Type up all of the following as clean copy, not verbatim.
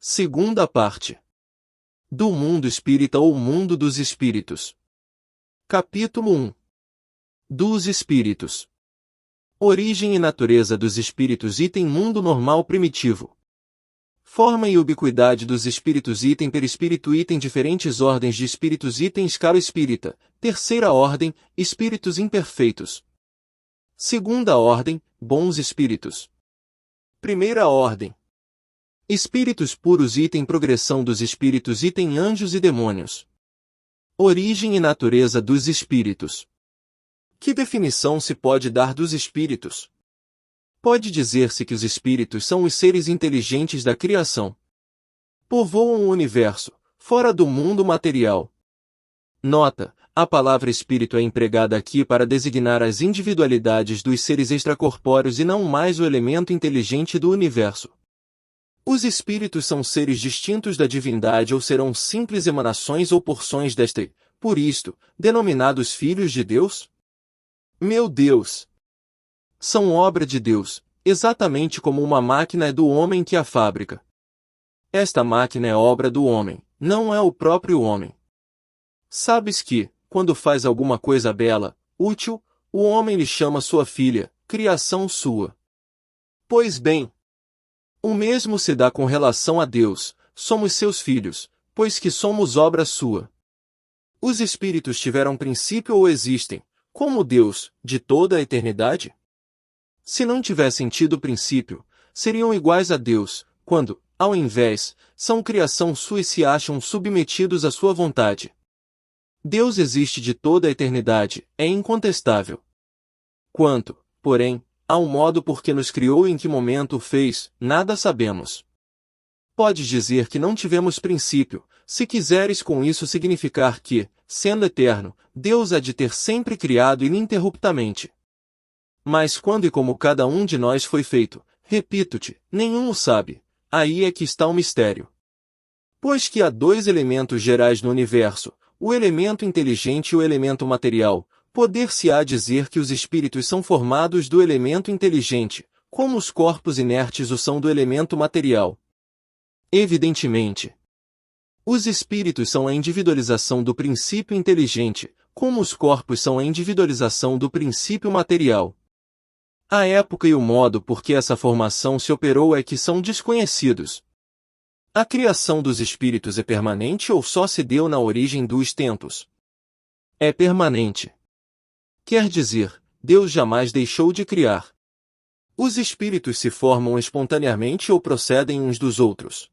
Segunda parte. Do mundo espírita ou mundo dos espíritos. Capítulo 1. Dos espíritos. Origem e natureza dos espíritos. Item mundo normal primitivo. Forma e ubiquidade dos espíritos. Item perispírito. Item diferentes ordens de espíritos. Item escala espírita. Terceira ordem, espíritos imperfeitos. Segunda ordem, bons espíritos. Primeira ordem, espíritos puros. Item progressão dos espíritos. Item anjos e demônios. Origem e natureza dos espíritos. Que definição se pode dar dos espíritos? Pode dizer-se que os espíritos são os seres inteligentes da criação. Povoam o universo, fora do mundo material. Nota: a palavra espírito é empregada aqui para designar as individualidades dos seres extracorpóreos e não mais o elemento inteligente do universo. Os espíritos são seres distintos da divindade ou serão simples emanações ou porções desta e, por isto, denominados filhos de Deus? Meu Deus! São obra de Deus, exatamente como uma máquina é do homem que a fabrica. Esta máquina é obra do homem, não é o próprio homem. Sabes que, quando faz alguma coisa bela, útil, o homem lhe chama sua filha, criação sua. Pois bem, o mesmo se dá com relação a Deus, somos seus filhos, pois que somos obra sua. Os espíritos tiveram princípio ou existem, como Deus, de toda a eternidade? Se não tivessem tido princípio, seriam iguais a Deus, quando, ao invés, são criação sua e se acham submetidos à sua vontade. Deus existe de toda a eternidade, é incontestável. Quanto, porém, ao modo por que nos criou e em que momento o fez, nada sabemos. Podes dizer que não tivemos princípio, se quiseres com isso significar que, sendo eterno, Deus há de ter sempre criado ininterruptamente. Mas quando e como cada um de nós foi feito, repito-te, nenhum o sabe, aí é que está o mistério. Pois que há dois elementos gerais no universo, o elemento inteligente e o elemento material, poder-se-á dizer que os espíritos são formados do elemento inteligente, como os corpos inertes o são do elemento material. Evidentemente, os espíritos são a individualização do princípio inteligente, como os corpos são a individualização do princípio material. A época e o modo por que essa formação se operou é que são desconhecidos. A criação dos espíritos é permanente ou só se deu na origem dos tempos? É permanente. Quer dizer, Deus jamais deixou de criar. Os espíritos se formam espontaneamente ou procedem uns dos outros.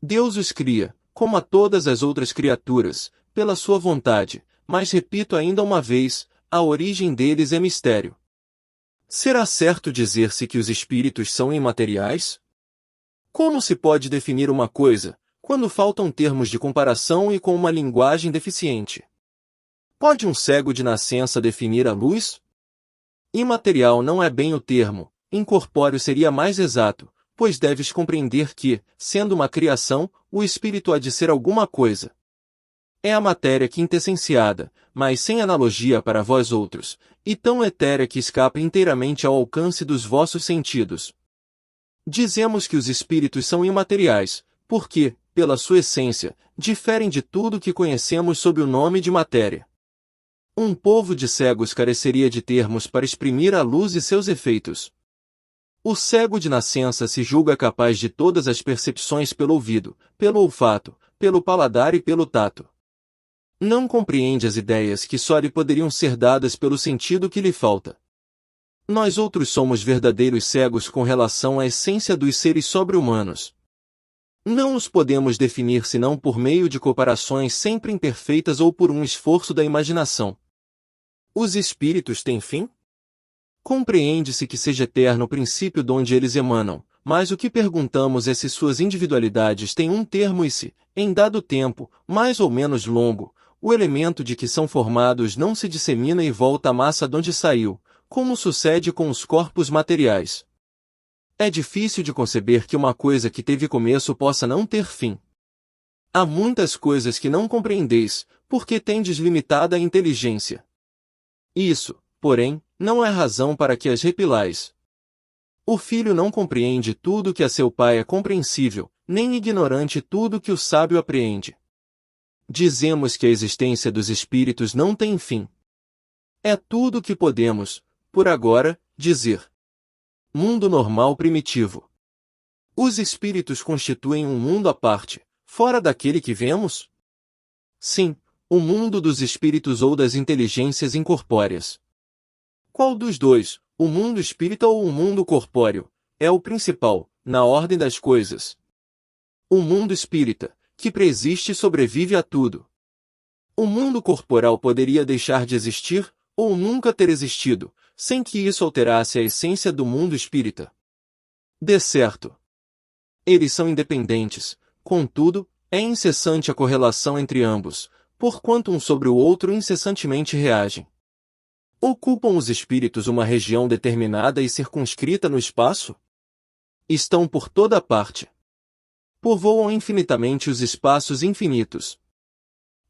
Deus os cria, como a todas as outras criaturas, pela sua vontade, mas repito ainda uma vez, a origem deles é mistério. Será certo dizer-se que os espíritos são imateriais? Como se pode definir uma coisa, quando faltam termos de comparação e com uma linguagem deficiente? Pode um cego de nascença definir a luz? Imaterial não é bem o termo, incorpóreo seria mais exato, pois deves compreender que, sendo uma criação, o espírito há de ser alguma coisa. É a matéria quintessenciada, mas sem analogia para vós outros, e tão etérea que escapa inteiramente ao alcance dos vossos sentidos. Dizemos que os espíritos são imateriais, porque, pela sua essência, diferem de tudo que conhecemos sob o nome de matéria. Um povo de cegos careceria de termos para exprimir a luz e seus efeitos. O cego de nascença se julga capaz de todas as percepções pelo ouvido, pelo olfato, pelo paladar e pelo tato. Não compreende as ideias que só lhe poderiam ser dadas pelo sentido que lhe falta. Nós outros somos verdadeiros cegos com relação à essência dos seres sobre-humanos. Não os podemos definir senão por meio de comparações sempre imperfeitas ou por um esforço da imaginação. Os espíritos têm fim? Compreende-se que seja eterno o princípio de onde eles emanam, mas o que perguntamos é se suas individualidades têm um termo e se, em dado tempo, mais ou menos longo, o elemento de que são formados não se dissemina e volta à massa de onde saiu, como sucede com os corpos materiais. É difícil de conceber que uma coisa que teve começo possa não ter fim. Há muitas coisas que não compreendeis, porque tendes limitada a inteligência. Isso, porém, não é razão para que as repilais. O filho não compreende tudo que a seu pai é compreensível, nem ignorante tudo que o sábio apreende. Dizemos que a existência dos espíritos não tem fim. É tudo o que podemos, por agora, dizer. Mundo normal primitivo. Os espíritos constituem um mundo à parte, fora daquele que vemos? Sim, o mundo dos espíritos ou das inteligências incorpóreas. Qual dos dois, o mundo espírita ou o mundo corpóreo, é o principal, na ordem das coisas? O mundo espírita, que preexiste e sobrevive a tudo. O mundo corporal poderia deixar de existir, ou nunca ter existido, sem que isso alterasse a essência do mundo espírita. De certo. Eles são independentes, contudo, é incessante a correlação entre ambos, porquanto um sobre o outro incessantemente reagem. Ocupam os espíritos uma região determinada e circunscrita no espaço? Estão por toda parte. Povoam infinitamente os espaços infinitos.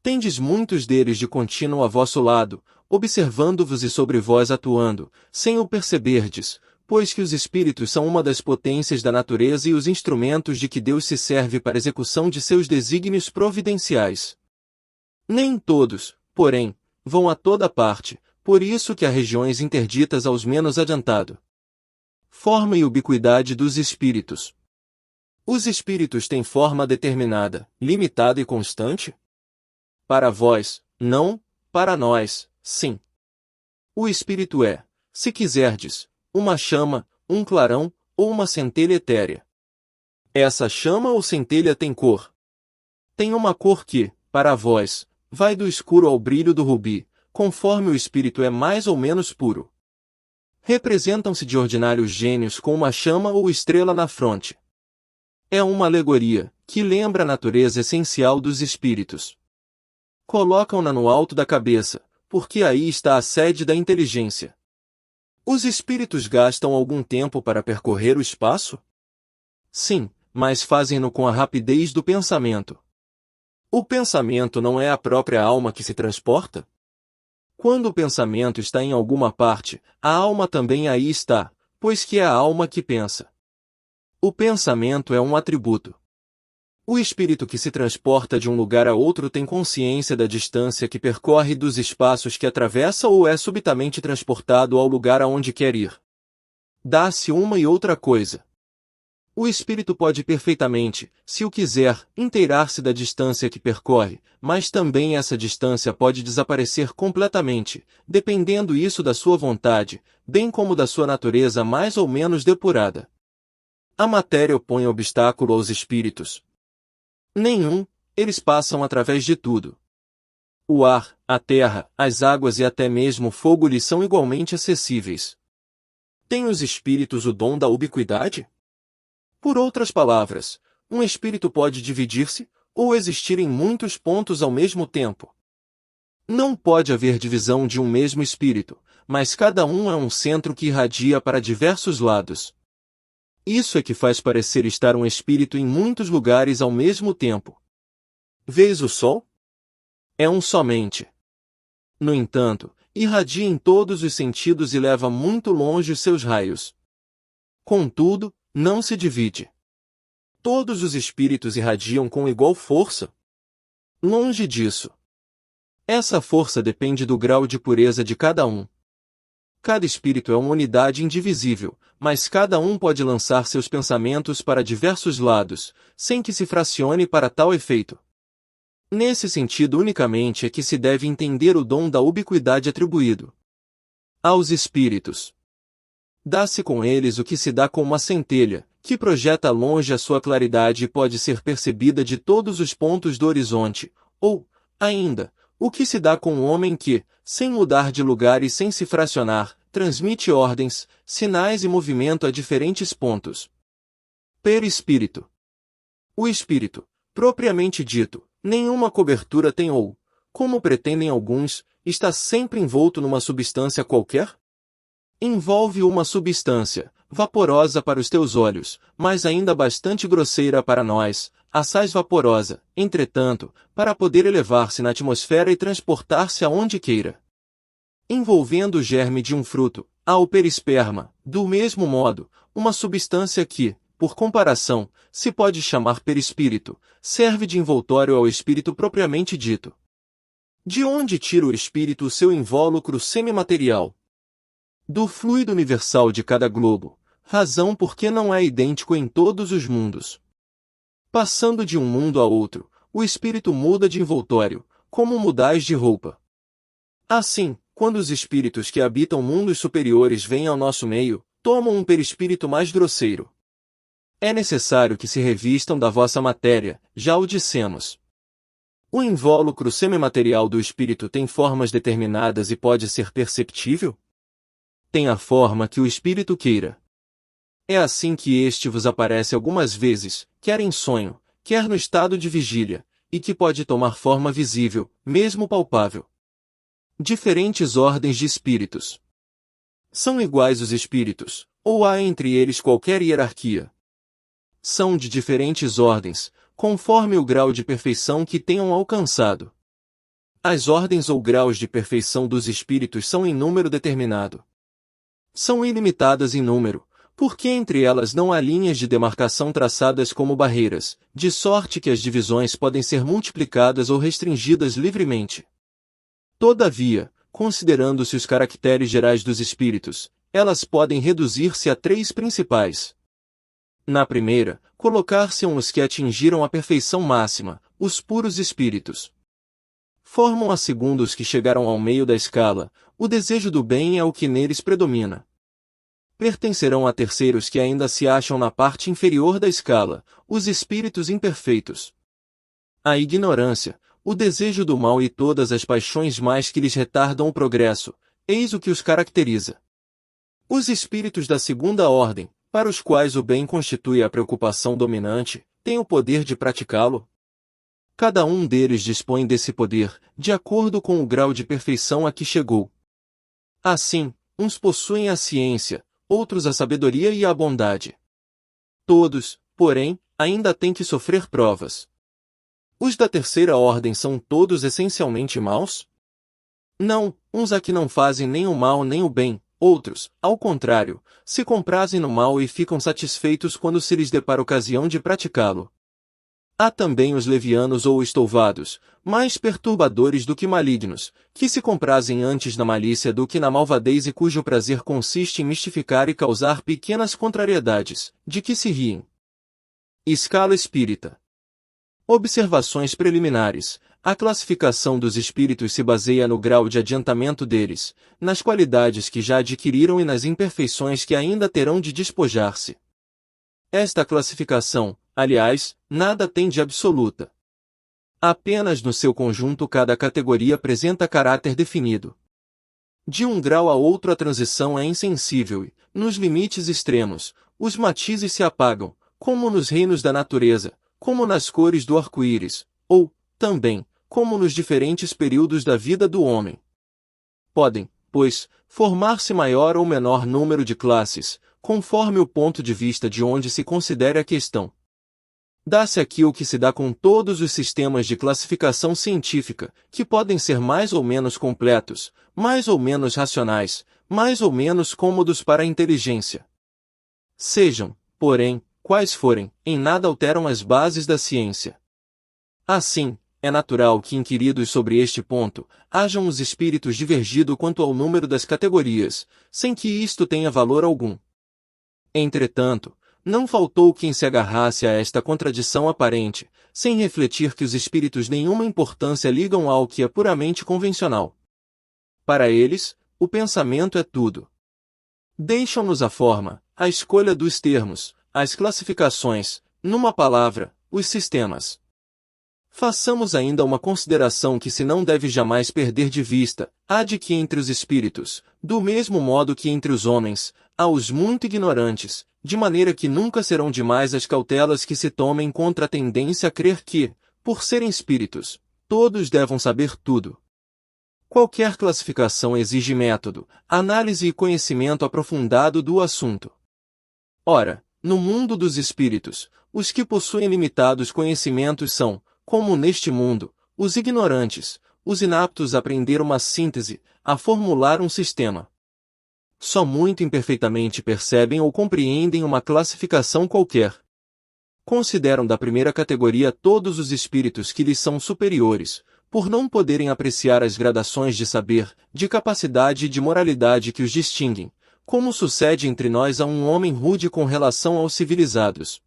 Tendes muitos deles de contínuo a vosso lado, observando-vos e sobre vós atuando, sem o perceberdes, pois que os espíritos são uma das potências da natureza e os instrumentos de que Deus se serve para a execução de seus desígnios providenciais. Nem todos, porém, vão a toda parte, por isso que há regiões interditas aos menos adiantado. Forma e ubiquidade dos espíritos. Os espíritos têm forma determinada, limitada e constante? Para vós, não, para nós, sim. O espírito é, se quiserdes, uma chama, um clarão, ou uma centelha etérea. Essa chama ou centelha tem cor. Tem uma cor que, para vós, vai do escuro ao brilho do rubi, conforme o espírito é mais ou menos puro. Representam-se de ordinário os gênios com uma chama ou estrela na fronte. É uma alegoria, que lembra a natureza essencial dos espíritos. Colocam-na no alto da cabeça, porque aí está a sede da inteligência. Os espíritos gastam algum tempo para percorrer o espaço? Sim, mas fazem-no com a rapidez do pensamento. O pensamento não é a própria alma que se transporta? Quando o pensamento está em alguma parte, a alma também aí está, pois que é a alma que pensa. O pensamento é um atributo. O espírito que se transporta de um lugar a outro tem consciência da distância que percorre dos espaços que atravessa ou é subitamente transportado ao lugar aonde quer ir. Dá-se uma e outra coisa. O espírito pode perfeitamente, se o quiser, inteirar-se da distância que percorre, mas também essa distância pode desaparecer completamente, dependendo isso da sua vontade, bem como da sua natureza mais ou menos depurada. A matéria opõe obstáculo aos espíritos. Nenhum, eles passam através de tudo. O ar, a terra, as águas e até mesmo o fogo lhes são igualmente acessíveis. Têm os espíritos o dom da ubiquidade? Por outras palavras, um espírito pode dividir-se, ou existir em muitos pontos ao mesmo tempo. Não pode haver divisão de um mesmo espírito, mas cada um é um centro que irradia para diversos lados. Isso é que faz parecer estar um espírito em muitos lugares ao mesmo tempo. Vês o sol? É um somente. No entanto, irradia em todos os sentidos e leva muito longe os seus raios. Contudo, não se divide. Todos os espíritos irradiam com igual força? Longe disso. Essa força depende do grau de pureza de cada um. Cada espírito é uma unidade indivisível, mas cada um pode lançar seus pensamentos para diversos lados, sem que se fracione para tal efeito. Nesse sentido unicamente é que se deve entender o dom da ubiquidade atribuído aos espíritos. Dá-se com eles o que se dá com uma centelha, que projeta longe a sua claridade e pode ser percebida de todos os pontos do horizonte, ou, ainda, o que se dá com um homem que, sem mudar de lugar e sem se fracionar, transmite ordens, sinais e movimento a diferentes pontos. Perispírito. O espírito, propriamente dito, nenhuma cobertura tem ou, como pretendem alguns, está sempre envolto numa substância qualquer? Envolve uma substância, vaporosa para os teus olhos, mas ainda bastante grosseira para nós, assaz vaporosa, entretanto, para poder elevar-se na atmosfera e transportar-se aonde queira. Envolvendo o germe de um fruto, há o perisperma, do mesmo modo, uma substância que, por comparação, se pode chamar perispírito, serve de envoltório ao espírito propriamente dito. De onde tira o espírito o seu invólucro semimaterial? Do fluido universal de cada globo, razão porque não é idêntico em todos os mundos. Passando de um mundo a outro, o espírito muda de envoltório, como mudais de roupa. Assim, quando os espíritos que habitam mundos superiores vêm ao nosso meio, tomam um perispírito mais grosseiro. É necessário que se revistam da vossa matéria, já o dissemos. O invólucro semimaterial do espírito tem formas determinadas e pode ser perceptível? Tem a forma que o espírito queira. É assim que este vos aparece algumas vezes, quer em sonho, quer no estado de vigília, e que pode tomar forma visível, mesmo palpável. Diferentes ordens de espíritos. São iguais os espíritos, ou há entre eles qualquer hierarquia? São de diferentes ordens, conforme o grau de perfeição que tenham alcançado. As ordens ou graus de perfeição dos espíritos são em número determinado. São ilimitadas em número, porque entre elas não há linhas de demarcação traçadas como barreiras, de sorte que as divisões podem ser multiplicadas ou restringidas livremente. Todavia, considerando-se os caracteres gerais dos espíritos, elas podem reduzir-se a 3 principais. Na primeira, colocar-se-ão os que atingiram a perfeição máxima, os puros espíritos. Formam a segunda os que chegaram ao meio da escala, o desejo do bem é o que neles predomina. Pertencerão a terceiros que ainda se acham na parte inferior da escala, os espíritos imperfeitos. A ignorância, o desejo do mal e todas as paixões mais que lhes retardam o progresso, eis o que os caracteriza. Os espíritos da segunda ordem, para os quais o bem constitui a preocupação dominante, têm o poder de praticá-lo. Cada um deles dispõe desse poder, de acordo com o grau de perfeição a que chegou. Assim, uns possuem a ciência, outros a sabedoria e a bondade. Todos, porém, ainda têm que sofrer provas. Os da terceira ordem são todos essencialmente maus? Não, uns há que não fazem nem o mal nem o bem, outros, ao contrário, se comprazem no mal e ficam satisfeitos quando se lhes depara ocasião de praticá-lo. Há também os levianos ou estouvados, mais perturbadores do que malignos, que se comprazem antes na malícia do que na malvadez e cujo prazer consiste em mistificar e causar pequenas contrariedades, de que se riem. Escala espírita. Observações preliminares. A classificação dos espíritos se baseia no grau de adiantamento deles, nas qualidades que já adquiriram e nas imperfeições que ainda terão de despojar-se. Esta classificação, aliás, nada tem de absoluta. Apenas no seu conjunto cada categoria apresenta caráter definido. De um grau a outro a transição é insensível e, nos limites extremos, os matizes se apagam, como nos reinos da natureza, como nas cores do arco-íris, ou, também, como nos diferentes períodos da vida do homem. Podem, pois, formar-se maior ou menor número de classes, conforme o ponto de vista de onde se considere a questão. Dá-se aqui o que se dá com todos os sistemas de classificação científica, que podem ser mais ou menos completos, mais ou menos racionais, mais ou menos cômodos para a inteligência. Sejam, porém, quais forem, em nada alteram as bases da ciência. Assim, é natural que inquiridos sobre este ponto, hajam os espíritos divergido quanto ao número das categorias, sem que isto tenha valor algum. Entretanto, não faltou quem se agarrasse a esta contradição aparente, sem refletir que os espíritos nenhuma importância ligam ao que é puramente convencional. Para eles, o pensamento é tudo. Deixam-nos a forma, a escolha dos termos, as classificações, numa palavra, os sistemas. Façamos ainda uma consideração que se não deve jamais perder de vista, há de que entre os espíritos, do mesmo modo que entre os homens, há os muito ignorantes, de maneira que nunca serão demais as cautelas que se tomem contra a tendência a crer que, por serem espíritos, todos devam saber tudo. Qualquer classificação exige método, análise e conhecimento aprofundado do assunto. Ora, no mundo dos espíritos, os que possuem limitados conhecimentos são, como neste mundo, os ignorantes, os inaptos a aprender uma síntese, a formular um sistema. Só muito imperfeitamente percebem ou compreendem uma classificação qualquer. Consideram da primeira categoria todos os espíritos que lhes são superiores, por não poderem apreciar as gradações de saber, de capacidade e de moralidade que os distinguem, como sucede entre nós a um homem rude com relação aos civilizados.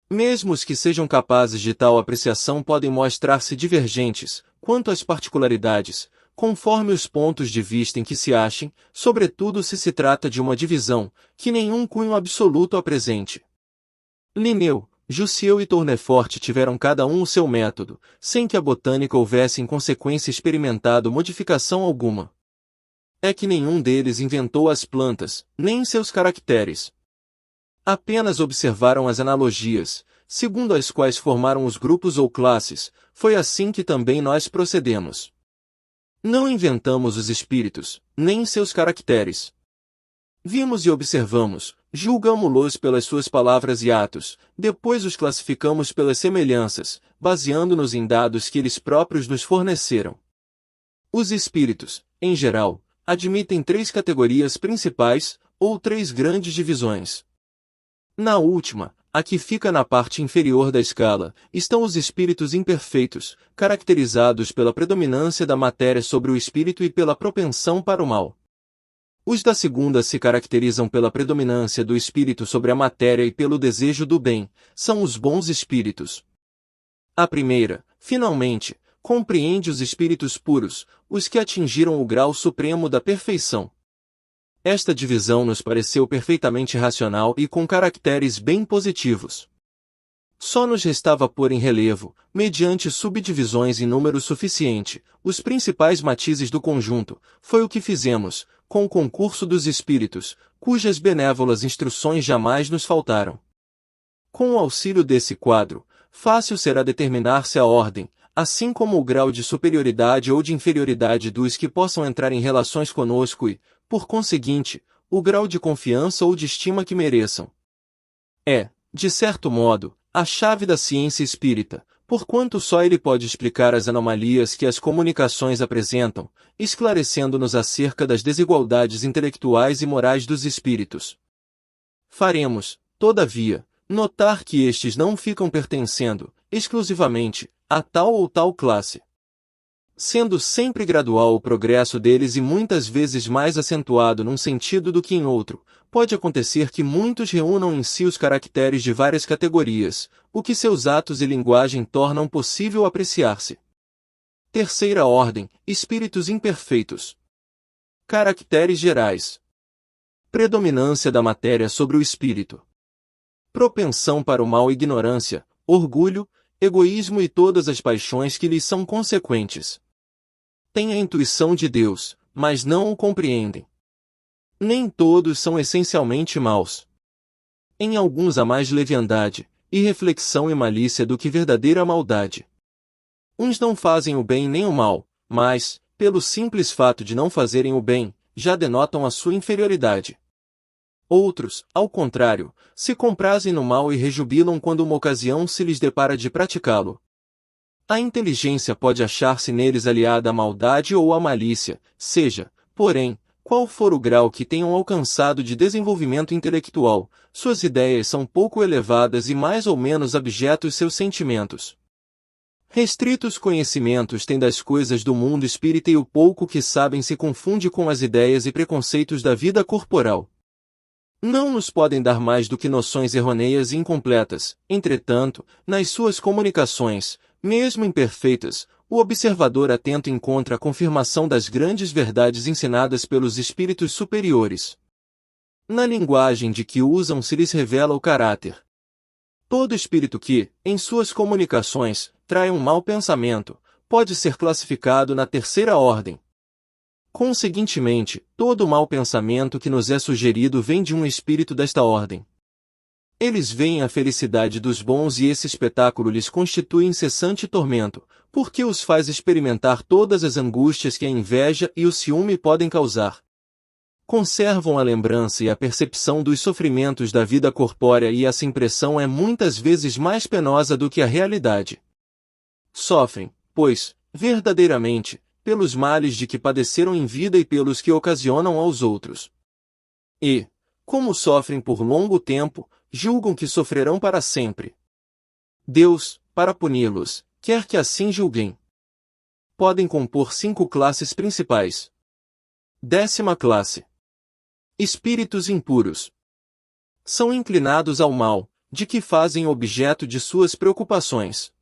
Mesmo os que sejam capazes de tal apreciação podem mostrar-se divergentes, quanto às particularidades, conforme os pontos de vista em que se achem, sobretudo se se trata de uma divisão, que nenhum cunho absoluto apresente. Linneu, Jussieu e Tournefort tiveram cada um o seu método, sem que a botânica houvesse em consequência experimentado modificação alguma. É que nenhum deles inventou as plantas, nem seus caracteres. Apenas observaram as analogias, segundo as quais formaram os grupos ou classes, foi assim que também nós procedemos. Não inventamos os espíritos, nem seus caracteres. Vimos e observamos, julgamo-los pelas suas palavras e atos, depois os classificamos pelas semelhanças, baseando-nos em dados que eles próprios nos forneceram. Os espíritos, em geral, admitem 3 categorias principais, ou 3 grandes divisões. Na última, a que fica na parte inferior da escala, estão os espíritos imperfeitos, caracterizados pela predominância da matéria sobre o espírito e pela propensão para o mal. Os da segunda se caracterizam pela predominância do espírito sobre a matéria e pelo desejo do bem, são os bons espíritos. A primeira, finalmente, compreende os espíritos puros, os que atingiram o grau supremo da perfeição. Esta divisão nos pareceu perfeitamente racional e com caracteres bem positivos. Só nos restava pôr em relevo, mediante subdivisões em número suficiente, os principais matizes do conjunto, foi o que fizemos, com o concurso dos espíritos, cujas benévolas instruções jamais nos faltaram. Com o auxílio desse quadro, fácil será determinar-se a ordem, assim como o grau de superioridade ou de inferioridade dos que possam entrar em relações conosco e, por conseguinte, o grau de confiança ou de estima que mereçam. É, de certo modo, a chave da ciência espírita, porquanto só ele pode explicar as anomalias que as comunicações apresentam, esclarecendo-nos acerca das desigualdades intelectuais e morais dos espíritos. Faremos, todavia, notar que estes não ficam pertencendo, exclusivamente, a tal ou tal classe. Sendo sempre gradual o progresso deles e muitas vezes mais acentuado num sentido do que em outro, pode acontecer que muitos reúnam em si os caracteres de várias categorias, o que seus atos e linguagem tornam possível apreciar-se. Terceira ordem, espíritos imperfeitos. Caracteres gerais. Predominância da matéria sobre o espírito. Propensão para o mal e ignorância, orgulho, egoísmo e todas as paixões que lhes são consequentes. Têm a intuição de Deus, mas não o compreendem. Nem todos são essencialmente maus. Em alguns há mais leviandade, irreflexão e malícia do que verdadeira maldade. Uns não fazem o bem nem o mal, mas, pelo simples fato de não fazerem o bem, já denotam a sua inferioridade. Outros, ao contrário, se comprazem no mal e rejubilam quando uma ocasião se lhes depara de praticá-lo. A inteligência pode achar-se neles aliada à maldade ou à malícia, seja, porém, qual for o grau que tenham alcançado de desenvolvimento intelectual, suas ideias são pouco elevadas e mais ou menos abjetos seus sentimentos. Restritos conhecimentos têm das coisas do mundo espírita e o pouco que sabem se confunde com as ideias e preconceitos da vida corporal. Não nos podem dar mais do que noções errôneas e incompletas, entretanto, nas suas comunicações, mesmo imperfeitas, o observador atento encontra a confirmação das grandes verdades ensinadas pelos espíritos superiores. Na linguagem de que usam se lhes revela o caráter. Todo espírito que, em suas comunicações, trai um mau pensamento, pode ser classificado na terceira ordem. Conseguintemente, todo mau pensamento que nos é sugerido vem de um espírito desta ordem. Eles veem a felicidade dos bons e esse espetáculo lhes constitui incessante tormento, porque os faz experimentar todas as angústias que a inveja e o ciúme podem causar. Conservam a lembrança e a percepção dos sofrimentos da vida corpórea e essa impressão é muitas vezes mais penosa do que a realidade. Sofrem, pois, verdadeiramente, pelos males de que padeceram em vida e pelos que ocasionam aos outros. E, como sofrem por longo tempo, julgam que sofrerão para sempre. Deus, para puni-los, quer que assim julguem. Podem compor 5 classes principais. 10ª classe. Espíritos impuros. São inclinados ao mal, de que fazem objeto de suas preocupações.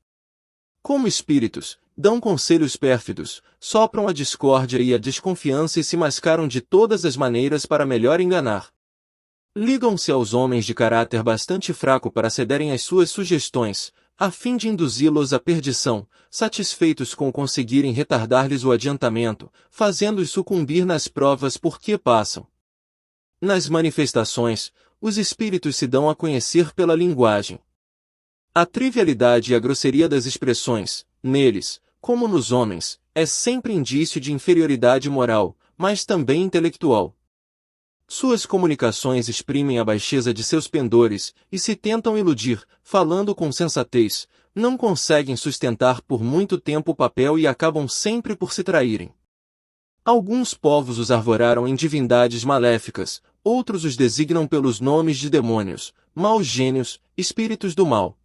Como espíritos, dão conselhos pérfidos, sopram a discórdia e a desconfiança e se mascaram de todas as maneiras para melhor enganar. Ligam-se aos homens de caráter bastante fraco para cederem às suas sugestões, a fim de induzi-los à perdição, satisfeitos com conseguirem retardar-lhes o adiantamento, fazendo-os sucumbir nas provas por que passam. Nas manifestações, os espíritos se dão a conhecer pela linguagem. A trivialidade e a grosseria das expressões, neles, como nos homens, é sempre indício de inferioridade moral, mas também intelectual. Suas comunicações exprimem a baixeza de seus pendores, e se tentam iludir, falando com sensatez, não conseguem sustentar por muito tempo o papel e acabam sempre por se traírem. Alguns povos os arvoraram em divindades maléficas, outros os designam pelos nomes de demônios, maus gênios, espíritos do mal.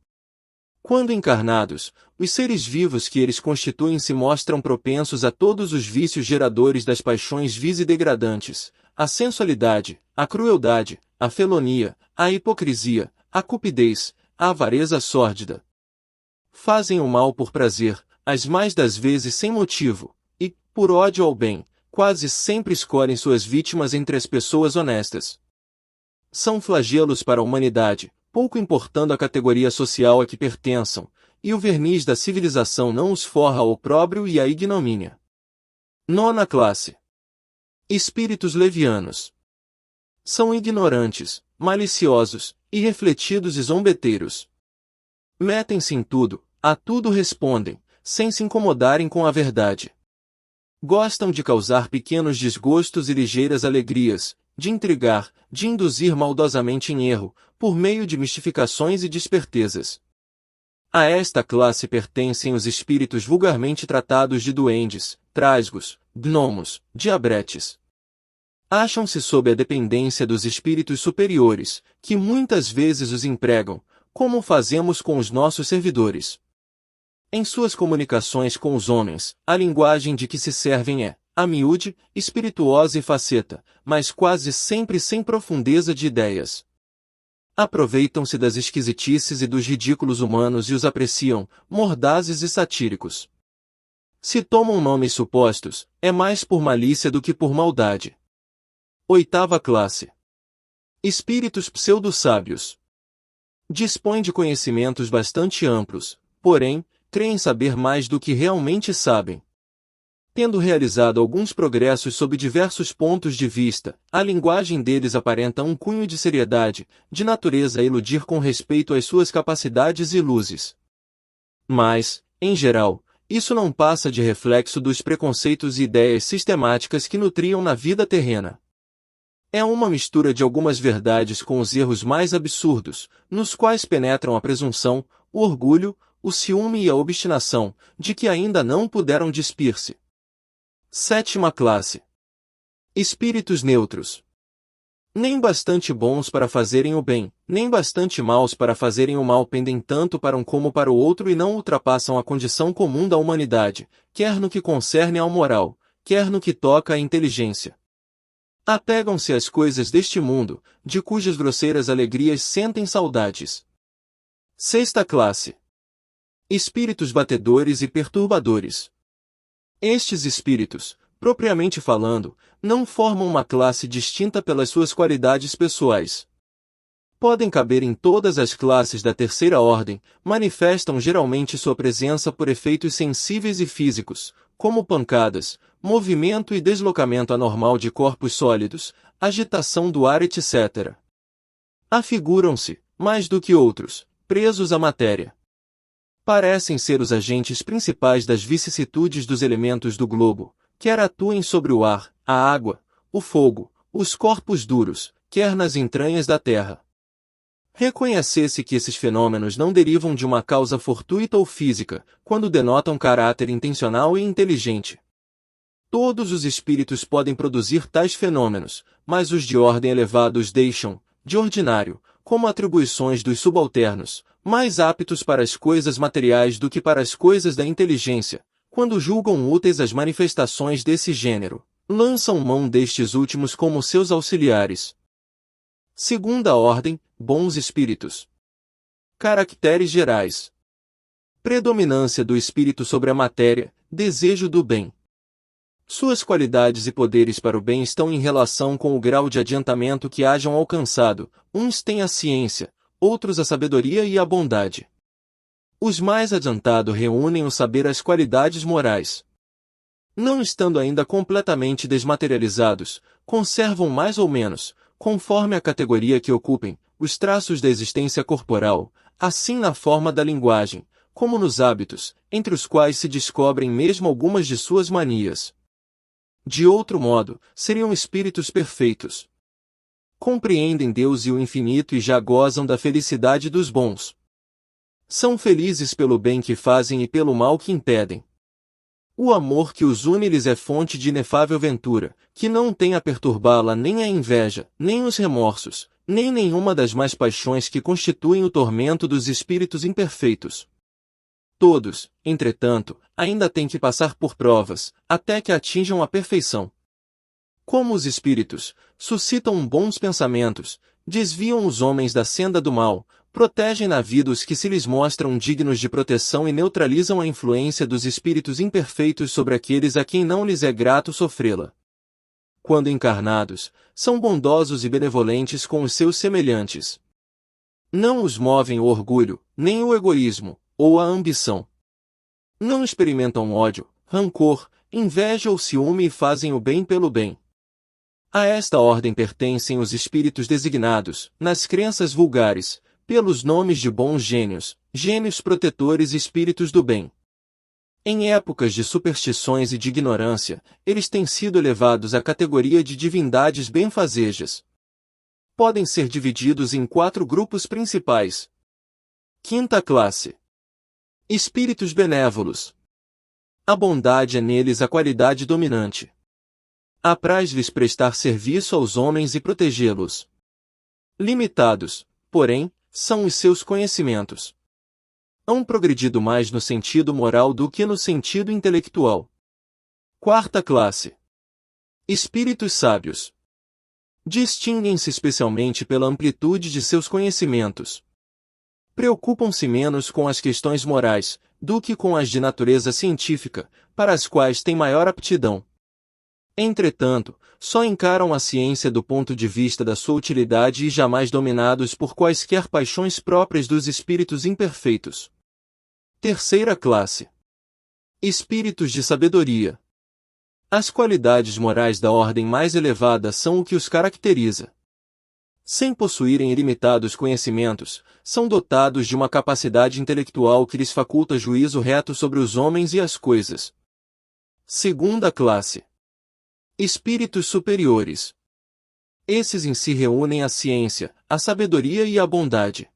Quando encarnados, os seres vivos que eles constituem se mostram propensos a todos os vícios geradores das paixões vis e degradantes, a sensualidade, a crueldade, a felonia, a hipocrisia, a cupidez, a avareza sórdida. Fazem o mal por prazer, as mais das vezes sem motivo, e, por ódio ao bem, quase sempre escolhem suas vítimas entre as pessoas honestas. São flagelos para a humanidade, pouco importando a categoria social a que pertençam, e o verniz da civilização não os forra ao opróbrio e à ignomínia. 9ª classe. Espíritos levianos. São ignorantes, maliciosos, irrefletidos e zombeteiros. Metem-se em tudo, a tudo respondem, sem se incomodarem com a verdade. Gostam de causar pequenos desgostos e ligeiras alegrias, de intrigar, de induzir maldosamente em erro, por meio de mistificações e despertezas. A esta classe pertencem os espíritos vulgarmente tratados de duendes, trasgos, gnomos, diabretes. Acham-se sob a dependência dos espíritos superiores, que muitas vezes os empregam, como fazemos com os nossos servidores. Em suas comunicações com os homens, a linguagem de que se servem é, a miúde, espirituosa e faceta, mas quase sempre sem profundeza de ideias. Aproveitam-se das esquisitices e dos ridículos humanos e os apreciam, mordazes e satíricos. Se tomam nomes supostos, é mais por malícia do que por maldade. 8ª classe. Espíritos pseudo-sábios. Dispõem de conhecimentos bastante amplos, porém, creem saber mais do que realmente sabem. Tendo realizado alguns progressos sob diversos pontos de vista, a linguagem deles aparenta um cunho de seriedade, de natureza a iludir com respeito às suas capacidades e luzes. Mas, em geral, isso não passa de reflexo dos preconceitos e ideias sistemáticas que nutriam na vida terrena. É uma mistura de algumas verdades com os erros mais absurdos, nos quais penetram a presunção, o orgulho, o ciúme e a obstinação, de que ainda não puderam despir-se. 7ª classe. Espíritos neutros. Nem bastante bons para fazerem o bem, nem bastante maus para fazerem o mal pendem tanto para um como para o outro e não ultrapassam a condição comum da humanidade, quer no que concerne ao moral, quer no que toca à inteligência. Apegam-se às coisas deste mundo, de cujas grosseiras alegrias sentem saudades. 6ª classe. Espíritos batedores e perturbadores. Estes espíritos, propriamente falando, não formam uma classe distinta pelas suas qualidades pessoais. Podem caber em todas as classes da terceira ordem, manifestam geralmente sua presença por efeitos sensíveis e físicos, como pancadas, movimento e deslocamento anormal de corpos sólidos, agitação do ar etc. Afiguram-se, mais do que outros, presos à matéria. Parecem ser os agentes principais das vicissitudes dos elementos do globo, quer atuem sobre o ar, a água, o fogo, os corpos duros, quer nas entranhas da terra. Reconhecesse que esses fenômenos não derivam de uma causa fortuita ou física, quando denotam caráter intencional e inteligente. Todos os espíritos podem produzir tais fenômenos, mas os de ordem elevada os deixam, de ordinário, como atribuições dos subalternos, mais aptos para as coisas materiais do que para as coisas da inteligência. Quando julgam úteis as manifestações desse gênero, lançam mão destes últimos como seus auxiliares. Segunda ordem, bons espíritos. Caracteres gerais. Predominância do espírito sobre a matéria, desejo do bem. Suas qualidades e poderes para o bem estão em relação com o grau de adiantamento que hajam alcançado. Uns têm a ciência, outros a sabedoria e a bondade. Os mais adiantados reúnem o saber às qualidades morais. Não estando ainda completamente desmaterializados, conservam mais ou menos, conforme a categoria que ocupem, os traços da existência corporal, assim na forma da linguagem, como nos hábitos, entre os quais se descobrem mesmo algumas de suas manias. De outro modo, seriam espíritos perfeitos. Compreendem Deus e o infinito e já gozam da felicidade dos bons. São felizes pelo bem que fazem e pelo mal que impedem. O amor que os une lhes é fonte de inefável ventura, que não tem a perturbá-la nem a inveja, nem os remorsos, nem nenhuma das mais paixões que constituem o tormento dos espíritos imperfeitos. Todos, entretanto, ainda têm que passar por provas, até que atinjam a perfeição. Como os espíritos, suscitam bons pensamentos, desviam os homens da senda do mal, protegem na vida os que se lhes mostram dignos de proteção e neutralizam a influência dos espíritos imperfeitos sobre aqueles a quem não lhes é grato sofrê-la. Quando encarnados, são bondosos e benevolentes com os seus semelhantes. Não os movem o orgulho, nem o egoísmo, ou a ambição. Não experimentam ódio, rancor, inveja ou ciúme e fazem o bem pelo bem. A esta ordem pertencem os espíritos designados, nas crenças vulgares, pelos nomes de bons gênios, gênios protetores e espíritos do bem. Em épocas de superstições e de ignorância, eles têm sido elevados à categoria de divindades benfazejas. Podem ser divididos em 4 grupos principais. Quinta classe. Espíritos benévolos. A bondade é neles a qualidade dominante. Apraz-lhes prestar serviço aos homens e protegê-los. Limitados, porém, são os seus conhecimentos. Hão progredido mais no sentido moral do que no sentido intelectual. Quarta classe. Espíritos sábios. Distinguem-se especialmente pela amplitude de seus conhecimentos. Preocupam-se menos com as questões morais, do que com as de natureza científica, para as quais têm maior aptidão. Entretanto, só encaram a ciência do ponto de vista da sua utilidade e jamais dominados por quaisquer paixões próprias dos espíritos imperfeitos. Terceira classe. Espíritos de sabedoria. As qualidades morais da ordem mais elevada são o que os caracteriza. Sem possuírem ilimitados conhecimentos, são dotados de uma capacidade intelectual que lhes faculta juízo reto sobre os homens e as coisas. Segunda classe. Espíritos superiores. Esses em si reúnem a ciência, a sabedoria e a bondade.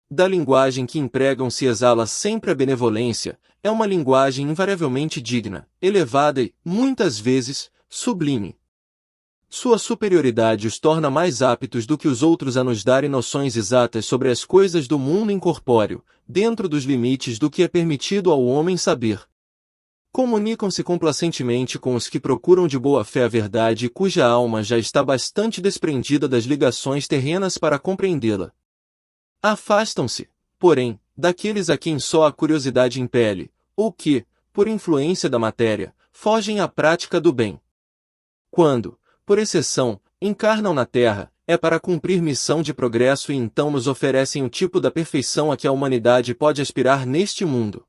Da linguagem que empregam se exala sempre a benevolência, é uma linguagem invariavelmente digna, elevada e, muitas vezes, sublime. Sua superioridade os torna mais aptos do que os outros a nos darem noções exatas sobre as coisas do mundo incorpóreo, dentro dos limites do que é permitido ao homem saber. Comunicam-se complacentemente com os que procuram de boa fé a verdade e cuja alma já está bastante desprendida das ligações terrenas para compreendê-la. Afastam-se, porém, daqueles a quem só a curiosidade impele, ou que, por influência da matéria, fogem à prática do bem. Quando, por exceção, encarnam na Terra, é para cumprir missão de progresso e então nos oferecem o tipo da perfeição a que a humanidade pode aspirar neste mundo.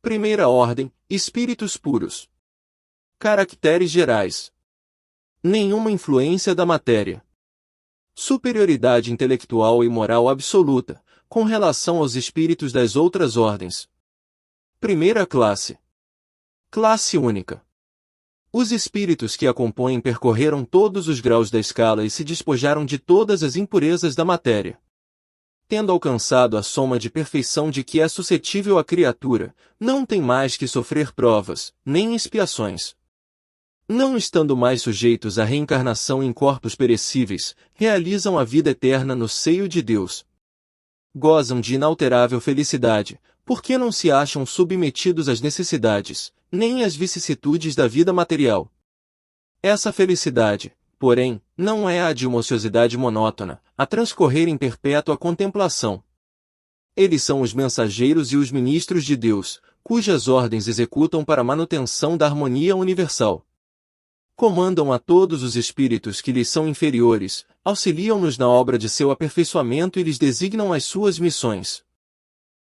Primeira ordem, espíritos puros. Caracteres gerais. Nenhuma influência da matéria. Superioridade intelectual e moral absoluta, com relação aos espíritos das outras ordens. Primeira classe. Classe única. Os espíritos que a compõem percorreram todos os graus da escala e se despojaram de todas as impurezas da matéria. Tendo alcançado a soma de perfeição de que é suscetível a criatura, não tem mais que sofrer provas, nem expiações. Não estando mais sujeitos à reencarnação em corpos perecíveis, realizam a vida eterna no seio de Deus. Gozam de inalterável felicidade, porque não se acham submetidos às necessidades, nem às vicissitudes da vida material. Essa felicidade, porém, não é a de uma ociosidade monótona, a transcorrer em perpétua contemplação. Eles são os mensageiros e os ministros de Deus, cujas ordens executam para a manutenção da harmonia universal. Comandam a todos os espíritos que lhes são inferiores, auxiliam-nos na obra de seu aperfeiçoamento e lhes designam as suas missões.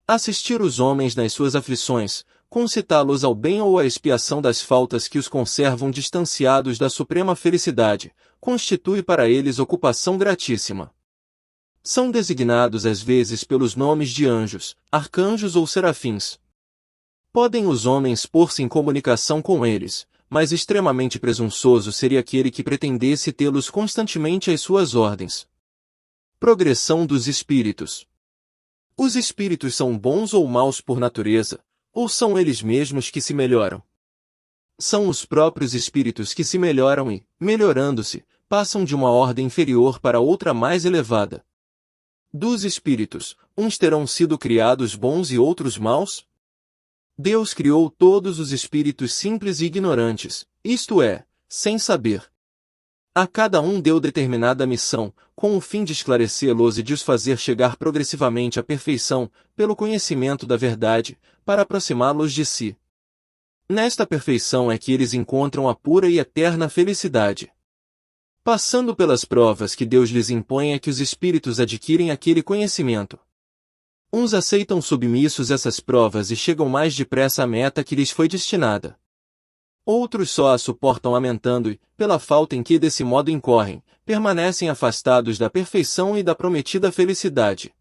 Assistir os homens nas suas aflições, concitá-los ao bem ou à expiação das faltas que os conservam distanciados da suprema felicidade, constitui para eles ocupação gratíssima. São designados às vezes pelos nomes de anjos, arcanjos ou serafins. Podem os homens pôr-se em comunicação com eles, mas extremamente presunçoso seria aquele que pretendesse tê-los constantemente às suas ordens. Progressão dos espíritos. Os espíritos são bons ou maus por natureza, ou são eles mesmos que se melhoram? São os próprios espíritos que se melhoram e, melhorando-se, passam de uma ordem inferior para outra mais elevada. Dos espíritos, uns terão sido criados bons e outros maus? Deus criou todos os espíritos simples e ignorantes, isto é, sem saber. A cada um deu determinada missão, com o fim de esclarecê-los e de os fazer chegar progressivamente à perfeição, pelo conhecimento da verdade, para aproximá-los de si. Nesta perfeição é que eles encontram a pura e eterna felicidade. Passando pelas provas que Deus lhes impõe é que os espíritos adquirem aquele conhecimento. Uns aceitam submissos essas provas e chegam mais depressa à meta que lhes foi destinada. Outros só a suportam lamentando e, pela falta em que desse modo incorrem, permanecem afastados da perfeição e da prometida felicidade.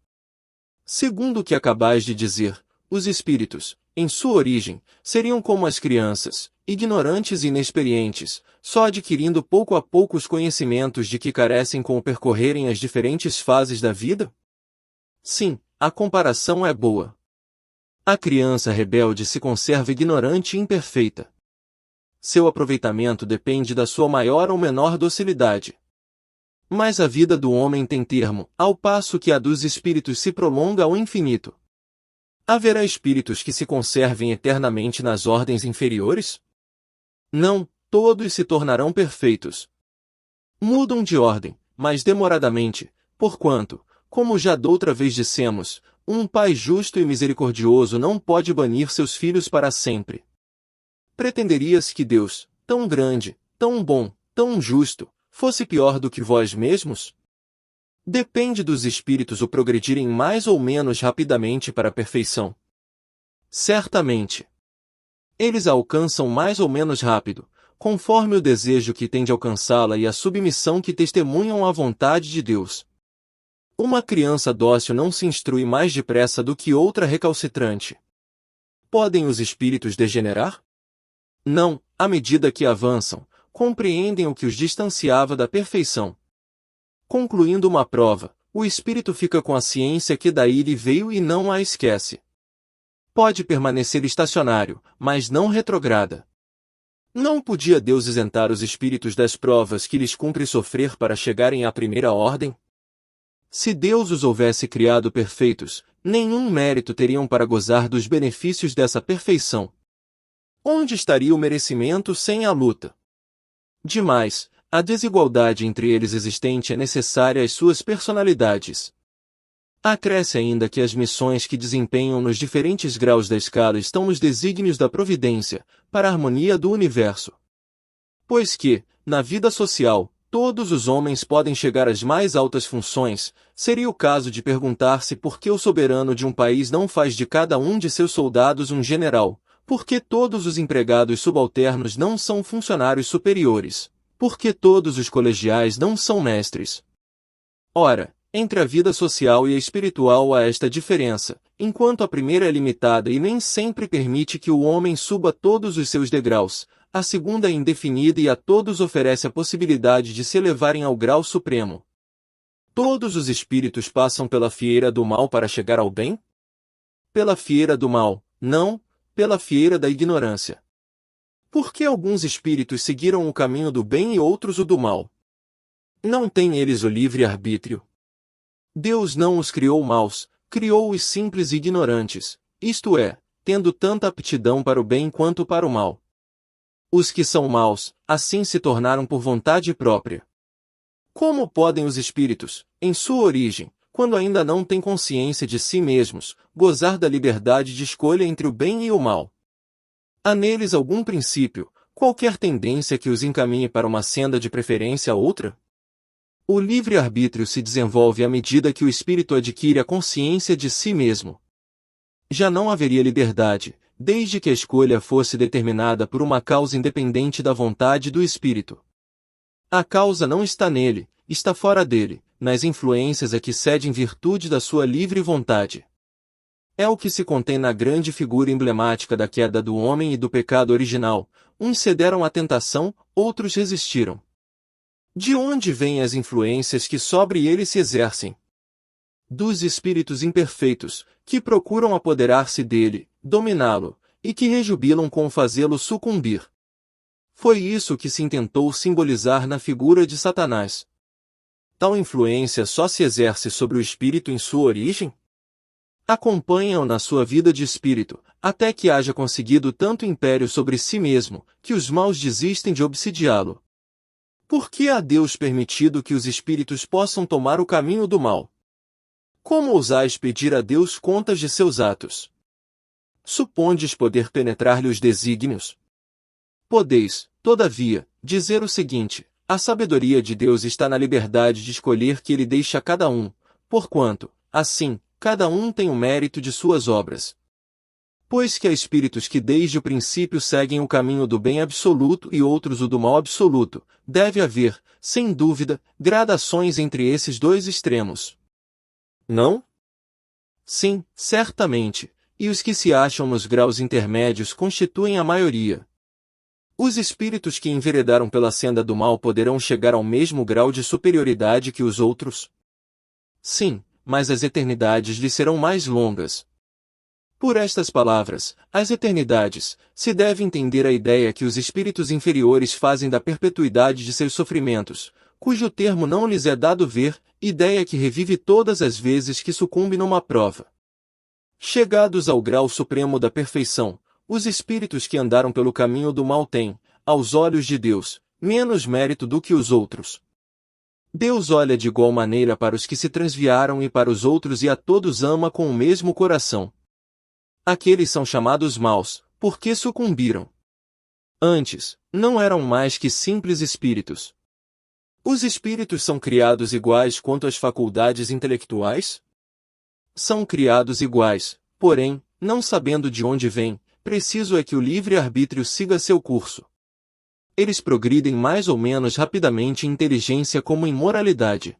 Segundo o que acabais de dizer, os espíritos, em sua origem, seriam como as crianças, ignorantes e inexperientes, só adquirindo pouco a pouco os conhecimentos de que carecem com o percorrerem as diferentes fases da vida? Sim, a comparação é boa. A criança rebelde se conserva ignorante e imperfeita. Seu aproveitamento depende da sua maior ou menor docilidade. Mas a vida do homem tem termo, ao passo que a dos espíritos se prolonga ao infinito. Haverá espíritos que se conservem eternamente nas ordens inferiores? Não, todos se tornarão perfeitos. Mudam de ordem, mas demoradamente, porquanto, como já doutra vez dissemos, um pai justo e misericordioso não pode banir seus filhos para sempre. Pretenderias que Deus, tão grande, tão bom, tão justo, fosse pior do que vós mesmos? Depende dos espíritos o progredirem mais ou menos rapidamente para a perfeição. Certamente. Eles a alcançam mais ou menos rápido, conforme o desejo que têm de alcançá-la e a submissão que testemunham à vontade de Deus. Uma criança dócil não se instrui mais depressa do que outra recalcitrante. Podem os espíritos degenerar? Não, à medida que avançam, compreendem o que os distanciava da perfeição. Concluindo uma prova, o espírito fica com a ciência que daí lhe veio e não a esquece. Pode permanecer estacionário, mas não retrograda. Não podia Deus isentar os espíritos das provas que lhes cumpre sofrer para chegarem à primeira ordem? Se Deus os houvesse criado perfeitos, nenhum mérito teriam para gozar dos benefícios dessa perfeição. Onde estaria o merecimento sem a luta? Demais, a desigualdade entre eles existente é necessária às suas personalidades. Acresce ainda que as missões que desempenham nos diferentes graus da escala estão nos desígnios da providência, para a harmonia do universo. Pois que, na vida social, todos os homens podem chegar às mais altas funções, seria o caso de perguntar-se por que o soberano de um país não faz de cada um de seus soldados um general, por que todos os empregados subalternos não são funcionários superiores, por que todos os colegiais não são mestres. Ora, entre a vida social e a espiritual há esta diferença, enquanto a primeira é limitada e nem sempre permite que o homem suba todos os seus degraus, a segunda é indefinida e a todos oferece a possibilidade de se elevarem ao grau supremo. Todos os espíritos passam pela fieira do mal para chegar ao bem? Pela fieira do mal, não, pela fieira da ignorância. Por que alguns espíritos seguiram o caminho do bem e outros o do mal? Não têm eles o livre-arbítrio? Deus não os criou maus, criou-os simples e ignorantes, isto é, tendo tanta aptidão para o bem quanto para o mal. Os que são maus, assim se tornaram por vontade própria. Como podem os espíritos, em sua origem, quando ainda não têm consciência de si mesmos, gozar da liberdade de escolha entre o bem e o mal? Há neles algum princípio, qualquer tendência que os encaminhe para uma senda de preferência a outra? O livre-arbítrio se desenvolve à medida que o espírito adquire a consciência de si mesmo. Já não haveria liberdade, desde que a escolha fosse determinada por uma causa independente da vontade do espírito. A causa não está nele, está fora dele, nas influências a que cede em virtude da sua livre vontade. É o que se contém na grande figura emblemática da queda do homem e do pecado original: uns cederam à tentação, outros resistiram. De onde vêm as influências que sobre ele se exercem? Dos espíritos imperfeitos, que procuram apoderar-se dele, dominá-lo, e que rejubilam com fazê-lo sucumbir. Foi isso que se intentou simbolizar na figura de Satanás. Tal influência só se exerce sobre o espírito em sua origem? Acompanha-o na sua vida de espírito, até que haja conseguido tanto império sobre si mesmo, que os maus desistem de obsidiá-lo. Por que há Deus permitido que os espíritos possam tomar o caminho do mal? Como ousais pedir a Deus contas de seus atos? Supondes poder penetrar-lhe os desígnios? Podeis, todavia, dizer o seguinte: a sabedoria de Deus está na liberdade de escolher que ele deixa a cada um, porquanto, assim, cada um tem o mérito de suas obras. Pois que há espíritos que desde o princípio seguem o caminho do bem absoluto e outros o do mal absoluto, deve haver, sem dúvida, gradações entre esses dois extremos. Não? Sim, certamente, e os que se acham nos graus intermédios constituem a maioria. Os espíritos que enveredaram pela senda do mal poderão chegar ao mesmo grau de superioridade que os outros? Sim, mas as eternidades lhes serão mais longas. Por estas palavras, as eternidades, se deve entender a ideia que os espíritos inferiores fazem da perpetuidade de seus sofrimentos, cujo termo não lhes é dado ver, ideia que revive todas as vezes que sucumbe numa prova. Chegados ao grau supremo da perfeição, os espíritos que andaram pelo caminho do mal têm, aos olhos de Deus, menos mérito do que os outros. Deus olha de igual maneira para os que se transviaram e para os outros e a todos ama com o mesmo coração. Aqueles são chamados maus, porque sucumbiram. Antes, não eram mais que simples espíritos. Os espíritos são criados iguais quanto às faculdades intelectuais? São criados iguais, porém, não sabendo de onde vêm, preciso é que o livre-arbítrio siga seu curso. Eles progridem mais ou menos rapidamente em inteligência como em moralidade.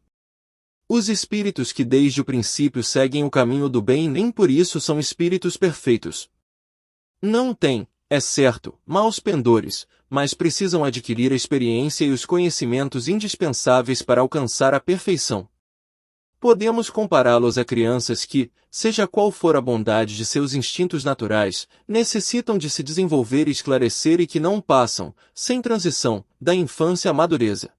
Os espíritos que desde o princípio seguem o caminho do bem nem por isso são espíritos perfeitos. Não têm, é certo, maus pendores, mas precisam adquirir a experiência e os conhecimentos indispensáveis para alcançar a perfeição. Podemos compará-los a crianças que, seja qual for a bondade de seus instintos naturais, necessitam de se desenvolver e esclarecer e que não passam, sem transição, da infância à madureza.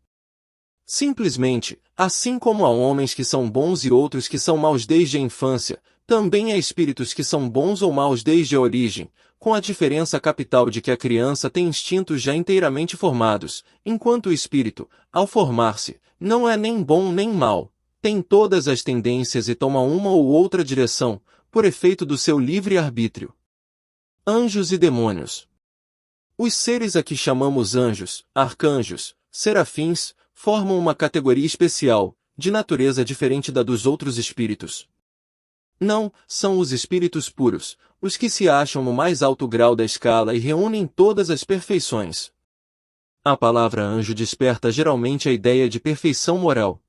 Simplesmente, assim como há homens que são bons e outros que são maus desde a infância, também há espíritos que são bons ou maus desde a origem, com a diferença capital de que a criança tem instintos já inteiramente formados, enquanto o espírito, ao formar-se, não é nem bom nem mau, tem todas as tendências e toma uma ou outra direção, por efeito do seu livre-arbítrio. Anjos e demônios. Os seres a que chamamos anjos, arcanjos, serafins, formam uma categoria especial, de natureza diferente da dos outros espíritos. Não, são os espíritos puros, os que se acham no mais alto grau da escala e reúnem todas as perfeições. A palavra anjo desperta geralmente a ideia de perfeição moral.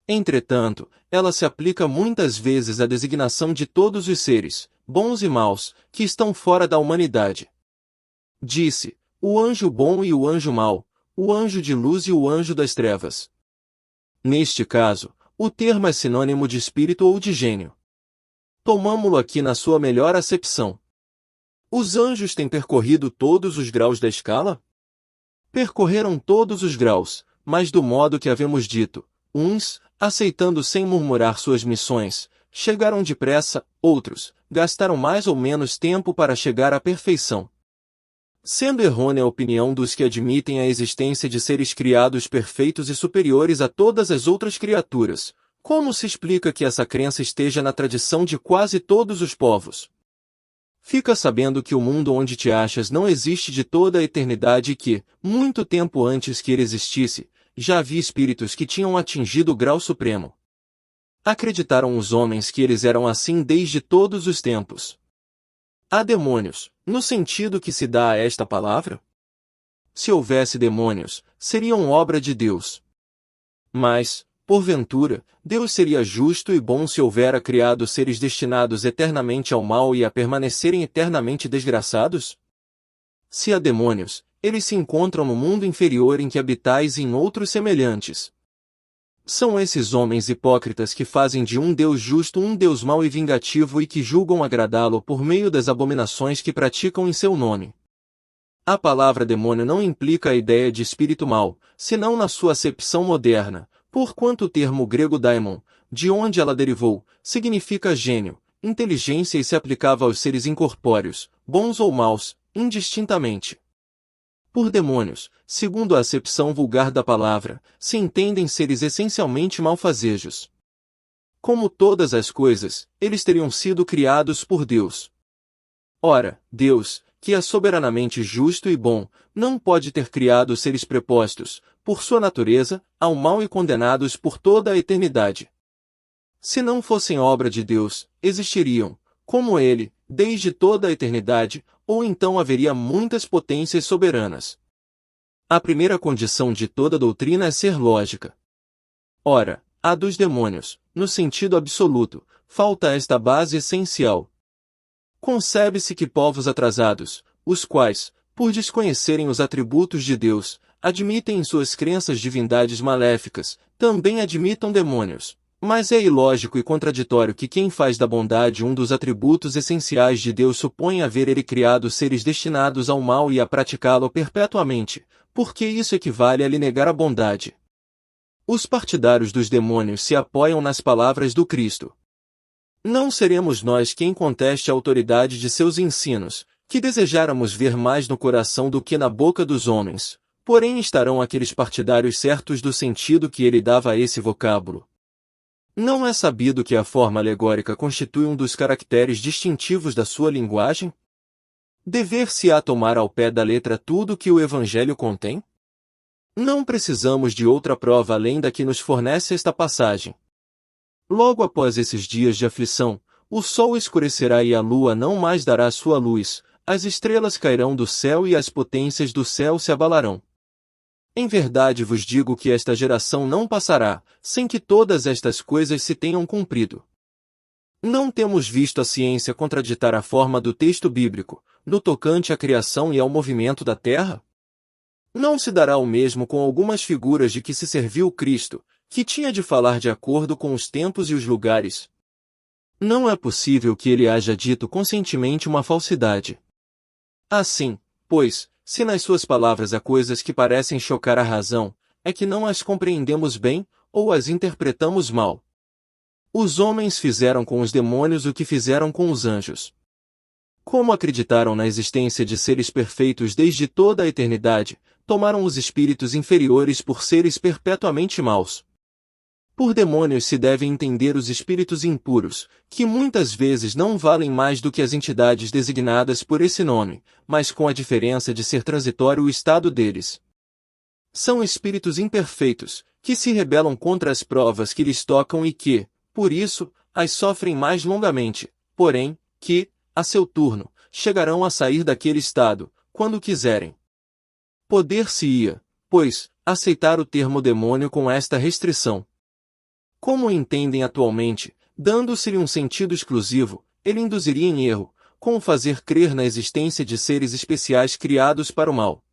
Entretanto, ela se aplica muitas vezes à designação de todos os seres, bons e maus, que estão fora da humanidade. Disse, o anjo bom e o anjo mau, o anjo de luz e o anjo das trevas. Neste caso, o termo é sinônimo de espírito ou de gênio. Tomamo-lo aqui na sua melhor acepção. Os anjos têm percorrido todos os graus da escala? Percorreram todos os graus, mas do modo que havemos dito, uns, aceitando sem murmurar suas missões, chegaram depressa, outros, gastaram mais ou menos tempo para chegar à perfeição. Sendo errônea a opinião dos que admitem a existência de seres criados perfeitos e superiores a todas as outras criaturas, como se explica que essa crença esteja na tradição de quase todos os povos? Fica sabendo que o mundo onde te achas não existe de toda a eternidade e que, muito tempo antes que ele existisse, já havia espíritos que tinham atingido o grau supremo. Acreditaram os homens que eles eram assim desde todos os tempos. Há demônios, no sentido que se dá a esta palavra? Se houvesse demônios, seriam obra de Deus. Mas, porventura, Deus seria justo e bom se houvera criado seres destinados eternamente ao mal e a permanecerem eternamente desgraçados? Se há demônios, eles se encontram no mundo inferior em que habitais e em outros semelhantes. São esses homens hipócritas que fazem de um Deus justo um Deus mau e vingativo e que julgam agradá-lo por meio das abominações que praticam em seu nome. A palavra demônio não implica a ideia de espírito mau, senão na sua acepção moderna, porquanto o termo grego daimon, de onde ela derivou, significa gênio, inteligência e se aplicava aos seres incorpóreos, bons ou maus, indistintamente. Por demônios, segundo a acepção vulgar da palavra, se entendem seres essencialmente malfazejos. Como todas as coisas, eles teriam sido criados por Deus. Ora, Deus, que é soberanamente justo e bom, não pode ter criado seres prepostos, por sua natureza, ao mal e condenados por toda a eternidade. Se não fossem obra de Deus, existiriam, como ele, desde toda a eternidade, ou então haveria muitas potências soberanas. A primeira condição de toda doutrina é ser lógica. Ora, a dos demônios, no sentido absoluto, falta esta base essencial. Concebe-se que povos atrasados, os quais, por desconhecerem os atributos de Deus, admitem em suas crenças divindades maléficas, também admitam demônios. Mas é ilógico e contraditório que quem faz da bondade um dos atributos essenciais de Deus suponha haver ele criado seres destinados ao mal e a praticá-lo perpetuamente, porque isso equivale a lhe negar a bondade. Os partidários dos demônios se apoiam nas palavras do Cristo. Não seremos nós quem conteste a autoridade de seus ensinos, que desejáramos ver mais no coração do que na boca dos homens, porém estarão aqueles partidários certos do sentido que ele dava a esse vocábulo. Não é sabido que a forma alegórica constitui um dos caracteres distintivos da sua linguagem? Dever-se-á tomar ao pé da letra tudo que o Evangelho contém? Não precisamos de outra prova além da que nos fornece esta passagem. Logo após esses dias de aflição, o sol escurecerá e a lua não mais dará sua luz, as estrelas cairão do céu e as potências do céu se abalarão. Em verdade vos digo que esta geração não passará, sem que todas estas coisas se tenham cumprido. Não temos visto a ciência contraditar a forma do texto bíblico, no tocante à criação e ao movimento da terra? Não se dará o mesmo com algumas figuras de que se serviu Cristo, que tinha de falar de acordo com os tempos e os lugares. Não é possível que ele haja dito conscientemente uma falsidade. Assim, pois, se nas suas palavras há coisas que parecem chocar a razão, é que não as compreendemos bem, ou as interpretamos mal. Os homens fizeram com os demônios o que fizeram com os anjos. Como acreditaram na existência de seres perfeitos desde toda a eternidade, tomaram os espíritos inferiores por seres perpetuamente maus. Por demônios se devem entender os espíritos impuros, que muitas vezes não valem mais do que as entidades designadas por esse nome, mas com a diferença de ser transitório o estado deles. São espíritos imperfeitos, que se rebelam contra as provas que lhes tocam e que, por isso, as sofrem mais longamente, porém, que, a seu turno, chegarão a sair daquele estado, quando quiserem. Poder-se-ia, pois, aceitar o termo demônio com esta restrição. Como o entendem atualmente, dando-se-lhe um sentido exclusivo, ele induziria em erro, com o fazer crer na existência de seres especiais criados para o mal.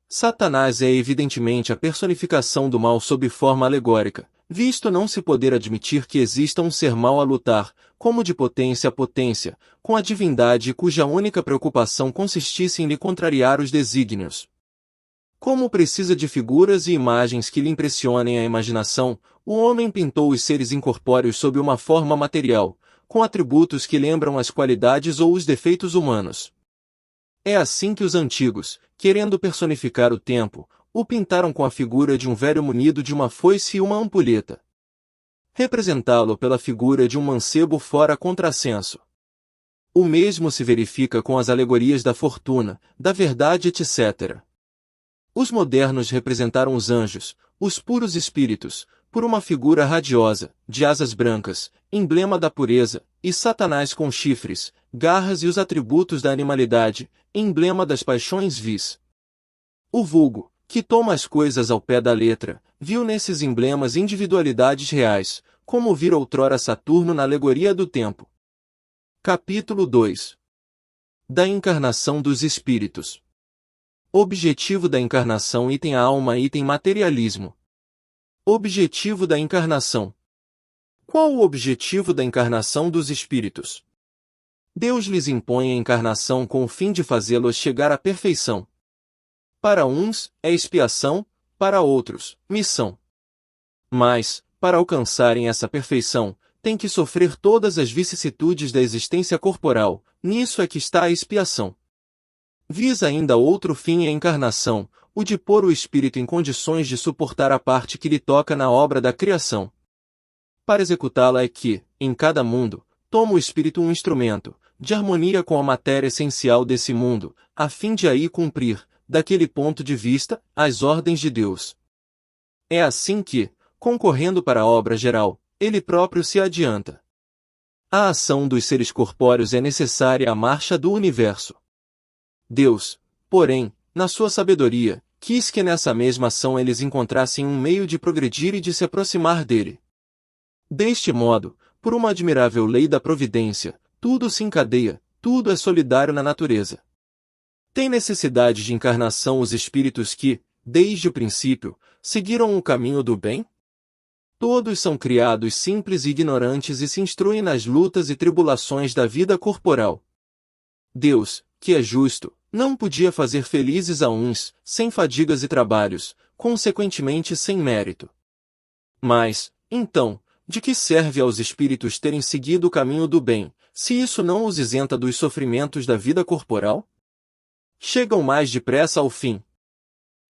Satanás é evidentemente a personificação do mal sob forma alegórica, visto não se poder admitir que exista um ser mau a lutar, como de potência a potência, com a divindade cuja única preocupação consistisse em lhe contrariar os desígnios. Como precisa de figuras e imagens que lhe impressionem a imaginação, o homem pintou os seres incorpóreos sob uma forma material, com atributos que lembram as qualidades ou os defeitos humanos. É assim que os antigos, querendo personificar o tempo, o pintaram com a figura de um velho munido de uma foice e uma ampulheta. Representá-lo pela figura de um mancebo fora contrassenso. O mesmo se verifica com as alegorias da fortuna, da verdade, etc. Os modernos representaram os anjos, os puros espíritos, por uma figura radiosa, de asas brancas, emblema da pureza, e Satanás com chifres, garras e os atributos da animalidade, emblema das paixões vis. O vulgo, que toma as coisas ao pé da letra, viu nesses emblemas individualidades reais, como vira outrora Saturno na alegoria do tempo. Capítulo 2. Da encarnação dos espíritos. Objetivo da encarnação: item alma, item materialismo. Objetivo da encarnação. Qual o objetivo da encarnação dos espíritos? Deus lhes impõe a encarnação com o fim de fazê-los chegar à perfeição. Para uns, é expiação, para outros, missão. Mas, para alcançarem essa perfeição, têm que sofrer todas as vicissitudes da existência corporal, nisso é que está a expiação. Visa ainda outro fim a encarnação, o de pôr o espírito em condições de suportar a parte que lhe toca na obra da criação. Para executá-la é que, em cada mundo, toma o espírito um instrumento, de harmonia com a matéria essencial desse mundo, a fim de aí cumprir, daquele ponto de vista, as ordens de Deus. É assim que, concorrendo para a obra geral, ele próprio se adianta. A ação dos seres corpóreos é necessária à marcha do universo. Deus, porém, na sua sabedoria, quis que nessa mesma ação eles encontrassem um meio de progredir e de se aproximar dele. Deste modo, por uma admirável lei da providência, tudo se encadeia, tudo é solidário na natureza. Tem necessidade de encarnação os espíritos que, desde o princípio, seguiram o caminho do bem? Todos são criados simples e ignorantes e se instruem nas lutas e tribulações da vida corporal. Deus, que é justo, não podia fazer felizes a uns, sem fadigas e trabalhos, consequentemente sem mérito. Mas, então, de que serve aos espíritos terem seguido o caminho do bem, se isso não os isenta dos sofrimentos da vida corporal? Chegam mais depressa ao fim.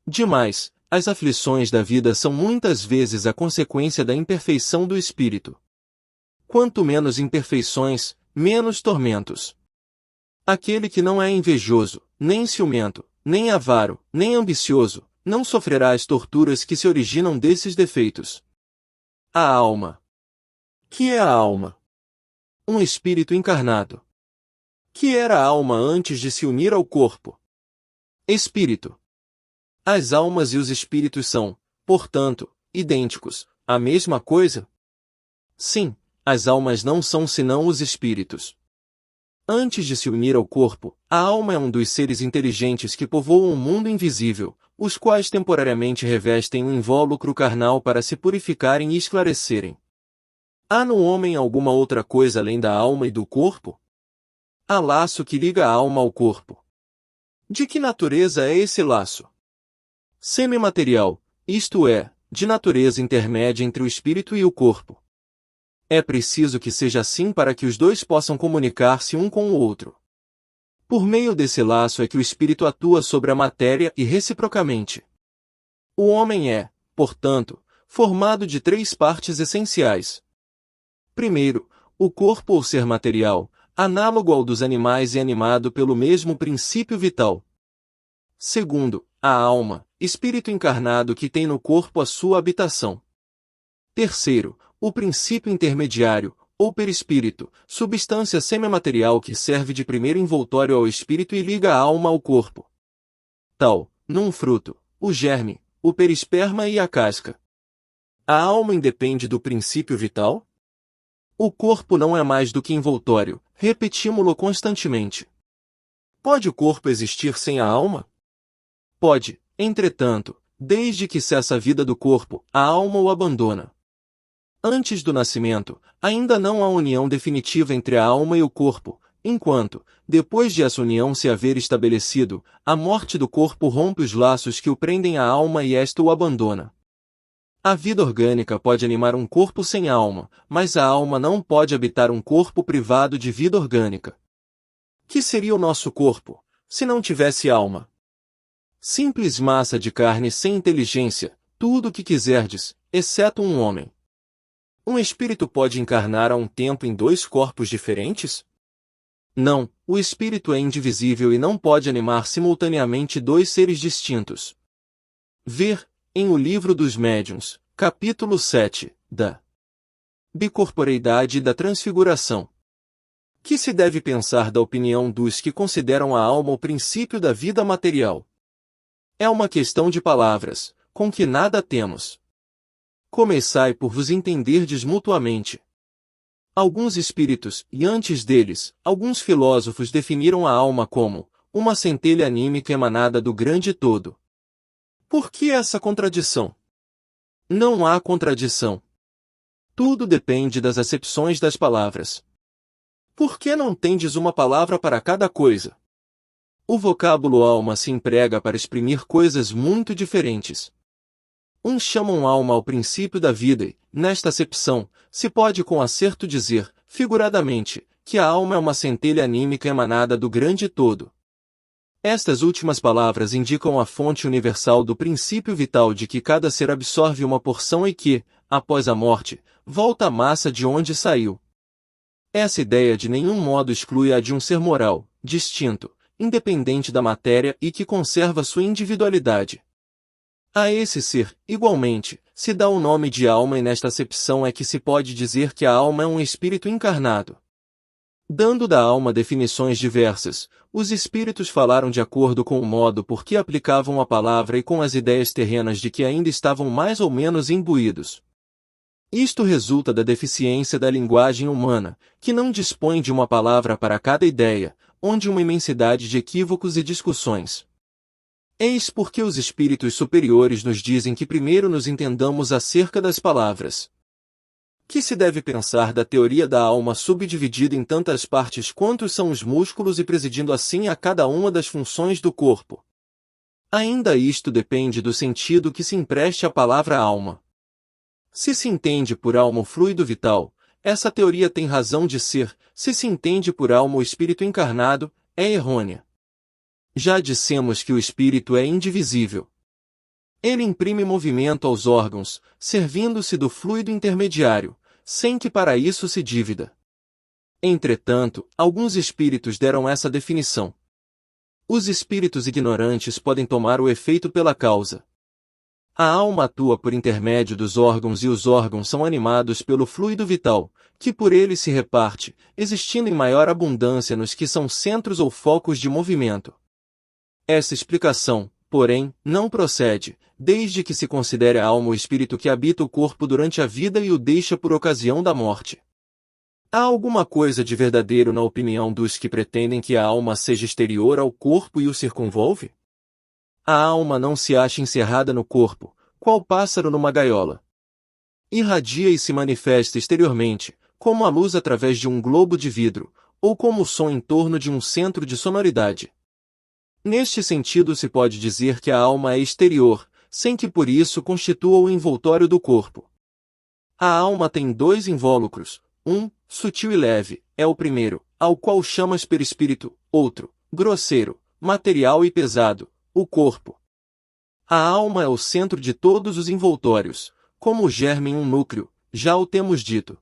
Demais, as aflições da vida são muitas vezes a consequência da imperfeição do espírito. Quanto menos imperfeições, menos tormentos. Aquele que não é invejoso, nem ciumento, nem avaro, nem ambicioso, não sofrerá as torturas que se originam desses defeitos. A alma. Que é a alma? Um espírito encarnado. Que era a alma antes de se unir ao corpo? Espírito. As almas e os espíritos são, portanto, idênticos, a mesma coisa? Sim, as almas não são senão os espíritos. Antes de se unir ao corpo, a alma é um dos seres inteligentes que povoam o mundo invisível, os quais temporariamente revestem um invólucro carnal para se purificarem e esclarecerem. Há no homem alguma outra coisa além da alma e do corpo? Há laço que liga a alma ao corpo. De que natureza é esse laço? Semimaterial, isto é, de natureza intermédia entre o espírito e o corpo. É preciso que seja assim para que os dois possam comunicar-se um com o outro. Por meio desse laço é que o espírito atua sobre a matéria e reciprocamente. O homem é, portanto, formado de três partes essenciais. Primeiro, o corpo ou ser material, análogo ao dos animais e animado pelo mesmo princípio vital. Segundo, a alma, espírito encarnado que tem no corpo a sua habitação. Terceiro, o princípio intermediário, ou perispírito, substância semimaterial que serve de primeiro envoltório ao espírito e liga a alma ao corpo. Tal, num fruto, o germe, o perisperma e a casca. A alma independe do princípio vital? O corpo não é mais do que envoltório, repetimos-lo constantemente. Pode o corpo existir sem a alma? Pode, entretanto, desde que cessa a vida do corpo, a alma o abandona. Antes do nascimento, ainda não há união definitiva entre a alma e o corpo, enquanto, depois de essa união se haver estabelecido, a morte do corpo rompe os laços que o prendem à alma e esta o abandona. A vida orgânica pode animar um corpo sem alma, mas a alma não pode habitar um corpo privado de vida orgânica. Que seria o nosso corpo, se não tivesse alma? Simples massa de carne sem inteligência, tudo o que quiserdes, exceto um homem. Um espírito pode encarnar a um tempo em dois corpos diferentes? Não, o espírito é indivisível e não pode animar simultaneamente dois seres distintos. Ver, em O Livro dos Médiuns, capítulo 7, da bicorporeidade e da transfiguração. Que se deve pensar da opinião dos que consideram a alma o princípio da vida material? É uma questão de palavras, com que nada temos. Começai por vos entenderdes mutuamente. Alguns espíritos, e antes deles, alguns filósofos definiram a alma como uma centelha anímica emanada do grande todo. Por que essa contradição? Não há contradição. Tudo depende das acepções das palavras. Por que não tendes uma palavra para cada coisa? O vocábulo alma se emprega para exprimir coisas muito diferentes. Uns chamam alma ao princípio da vida e, nesta acepção, se pode com acerto dizer, figuradamente, que a alma é uma centelha anímica emanada do grande todo. Estas últimas palavras indicam a fonte universal do princípio vital de que cada ser absorve uma porção e que, após a morte, volta à massa de onde saiu. Essa ideia de nenhum modo exclui a de um ser moral, distinto, independente da matéria e que conserva sua individualidade. A esse ser, igualmente, se dá o nome de alma e nesta acepção é que se pode dizer que a alma é um espírito encarnado. Dando da alma definições diversas, os espíritos falaram de acordo com o modo por que aplicavam a palavra e com as ideias terrenas de que ainda estavam mais ou menos imbuídos. Isto resulta da deficiência da linguagem humana, que não dispõe de uma palavra para cada ideia, onde uma imensidade de equívocos e discussões. Eis porque os espíritos superiores nos dizem que primeiro nos entendamos acerca das palavras. Que se deve pensar da teoria da alma subdividida em tantas partes quantos são os músculos e presidindo assim a cada uma das funções do corpo? Ainda isto depende do sentido que se empreste à palavra alma. Se se entende por alma o fluido vital, essa teoria tem razão de ser, se se entende por alma o espírito encarnado, é errônea. Já dissemos que o espírito é indivisível. Ele imprime movimento aos órgãos, servindo-se do fluido intermediário, sem que para isso se divida. Entretanto, alguns espíritos deram essa definição. Os espíritos ignorantes podem tomar o efeito pela causa. A alma atua por intermédio dos órgãos e os órgãos são animados pelo fluido vital, que por ele se reparte, existindo em maior abundância nos que são centros ou focos de movimento. Essa explicação, porém, não procede, desde que se considere a alma o espírito que habita o corpo durante a vida e o deixa por ocasião da morte. Há alguma coisa de verdadeiro na opinião dos que pretendem que a alma seja exterior ao corpo e o circunvolve? A alma não se acha encerrada no corpo, qual pássaro numa gaiola. Irradia e se manifesta exteriormente, como a luz através de um globo de vidro, ou como o som em torno de um centro de sonoridade. Neste sentido se pode dizer que a alma é exterior, sem que por isso constitua o envoltório do corpo. A alma tem dois invólucros, um, sutil e leve, é o primeiro, ao qual chamas perispírito, outro, grosseiro, material e pesado, o corpo. A alma é o centro de todos os envoltórios, como o germe em um núcleo, já o temos dito.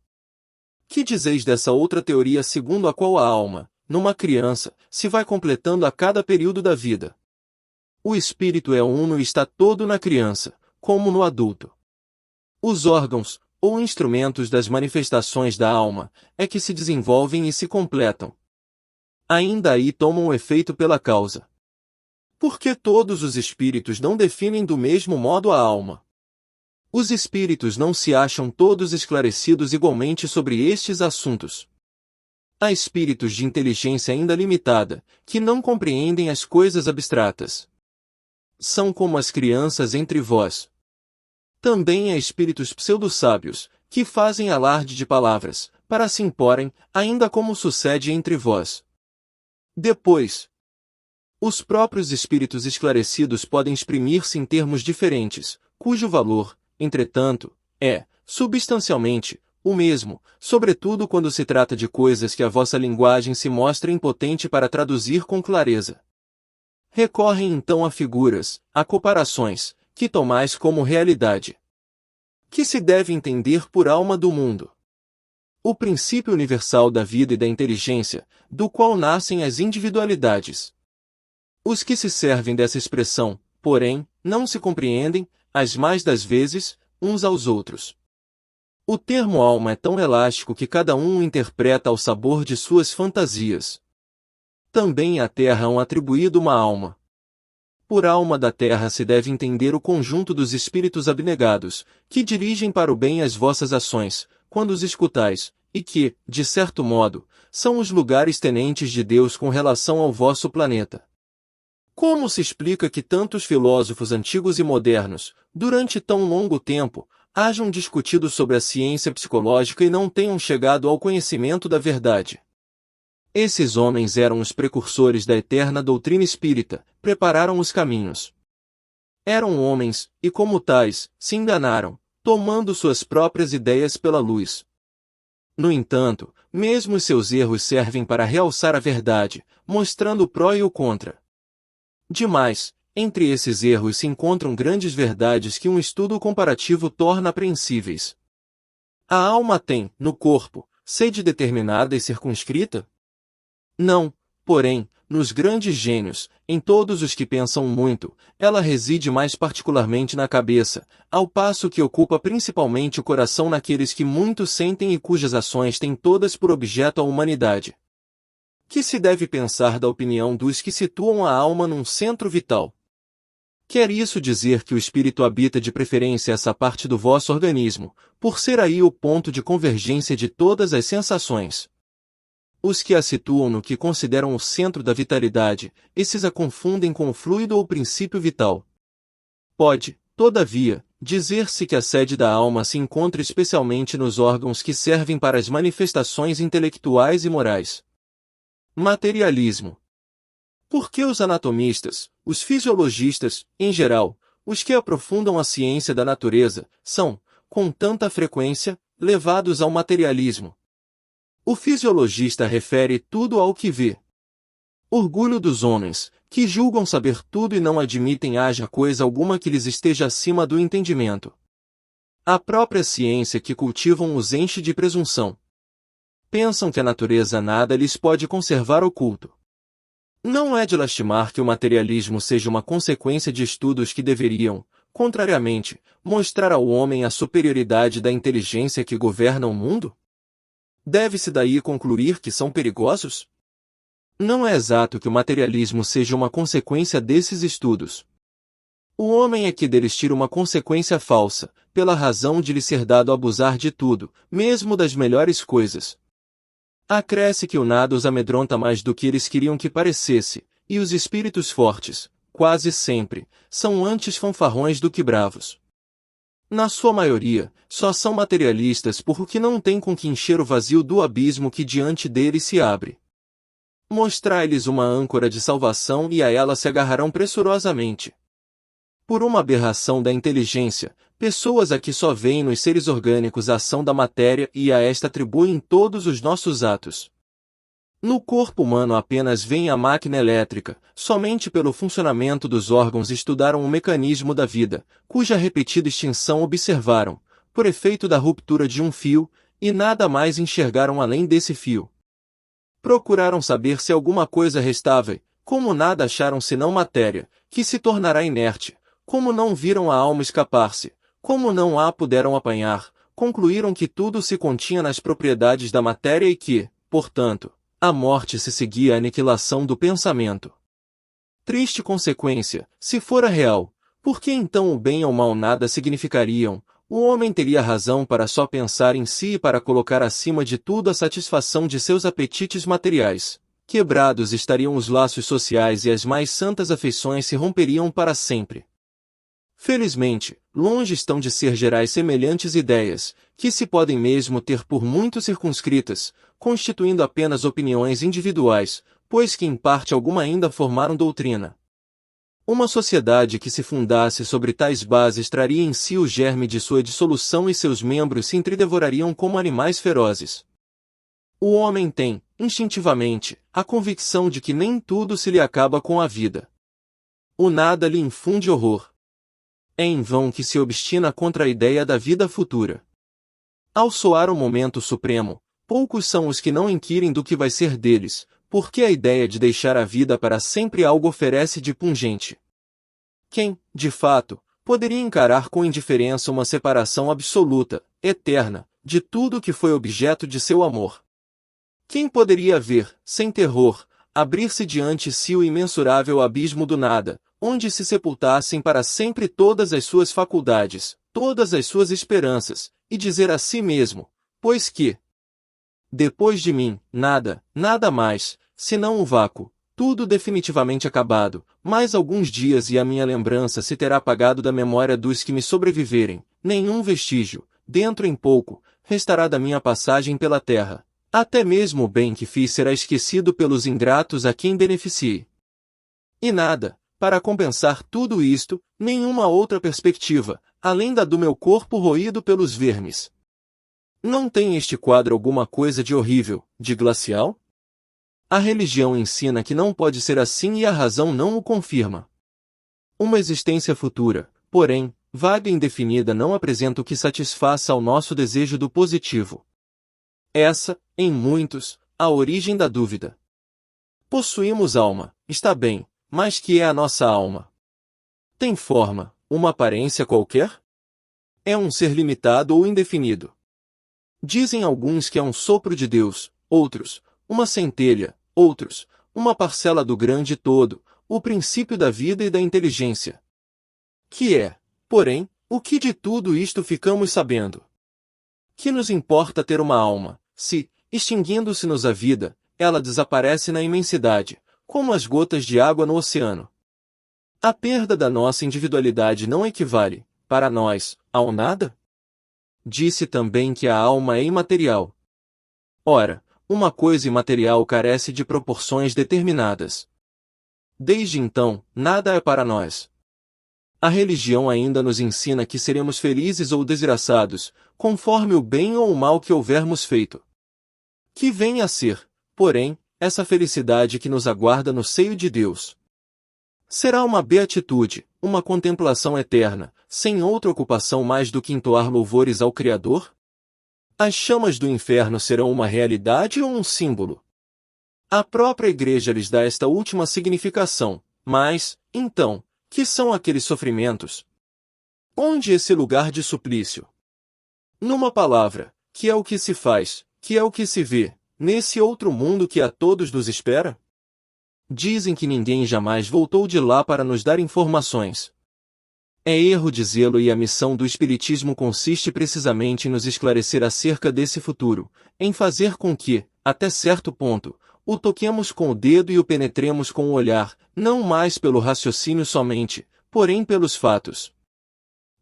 Que dizeis dessa outra teoria segundo a qual a alma, numa criança, se vai completando a cada período da vida? O espírito é uno e está todo na criança, como no adulto. Os órgãos, ou instrumentos das manifestações da alma, é que se desenvolvem e se completam. Ainda aí tomam efeito pela causa. Por que todos os espíritos não definem do mesmo modo a alma? Os espíritos não se acham todos esclarecidos igualmente sobre estes assuntos. Há espíritos de inteligência ainda limitada, que não compreendem as coisas abstratas. São como as crianças entre vós. Também há espíritos pseudo-sábios, que fazem alarde de palavras, para se imporem, ainda como sucede entre vós. Depois, os próprios espíritos esclarecidos podem exprimir-se em termos diferentes, cujo valor, entretanto, é, substancialmente, o mesmo, sobretudo quando se trata de coisas que a vossa linguagem se mostra impotente para traduzir com clareza. Recorrem então a figuras, a comparações, que tomais como realidade. Que se deve entender por alma do mundo? O princípio universal da vida e da inteligência, do qual nascem as individualidades. Os que se servem dessa expressão, porém, não se compreendem, as mais das vezes, uns aos outros. O termo alma é tão elástico que cada um o interpreta ao sabor de suas fantasias. Também à terra hão atribuído uma alma. Por alma da terra se deve entender o conjunto dos espíritos abnegados, que dirigem para o bem as vossas ações, quando os escutais, e que, de certo modo, são os lugares tenentes de Deus com relação ao vosso planeta. Como se explica que tantos filósofos antigos e modernos, durante tão longo tempo, hajam discutido sobre a ciência psicológica e não tenham chegado ao conhecimento da verdade? Esses homens eram os precursores da eterna doutrina espírita, prepararam os caminhos. Eram homens, e como tais, se enganaram, tomando suas próprias ideias pela luz. No entanto, mesmo os seus erros servem para realçar a verdade, mostrando o pró e o contra. Demais, entre esses erros se encontram grandes verdades que um estudo comparativo torna apreensíveis. A alma tem, no corpo, sede determinada e circunscrita? Não, porém, nos grandes gênios, em todos os que pensam muito, ela reside mais particularmente na cabeça, ao passo que ocupa principalmente o coração naqueles que muito sentem e cujas ações têm todas por objeto a humanidade. Que se deve pensar da opinião dos que situam a alma num centro vital? Quer isso dizer que o espírito habita de preferência essa parte do vosso organismo, por ser aí o ponto de convergência de todas as sensações? Os que a situam no que consideram o centro da vitalidade, esses a confundem com o fluido ou princípio vital. Pode, todavia, dizer-se que a sede da alma se encontra especialmente nos órgãos que servem para as manifestações intelectuais e morais. Materialismo. Porque os anatomistas, os fisiologistas, em geral, os que aprofundam a ciência da natureza, são, com tanta frequência, levados ao materialismo? O fisiologista refere tudo ao que vê. Orgulho dos homens, que julgam saber tudo e não admitem haja coisa alguma que lhes esteja acima do entendimento. A própria ciência que cultivam os enche de presunção. Pensam que a natureza nada lhes pode conservar oculto. Não é de lastimar que o materialismo seja uma consequência de estudos que deveriam, contrariamente, mostrar ao homem a superioridade da inteligência que governa o mundo? Deve-se daí concluir que são perigosos? Não é exato que o materialismo seja uma consequência desses estudos. O homem é que deles tira uma consequência falsa, pela razão de lhe ser dado abusar de tudo, mesmo das melhores coisas. Acresce que o nada os amedronta mais do que eles queriam que parecesse, e os espíritos fortes, quase sempre, são antes fanfarrões do que bravos. Na sua maioria, só são materialistas porque não têm com que encher o vazio do abismo que diante deles se abre. Mostrai-lhes uma âncora de salvação e a ela se agarrarão pressurosamente. Por uma aberração da inteligência, pessoas aqui só veem nos seres orgânicos a ação da matéria e a esta atribuem todos os nossos atos. No corpo humano apenas veem a máquina elétrica, somente pelo funcionamento dos órgãos estudaram o mecanismo da vida, cuja repetida extinção observaram, por efeito da ruptura de um fio, e nada mais enxergaram além desse fio. Procuraram saber se alguma coisa restava, como nada acharam senão matéria, que se tornará inerte, como não viram a alma escapar-se, como não a puderam apanhar, concluíram que tudo se continha nas propriedades da matéria e que, portanto, a morte se seguia à aniquilação do pensamento. Triste consequência, se fora real, porque então o bem ou o mal nada significariam, o homem teria razão para só pensar em si e para colocar acima de tudo a satisfação de seus apetites materiais. Quebrados estariam os laços sociais e as mais santas afeições se romperiam para sempre. Felizmente, longe estão de ser gerais semelhantes ideias, que se podem mesmo ter por muito circunscritas, constituindo apenas opiniões individuais, pois que em parte alguma ainda formaram doutrina. Uma sociedade que se fundasse sobre tais bases traria em si o germe de sua dissolução e seus membros se entredevorariam como animais ferozes. O homem tem, instintivamente, a convicção de que nem tudo se lhe acaba com a vida. O nada lhe infunde horror. É em vão que se obstina contra a ideia da vida futura. Ao soar o momento supremo, poucos são os que não inquirem do que vai ser deles, porque a ideia de deixar a vida para sempre algo oferece de pungente. Quem, de fato, poderia encarar com indiferença uma separação absoluta, eterna, de tudo que foi objeto de seu amor? Quem poderia ver, sem terror, abrir-se diante si o imensurável abismo do nada, onde se sepultassem para sempre todas as suas faculdades, todas as suas esperanças, e dizer a si mesmo, pois que, depois de mim, nada, nada mais, senão o vácuo, tudo definitivamente acabado, mais alguns dias e a minha lembrança se terá apagado da memória dos que me sobreviverem, nenhum vestígio, dentro em pouco, restará da minha passagem pela terra. Até mesmo o bem que fiz será esquecido pelos ingratos a quem beneficiei. E nada, para compensar tudo isto, nenhuma outra perspectiva, além da do meu corpo roído pelos vermes. Não tem este quadro alguma coisa de horrível, de glacial? A religião ensina que não pode ser assim e a razão não o confirma. Uma existência futura, porém, vaga e indefinida não apresenta o que satisfaça ao nosso desejo do positivo. Essa, em muitos, a origem da dúvida. Possuímos alma, está bem, mas que é a nossa alma? Tem forma, uma aparência qualquer? É um ser limitado ou indefinido? Dizem alguns que é um sopro de Deus, outros, uma centelha, outros, uma parcela do grande todo, o princípio da vida e da inteligência. Que é, porém, o que de tudo isto ficamos sabendo? Que nos importa ter uma alma, se, extinguindo-se-nos a vida, ela desaparece na imensidade, como as gotas de água no oceano? A perda da nossa individualidade não equivale, para nós, ao nada? Disse também que a alma é imaterial. Ora, uma coisa imaterial carece de proporções determinadas. Desde então, nada é para nós. A religião ainda nos ensina que seremos felizes ou desgraçados, conforme o bem ou o mal que houvermos feito. Que vem a ser, porém, essa felicidade que nos aguarda no seio de Deus? Será uma beatitude, uma contemplação eterna, sem outra ocupação mais do que entoar louvores ao Criador? As chamas do inferno serão uma realidade ou um símbolo? A própria Igreja lhes dá esta última significação, mas, então, que são aqueles sofrimentos? Onde esse lugar de suplício? Numa palavra, que é o que se faz, que é o que se vê, nesse outro mundo que a todos nos espera? Dizem que ninguém jamais voltou de lá para nos dar informações. É erro dizê-lo e a missão do Espiritismo consiste precisamente em nos esclarecer acerca desse futuro, em fazer com que, até certo ponto, o toquemos com o dedo e o penetremos com o olhar, não mais pelo raciocínio somente, porém pelos fatos.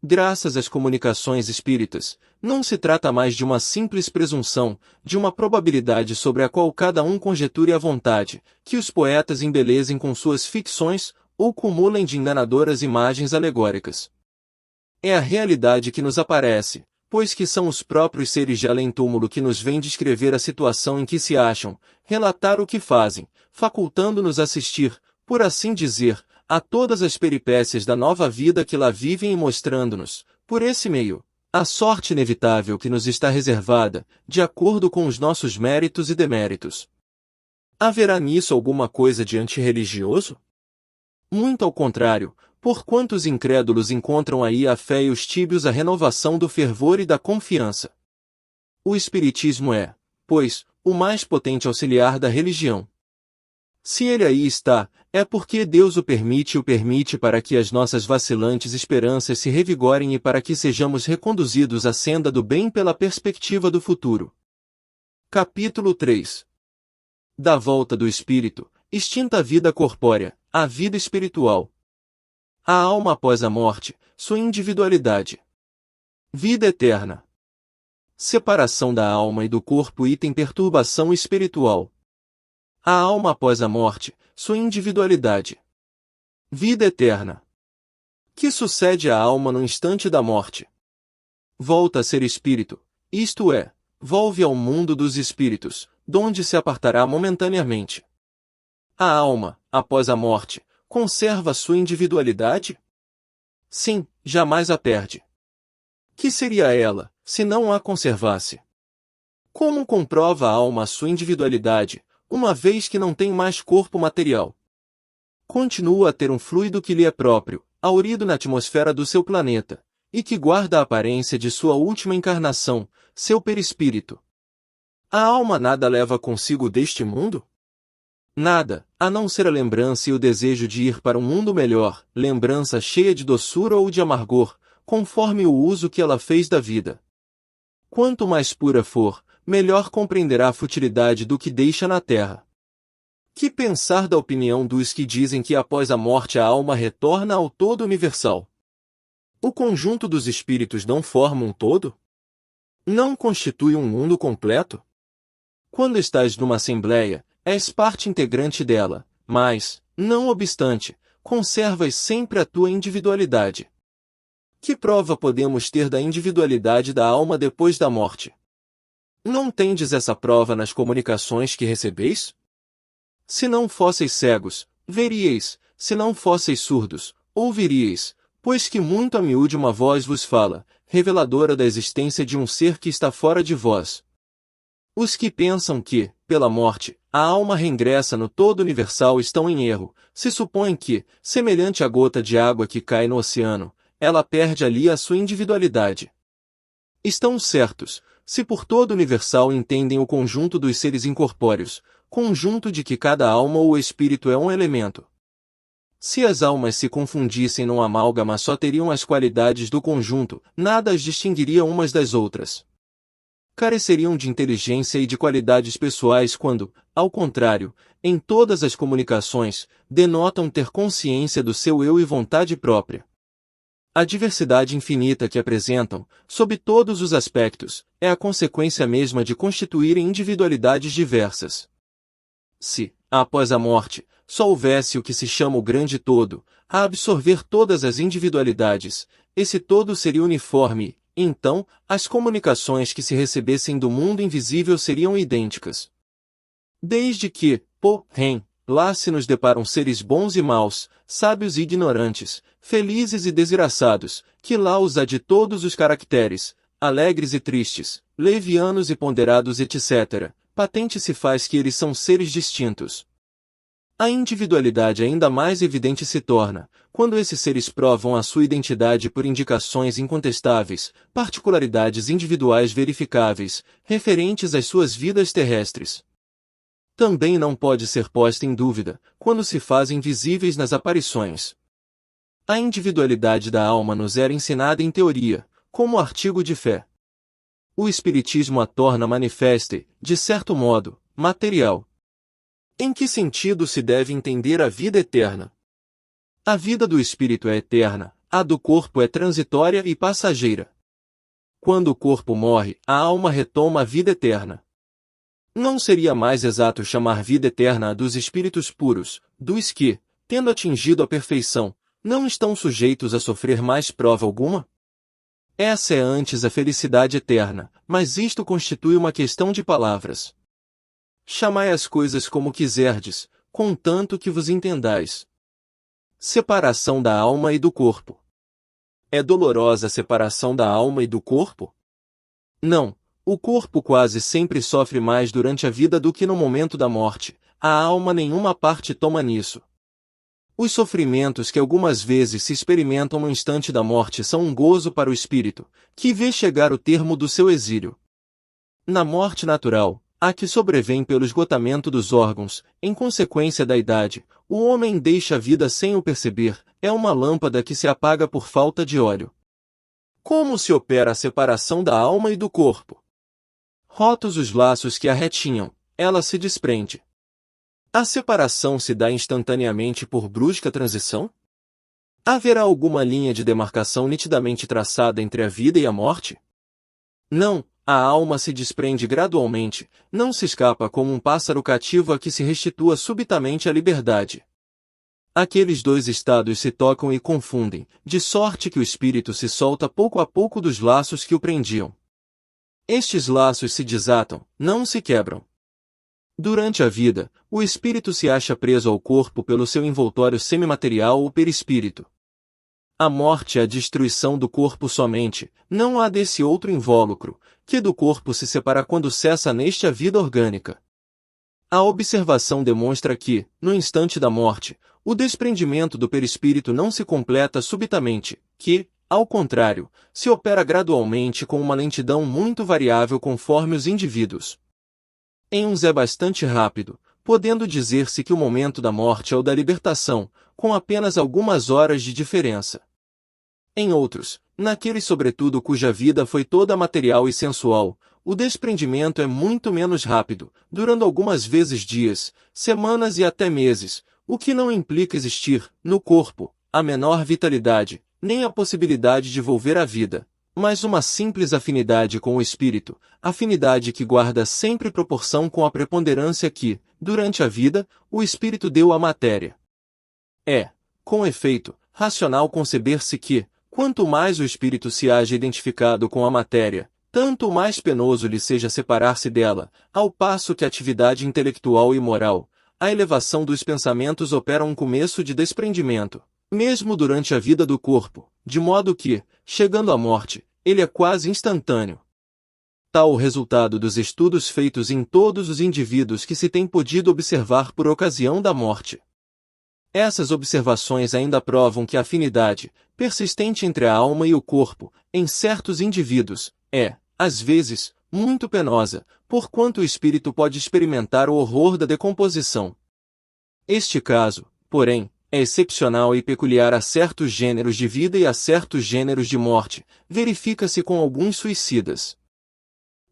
Graças às comunicações espíritas, não se trata mais de uma simples presunção, de uma probabilidade sobre a qual cada um conjeture à vontade, que os poetas embelezem com suas ficções, ou cumulem de enganadoras imagens alegóricas. É a realidade que nos aparece, pois que são os próprios seres de além-túmulo que nos vêm descrever a situação em que se acham, relatar o que fazem, facultando-nos assistir, por assim dizer, a todas as peripécias da nova vida que lá vivem e mostrando-nos, por esse meio, a sorte inevitável que nos está reservada, de acordo com os nossos méritos e deméritos. Haverá nisso alguma coisa de antirreligioso? Muito ao contrário, porquanto os incrédulos encontram aí a fé e os tíbios a renovação do fervor e da confiança. O Espiritismo é, pois, o mais potente auxiliar da religião. Se ele aí está, é porque Deus o permite para que as nossas vacilantes esperanças se revigorem e para que sejamos reconduzidos à senda do bem pela perspectiva do futuro. Capítulo 3. Da volta do espírito, extinta a vida corpórea, a vida espiritual. A alma após a morte, sua individualidade. Vida eterna. Separação da alma e do corpo. Item perturbação espiritual. A alma após a morte, sua individualidade. Vida eterna. Que sucede à alma no instante da morte? Volta a ser espírito, isto é, volve ao mundo dos espíritos, donde se apartará momentaneamente. A alma, após a morte, conserva sua individualidade? Sim, jamais a perde. Que seria ela, se não a conservasse? Como comprova a alma a sua individualidade, uma vez que não tem mais corpo material? Continua a ter um fluido que lhe é próprio, haurido na atmosfera do seu planeta, e que guarda a aparência de sua última encarnação, seu perispírito. A alma nada leva consigo deste mundo? Nada, a não ser a lembrança e o desejo de ir para um mundo melhor, lembrança cheia de doçura ou de amargor, conforme o uso que ela fez da vida. Quanto mais pura for, melhor compreenderá a futilidade do que deixa na terra. Que pensar da opinião dos que dizem que após a morte a alma retorna ao todo universal? O conjunto dos espíritos não forma um todo? Não constitui um mundo completo? Quando estás numa assembleia, és parte integrante dela, mas, não obstante, conservas sempre a tua individualidade. Que prova podemos ter da individualidade da alma depois da morte? Não tendes essa prova nas comunicações que recebeis? Se não fosseis cegos, veríeis; se não fosseis surdos, ouviríeis, pois que muito a miúde uma voz vos fala, reveladora da existência de um ser que está fora de vós. Os que pensam que, pela morte, a alma reingressa no todo universal estão em erro, se supõem que, semelhante à gota de água que cai no oceano, ela perde ali a sua individualidade. Estão certos, se por todo universal entendem o conjunto dos seres incorpóreos, conjunto de que cada alma ou espírito é um elemento. Se as almas se confundissem num amálgama só teriam as qualidades do conjunto, nada as distinguiria umas das outras. Careceriam de inteligência e de qualidades pessoais quando, ao contrário, em todas as comunicações, denotam ter consciência do seu eu e vontade própria. A diversidade infinita que apresentam, sob todos os aspectos, é a consequência mesma de constituírem individualidades diversas. Se, após a morte, só houvesse o que se chama o grande todo, a absorver todas as individualidades, esse todo seria uniforme, e, então, as comunicações que se recebessem do mundo invisível seriam idênticas. Desde que, porém, lá se nos deparam seres bons e maus, sábios e ignorantes, felizes e desgraçados, que lá os há de todos os caracteres, alegres e tristes, levianos e ponderados etc., patente se faz que eles são seres distintos. A individualidade ainda mais evidente se torna, quando esses seres provam a sua identidade por indicações incontestáveis, particularidades individuais verificáveis, referentes às suas vidas terrestres. Também não pode ser posta em dúvida, quando se fazem visíveis nas aparições. A individualidade da alma nos era ensinada em teoria, como artigo de fé. O Espiritismo a torna manifesta, de certo modo, material. Em que sentido se deve entender a vida eterna? A vida do espírito é eterna, a do corpo é transitória e passageira. Quando o corpo morre, a alma retoma a vida eterna. Não seria mais exato chamar vida eterna a dos espíritos puros, dos que, tendo atingido a perfeição, não estão sujeitos a sofrer mais prova alguma? Essa é antes a felicidade eterna, mas isto constitui uma questão de palavras. Chamai as coisas como quiserdes, contanto que vos entendais. Separação da alma e do corpo. É dolorosa a separação da alma e do corpo? Não, o corpo quase sempre sofre mais durante a vida do que no momento da morte, a alma nenhuma parte toma nisso. Os sofrimentos que algumas vezes se experimentam no instante da morte são um gozo para o espírito, que vê chegar o termo do seu exílio. Na morte natural, a que sobrevém pelo esgotamento dos órgãos, em consequência da idade, o homem deixa a vida sem o perceber, é uma lâmpada que se apaga por falta de óleo. Como se opera a separação da alma e do corpo? Rotos os laços que a retinham, ela se desprende. A separação se dá instantaneamente por brusca transição? Haverá alguma linha de demarcação nitidamente traçada entre a vida e a morte? Não, a alma se desprende gradualmente, não se escapa como um pássaro cativo a que se restitua subitamente à liberdade. Aqueles dois estados se tocam e confundem, de sorte que o espírito se solta pouco a pouco dos laços que o prendiam. Estes laços se desatam, não se quebram. Durante a vida, o espírito se acha preso ao corpo pelo seu envoltório semimaterial ou perispírito. A morte é a destruição do corpo somente, não há desse outro invólucro, que do corpo se separa quando cessa neste a vida orgânica. A observação demonstra que, no instante da morte, o desprendimento do perispírito não se completa subitamente, que, ao contrário, se opera gradualmente com uma lentidão muito variável conforme os indivíduos. Em uns é bastante rápido, podendo dizer-se que o momento da morte é o da libertação, com apenas algumas horas de diferença. Em outros, naqueles sobretudo cuja vida foi toda material e sensual, o desprendimento é muito menos rápido, durando algumas vezes dias, semanas e até meses, o que não implica existir, no corpo, a menor vitalidade, nem a possibilidade de volver à vida, mas uma simples afinidade com o espírito, afinidade que guarda sempre proporção com a preponderância que, durante a vida, o espírito deu à matéria. É, com efeito, racional conceber-se que, quanto mais o espírito se haja identificado com a matéria, tanto mais penoso lhe seja separar-se dela, ao passo que a atividade intelectual e moral, a elevação dos pensamentos opera um começo de desprendimento, mesmo durante a vida do corpo, de modo que, chegando à morte, ele é quase instantâneo. Tal o resultado dos estudos feitos em todos os indivíduos que se tem podido observar por ocasião da morte. Essas observações ainda provam que a afinidade, persistente entre a alma e o corpo, em certos indivíduos, é, às vezes, muito penosa, porquanto o espírito pode experimentar o horror da decomposição. Este caso, porém, é excepcional e peculiar a certos gêneros de vida e a certos gêneros de morte, verifica-se com alguns suicidas.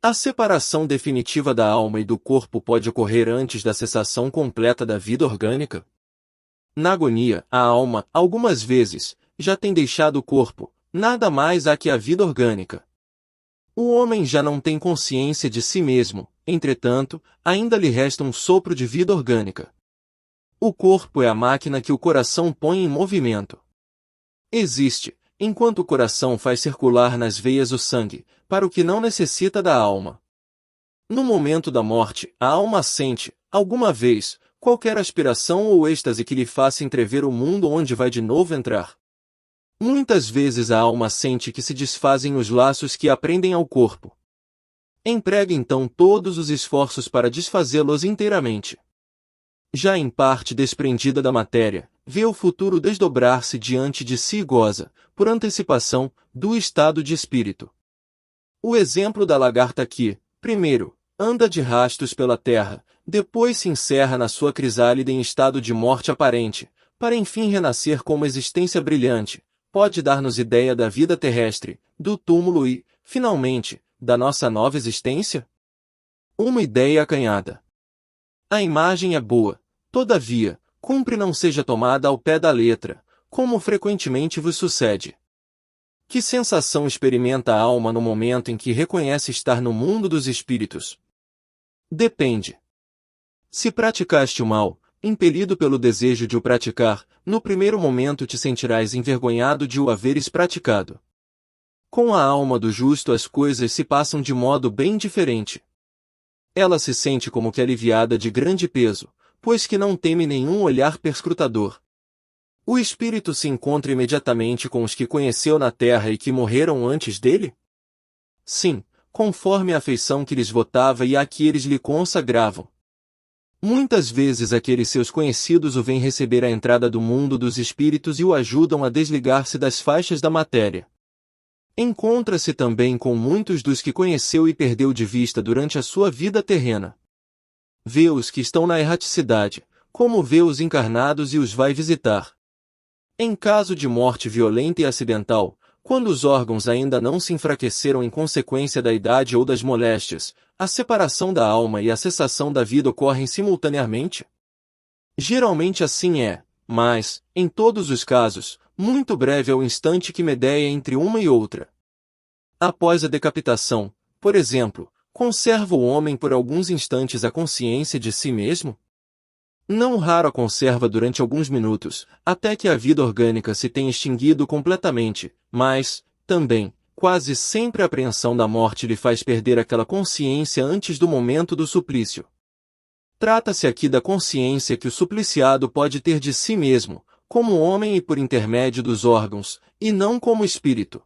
A separação definitiva da alma e do corpo pode ocorrer antes da cessação completa da vida orgânica? Na agonia, a alma, algumas vezes, já tem deixado o corpo, nada mais há que a vida orgânica. O homem já não tem consciência de si mesmo, entretanto, ainda lhe resta um sopro de vida orgânica. O corpo é a máquina que o coração põe em movimento. Existe, enquanto o coração faz circular nas veias o sangue, para o que não necessita da alma. No momento da morte, a alma sente, alguma vez, qualquer aspiração ou êxtase que lhe faça entrever o mundo onde vai de novo entrar. Muitas vezes a alma sente que se desfazem os laços que a prendem ao corpo. Emprega então todos os esforços para desfazê-los inteiramente. Já em parte desprendida da matéria, vê o futuro desdobrar-se diante de si e goza, por antecipação, do estado de espírito. O exemplo da lagarta que, primeiro, anda de rastos pela terra, depois se encerra na sua crisálida em estado de morte aparente, para enfim renascer com uma existência brilhante, pode dar-nos ideia da vida terrestre, do túmulo e, finalmente, da nossa nova existência? Uma ideia acanhada. A imagem é boa, todavia, cumpre não seja tomada ao pé da letra, como frequentemente vos sucede. Que sensação experimenta a alma no momento em que reconhece estar no mundo dos espíritos? Depende. Se praticaste o mal, impelido pelo desejo de o praticar, no primeiro momento te sentirás envergonhado de o haveres praticado. Com a alma do justo as coisas se passam de modo bem diferente. Ela se sente como que aliviada de grande peso, pois que não teme nenhum olhar perscrutador. O espírito se encontra imediatamente com os que conheceu na terra e que morreram antes dele? Sim, conforme a afeição que lhes votava e a que eles lhe consagravam. Muitas vezes aqueles seus conhecidos o vêm receber à entrada do mundo dos espíritos e o ajudam a desligar-se das faixas da matéria. Encontra-se também com muitos dos que conheceu e perdeu de vista durante a sua vida terrena. Vê os que estão na erraticidade, como vê os encarnados e os vai visitar. Em caso de morte violenta e acidental, quando os órgãos ainda não se enfraqueceram em consequência da idade ou das moléstias, a separação da alma e a cessação da vida ocorrem simultaneamente? Geralmente assim é, mas, em todos os casos, muito breve é o instante que medeia entre uma e outra. Após a decapitação, por exemplo, conserva o homem por alguns instantes a consciência de si mesmo? Não raro a conserva durante alguns minutos, até que a vida orgânica se tenha extinguido completamente, mas, também, quase sempre a apreensão da morte lhe faz perder aquela consciência antes do momento do suplício. Trata-se aqui da consciência que o supliciado pode ter de si mesmo, como homem e por intermédio dos órgãos, e não como espírito.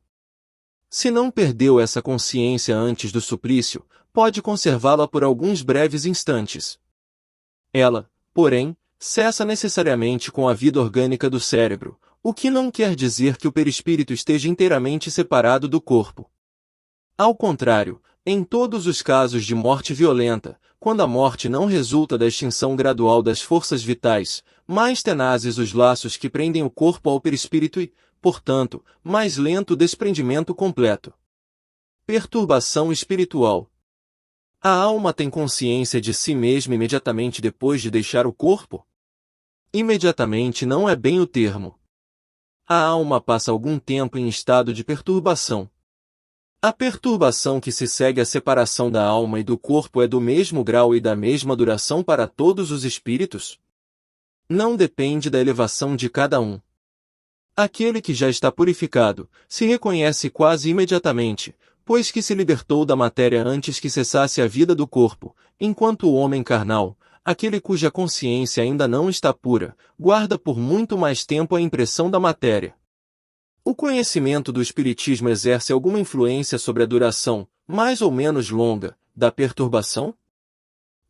Se não perdeu essa consciência antes do suplício, pode conservá-la por alguns breves instantes. Ela, porém, cessa necessariamente com a vida orgânica do cérebro, o que não quer dizer que o perispírito esteja inteiramente separado do corpo. Ao contrário, em todos os casos de morte violenta, quando a morte não resulta da extinção gradual das forças vitais, mais tenazes os laços que prendem o corpo ao perispírito e, portanto, mais lento o desprendimento completo. Perturbação espiritual. A alma tem consciência de si mesma imediatamente depois de deixar o corpo? Imediatamente não é bem o termo. A alma passa algum tempo em estado de perturbação. A perturbação que se segue à separação da alma e do corpo é do mesmo grau e da mesma duração para todos os espíritos? Não depende da elevação de cada um. Aquele que já está purificado, se reconhece quase imediatamente, pois que se libertou da matéria antes que cessasse a vida do corpo, enquanto o homem carnal, aquele cuja consciência ainda não está pura, guarda por muito mais tempo a impressão da matéria. O conhecimento do espiritismo exerce alguma influência sobre a duração, mais ou menos longa, da perturbação?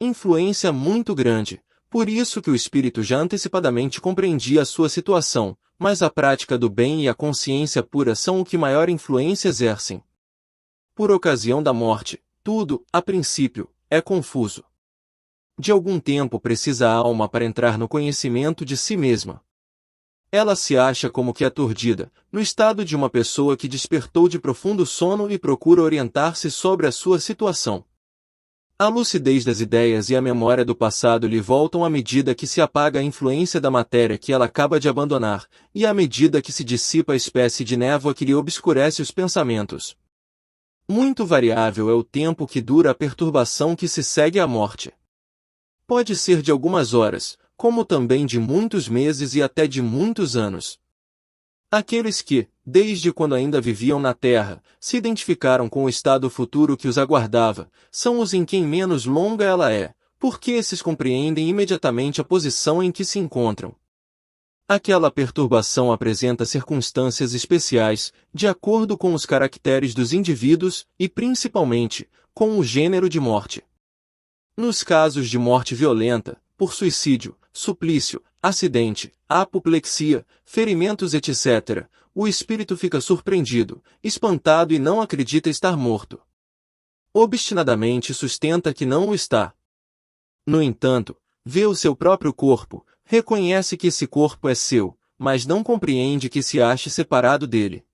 Influência muito grande, por isso que o espírito já antecipadamente compreendia a sua situação, mas a prática do bem e a consciência pura são o que maior influência exercem. Por ocasião da morte, tudo, a princípio, é confuso. De algum tempo precisa a alma para entrar no conhecimento de si mesma. Ela se acha como que aturdida, no estado de uma pessoa que despertou de profundo sono e procura orientar-se sobre a sua situação. A lucidez das ideias e a memória do passado lhe voltam à medida que se apaga a influência da matéria que ela acaba de abandonar, e à medida que se dissipa a espécie de névoa que lhe obscurece os pensamentos. Muito variável é o tempo que dura a perturbação que se segue à morte. Pode ser de algumas horas, como também de muitos meses e até de muitos anos. Aqueles que, desde quando ainda viviam na Terra, se identificaram com o estado futuro que os aguardava, são os em quem menos longa ela é, porque esses compreendem imediatamente a posição em que se encontram. Aquela perturbação apresenta circunstâncias especiais, de acordo com os caracteres dos indivíduos e, principalmente, com o gênero de morte. Nos casos de morte violenta, por suicídio, suplício, acidente, apoplexia, ferimentos etc., o espírito fica surpreendido, espantado e não acredita estar morto. Obstinadamente sustenta que não o está. No entanto, vê o seu próprio corpo, reconhece que esse corpo é seu, mas não compreende que se ache separado dele.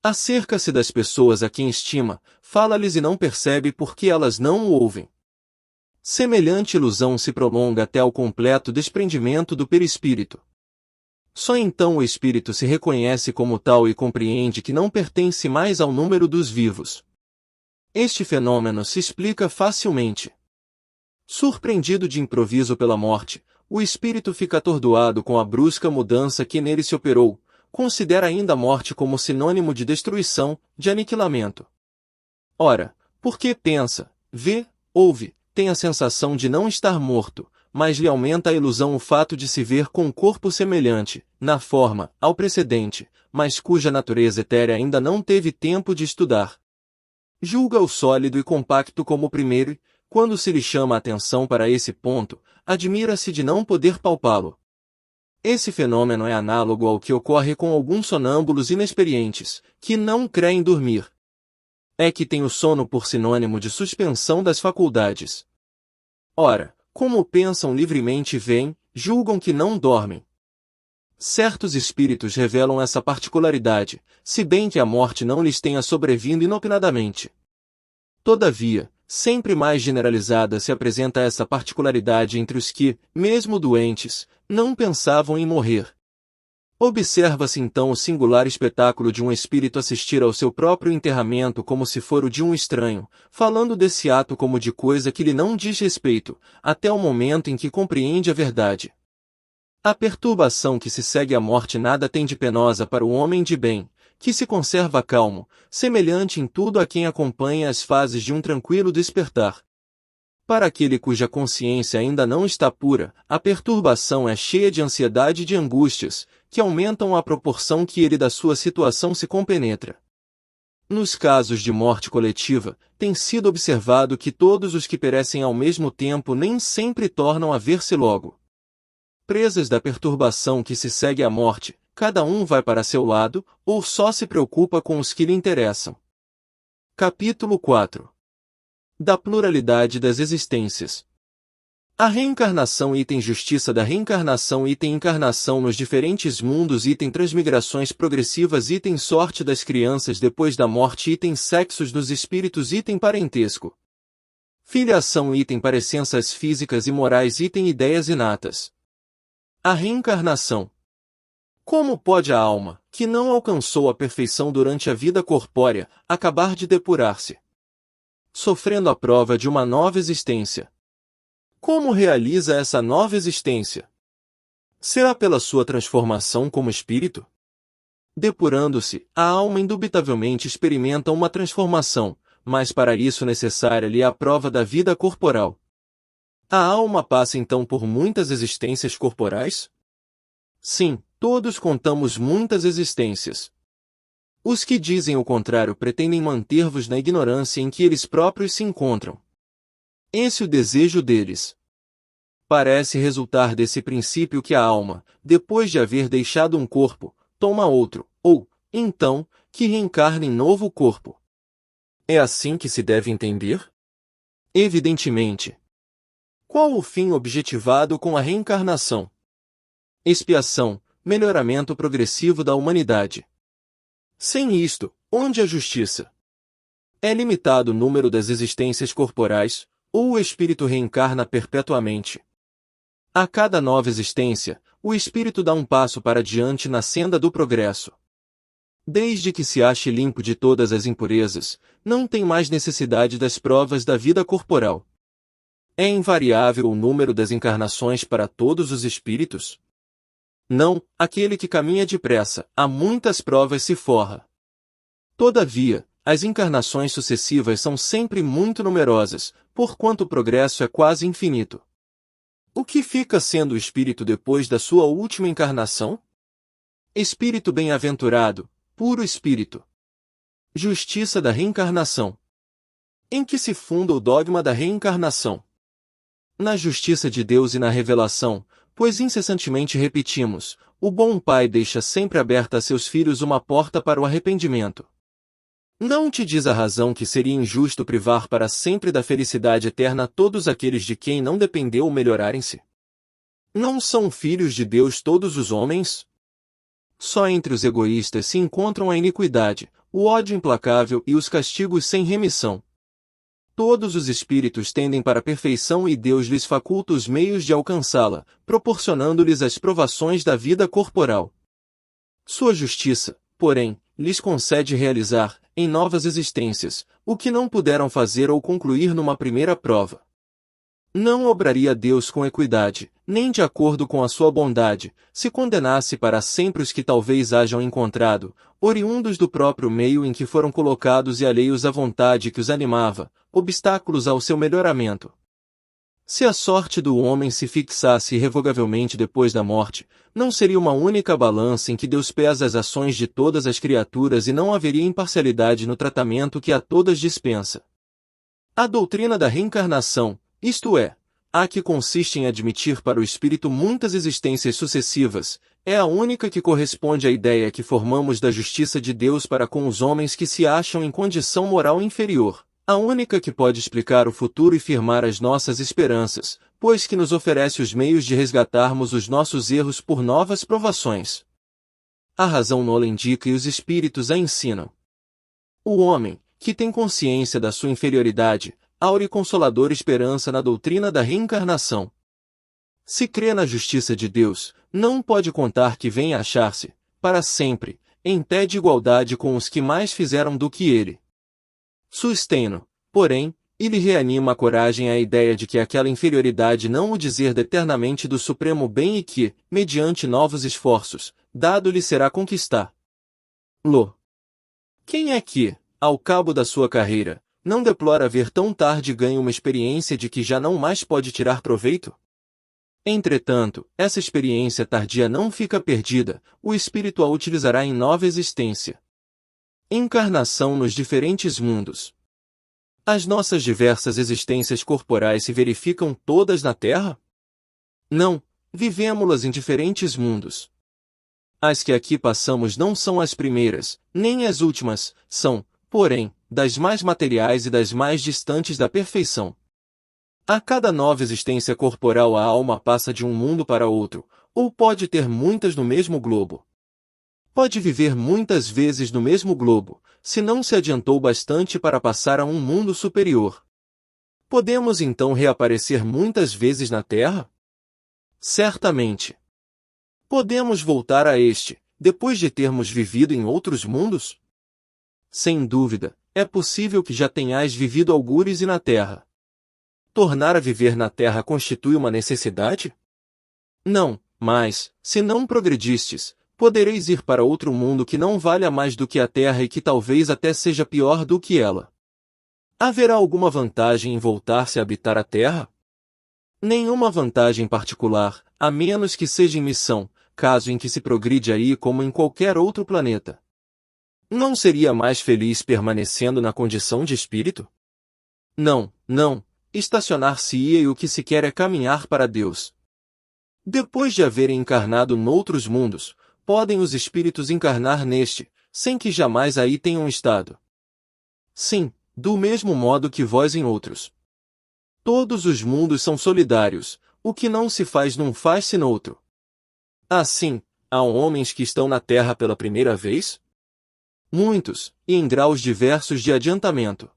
Acerca-se das pessoas a quem estima, fala-lhes e não percebe por que elas não o ouvem. Semelhante ilusão se prolonga até ao completo desprendimento do perispírito. Só então o espírito se reconhece como tal e compreende que não pertence mais ao número dos vivos. Este fenômeno se explica facilmente. Surpreendido de improviso pela morte, o espírito fica atordoado com a brusca mudança que nele se operou, considera ainda a morte como sinônimo de destruição, de aniquilamento. Ora, porque pensa, vê, ouve, tem a sensação de não estar morto, mas lhe aumenta a ilusão o fato de se ver com um corpo semelhante, na forma, ao precedente, mas cuja natureza etérea ainda não teve tempo de estudar. Julga o sólido e compacto como o primeiro e, quando se lhe chama a atenção para esse ponto, admira-se de não poder palpá-lo. Esse fenômeno é análogo ao que ocorre com alguns sonâmbulos inexperientes, que não creem dormir. É que tem o sono por sinônimo de suspensão das faculdades. Ora, como pensam livremente e veem, julgam que não dormem. Certos espíritos revelam essa particularidade, se bem que a morte não lhes tenha sobrevindo inopinadamente. Todavia, sempre mais generalizada se apresenta essa particularidade entre os que, mesmo doentes, não pensavam em morrer. Observa-se então o singular espetáculo de um espírito assistir ao seu próprio enterramento como se for o de um estranho, falando desse ato como de coisa que lhe não diz respeito, até o momento em que compreende a verdade. A perturbação que se segue à morte nada tem de penosa para o homem de bem, que se conserva calmo, semelhante em tudo a quem acompanha as fases de um tranquilo despertar. Para aquele cuja consciência ainda não está pura, a perturbação é cheia de ansiedade e de angústias, que aumentam à proporção que ele da sua situação se compenetra. Nos casos de morte coletiva, tem sido observado que todos os que perecem ao mesmo tempo nem sempre tornam a ver-se logo. Presas da perturbação que se segue à morte, cada um vai para seu lado, ou só se preocupa com os que lhe interessam. Capítulo 4. Da pluralidade das existências. A reencarnação item justiça da reencarnação item encarnação nos diferentes mundos item transmigrações progressivas item sorte das crianças depois da morte item sexos dos espíritos item parentesco. Filiação item parecenças físicas e morais item ideias inatas. A reencarnação. Como pode a alma, que não alcançou a perfeição durante a vida corpórea, acabar de depurar-se, sofrendo a prova de uma nova existência? Como realiza essa nova existência? Será pela sua transformação como espírito? Depurando-se, a alma indubitavelmente experimenta uma transformação, mas para isso necessária-lhe a prova da vida corporal. A alma passa então por muitas existências corporais? Sim, todos contamos muitas existências. Os que dizem o contrário pretendem manter-vos na ignorância em que eles próprios se encontram. Esse é o desejo deles. Parece resultar desse princípio que a alma, depois de haver deixado um corpo, toma outro, ou, então, que reencarna em novo corpo. É assim que se deve entender? Evidentemente. Qual o fim objetivado com a reencarnação? Expiação, melhoramento progressivo da humanidade. Sem isto, onde a justiça? É limitado o número das existências corporais, ou o espírito reencarna perpetuamente? A cada nova existência, o espírito dá um passo para diante na senda do progresso. Desde que se ache limpo de todas as impurezas, não tem mais necessidade das provas da vida corporal. É invariável o número das encarnações para todos os espíritos? Não, aquele que caminha depressa, a muitas provas se forra. Todavia, as encarnações sucessivas são sempre muito numerosas, porquanto o progresso é quase infinito. O que fica sendo o espírito depois da sua última encarnação? Espírito bem-aventurado, puro espírito. Justiça da reencarnação. Em que se funda o dogma da reencarnação? Na justiça de Deus e na revelação, pois incessantemente repetimos, o bom pai deixa sempre aberta a seus filhos uma porta para o arrependimento. Não te diz a razão que seria injusto privar para sempre da felicidade eterna todos aqueles de quem não dependeu o melhorarem-se? Não são filhos de Deus todos os homens? Só entre os egoístas se encontram a iniquidade, o ódio implacável e os castigos sem remissão. Todos os espíritos tendem para a perfeição e Deus lhes faculta os meios de alcançá-la, proporcionando-lhes as provações da vida corporal. Sua justiça, porém, lhes concede realizar, em novas existências, o que não puderam fazer ou concluir numa primeira prova. Não obraria Deus com equidade, nem de acordo com a sua bondade, se condenasse para sempre os que talvez hajam encontrado, oriundos do próprio meio em que foram colocados e alheios à vontade que os animava, obstáculos ao seu melhoramento. Se a sorte do homem se fixasse irrevogavelmente depois da morte, não seria uma única balança em que Deus pesa as ações de todas as criaturas e não haveria imparcialidade no tratamento que a todas dispensa. A doutrina da reencarnação, isto é, a que consiste em admitir para o espírito muitas existências sucessivas, é a única que corresponde à ideia que formamos da justiça de Deus para com os homens que se acham em condição moral inferior, a única que pode explicar o futuro e firmar as nossas esperanças, pois que nos oferece os meios de resgatarmos os nossos erros por novas provações. A razão nola indica e os espíritos a ensinam. O homem, que tem consciência da sua inferioridade, aure consoladora esperança na doutrina da reencarnação. Se crê na justiça de Deus, não pode contar que venha a achar-se, para sempre, em pé de igualdade com os que mais fizeram do que ele. Sustém-no, porém, e lhe reanima a coragem a ideia de que aquela inferioridade não o deserde eternamente do supremo bem e que, mediante novos esforços, dado-lhe será conquistar. Quem é que, ao cabo da sua carreira, não deplora ver tão tarde ganho uma experiência de que já não mais pode tirar proveito? Entretanto, essa experiência tardia não fica perdida, o espírito a utilizará em nova existência. Encarnação nos diferentes mundos. As nossas diversas existências corporais se verificam todas na Terra? Não, vivemo-las em diferentes mundos. As que aqui passamos não são as primeiras, nem as últimas, são, porém, das mais materiais e das mais distantes da perfeição. A cada nova existência corporal a alma passa de um mundo para outro, ou pode ter muitas no mesmo globo. Pode viver muitas vezes no mesmo globo, se não se adiantou bastante para passar a um mundo superior. Podemos então reaparecer muitas vezes na Terra? Certamente. Podemos voltar a este, depois de termos vivido em outros mundos? Sem dúvida, é possível que já tenhais vivido algures e na Terra. Tornar a viver na Terra constitui uma necessidade? Não, mas, se não progredistes, podereis ir para outro mundo que não valha mais do que a Terra e que talvez até seja pior do que ela. Haverá alguma vantagem em voltar-se a habitar a Terra? Nenhuma vantagem particular, a menos que seja em missão, caso em que se progride aí como em qualquer outro planeta. Não seria mais feliz permanecendo na condição de espírito? Não, estacionar-se-ia e o que se quer é caminhar para Deus. Depois de haverem encarnado noutros mundos, podem os espíritos encarnar neste, sem que jamais aí tenham estado. Sim, do mesmo modo que vós em outros. Todos os mundos são solidários, o que não se faz num faz-se noutro. Assim, há homens que estão na Terra pela primeira vez? Muitos, e em graus diversos de adiantamento.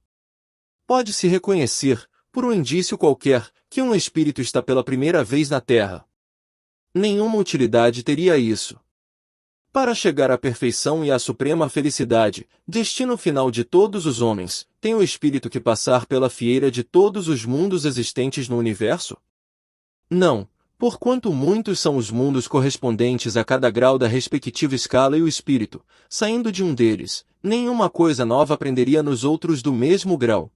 Pode-se reconhecer, por um indício qualquer, que um espírito está pela primeira vez na Terra. Nenhuma utilidade teria isso. Para chegar à perfeição e à suprema felicidade, destino final de todos os homens, tem o espírito que passar pela fieira de todos os mundos existentes no universo? Não, porquanto muitos são os mundos correspondentes a cada grau da respectiva escala e o espírito, saindo de um deles, nenhuma coisa nova aprenderia nos outros do mesmo grau.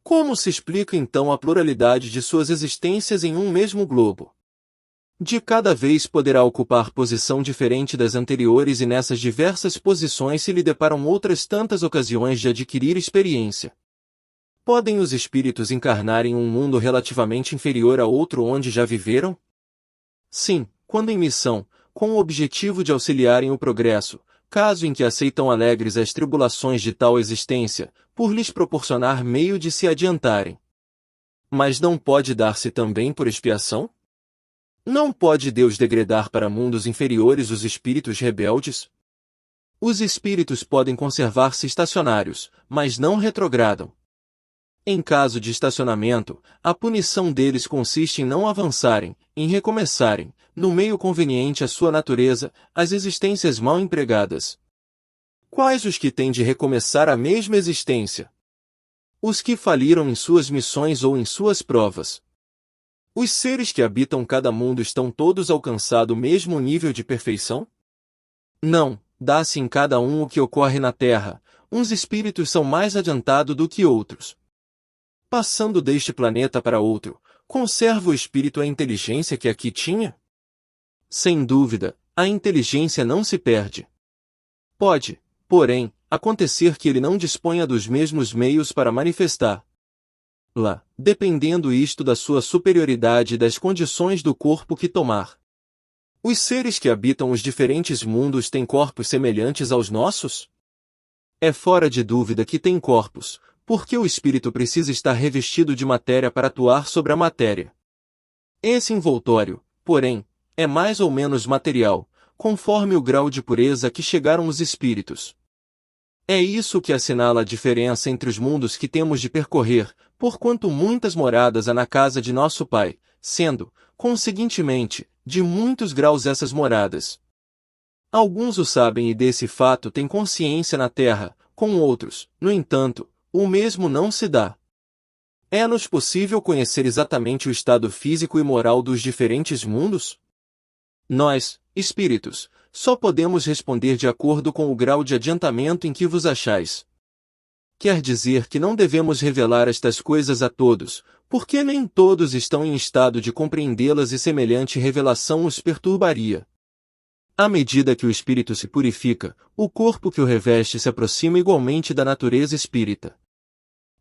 Como se explica então a pluralidade de suas existências em um mesmo globo? De cada vez poderá ocupar posição diferente das anteriores e nessas diversas posições se lhe deparam outras tantas ocasiões de adquirir experiência. Podem os espíritos encarnar em um mundo relativamente inferior a outro onde já viveram? Sim, quando em missão, com o objetivo de auxiliarem o progresso, caso em que aceitam alegres as tribulações de tal existência, por lhes proporcionar meio de se adiantarem. Mas não pode dar-se também por expiação? Não pode Deus degradar para mundos inferiores os espíritos rebeldes? Os espíritos podem conservar-se estacionários, mas não retrogradam. Em caso de estacionamento, a punição deles consiste em não avançarem, em recomeçarem, no meio conveniente à sua natureza, as existências mal empregadas. Quais os que têm de recomeçar a mesma existência? Os que faliram em suas missões ou em suas provas. Os seres que habitam cada mundo estão todos alcançado o mesmo nível de perfeição? Não, dá-se em cada um o que ocorre na Terra, uns espíritos são mais adiantados do que outros. Passando deste planeta para outro, conserva o espírito a inteligência que aqui tinha? Sem dúvida, a inteligência não se perde. Pode, porém, acontecer que ele não disponha dos mesmos meios para manifestar. Lá, dependendo isto da sua superioridade e das condições do corpo que tomar. Os seres que habitam os diferentes mundos têm corpos semelhantes aos nossos? É fora de dúvida que têm corpos, porque o espírito precisa estar revestido de matéria para atuar sobre a matéria. Esse envoltório, porém, é mais ou menos material, conforme o grau de pureza a que chegaram os espíritos. É isso que assinala a diferença entre os mundos que temos de percorrer, porquanto muitas moradas há na casa de nosso Pai, sendo, conseguintemente, de muitos graus essas moradas. Alguns o sabem e desse fato têm consciência na terra, com outros, no entanto, o mesmo não se dá. É-nos possível conhecer exatamente o estado físico e moral dos diferentes mundos? Nós, espíritos, só podemos responder de acordo com o grau de adiantamento em que vos achais. Quer dizer que não devemos revelar estas coisas a todos, porque nem todos estão em estado de compreendê-las e semelhante revelação os perturbaria. À medida que o espírito se purifica, o corpo que o reveste se aproxima igualmente da natureza espírita.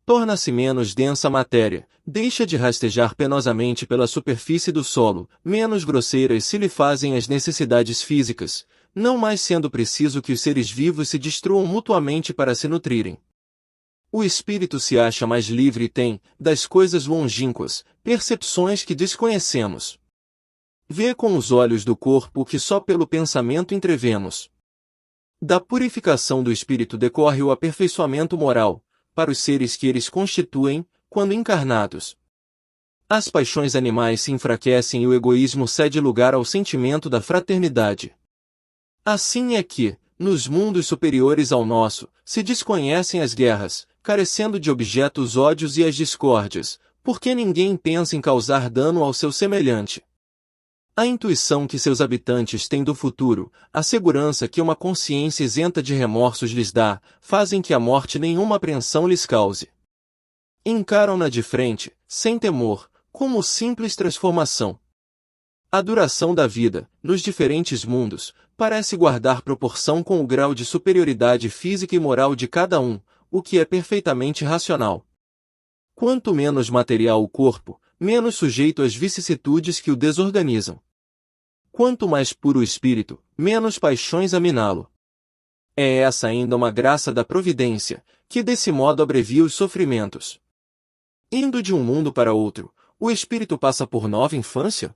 Torna-se menos densa a matéria, deixa de rastejar penosamente pela superfície do solo, menos grosseiras se lhe fazem as necessidades físicas, não mais sendo preciso que os seres vivos se destruam mutuamente para se nutrirem. O espírito se acha mais livre e tem, das coisas longínquas, percepções que desconhecemos. Vê com os olhos do corpo o que só pelo pensamento entrevemos. Da purificação do espírito decorre o aperfeiçoamento moral, para os seres que eles constituem, quando encarnados. As paixões animais se enfraquecem e o egoísmo cede lugar ao sentimento da fraternidade. Assim é que, nos mundos superiores ao nosso, se desconhecem as guerras, carecendo de objeto os ódios e as discórdias, porque ninguém pensa em causar dano ao seu semelhante. A intuição que seus habitantes têm do futuro, a segurança que uma consciência isenta de remorsos lhes dá, fazem que a morte nenhuma apreensão lhes cause. Encaram-na de frente, sem temor, como simples transformação. A duração da vida, nos diferentes mundos, parece guardar proporção com o grau de superioridade física e moral de cada um, o que é perfeitamente racional. Quanto menos material o corpo, menos sujeito às vicissitudes que o desorganizam. Quanto mais puro o espírito, menos paixões a miná-lo. É essa ainda uma graça da providência, que desse modo abrevia os sofrimentos. Indo de um mundo para outro, o espírito passa por nova infância?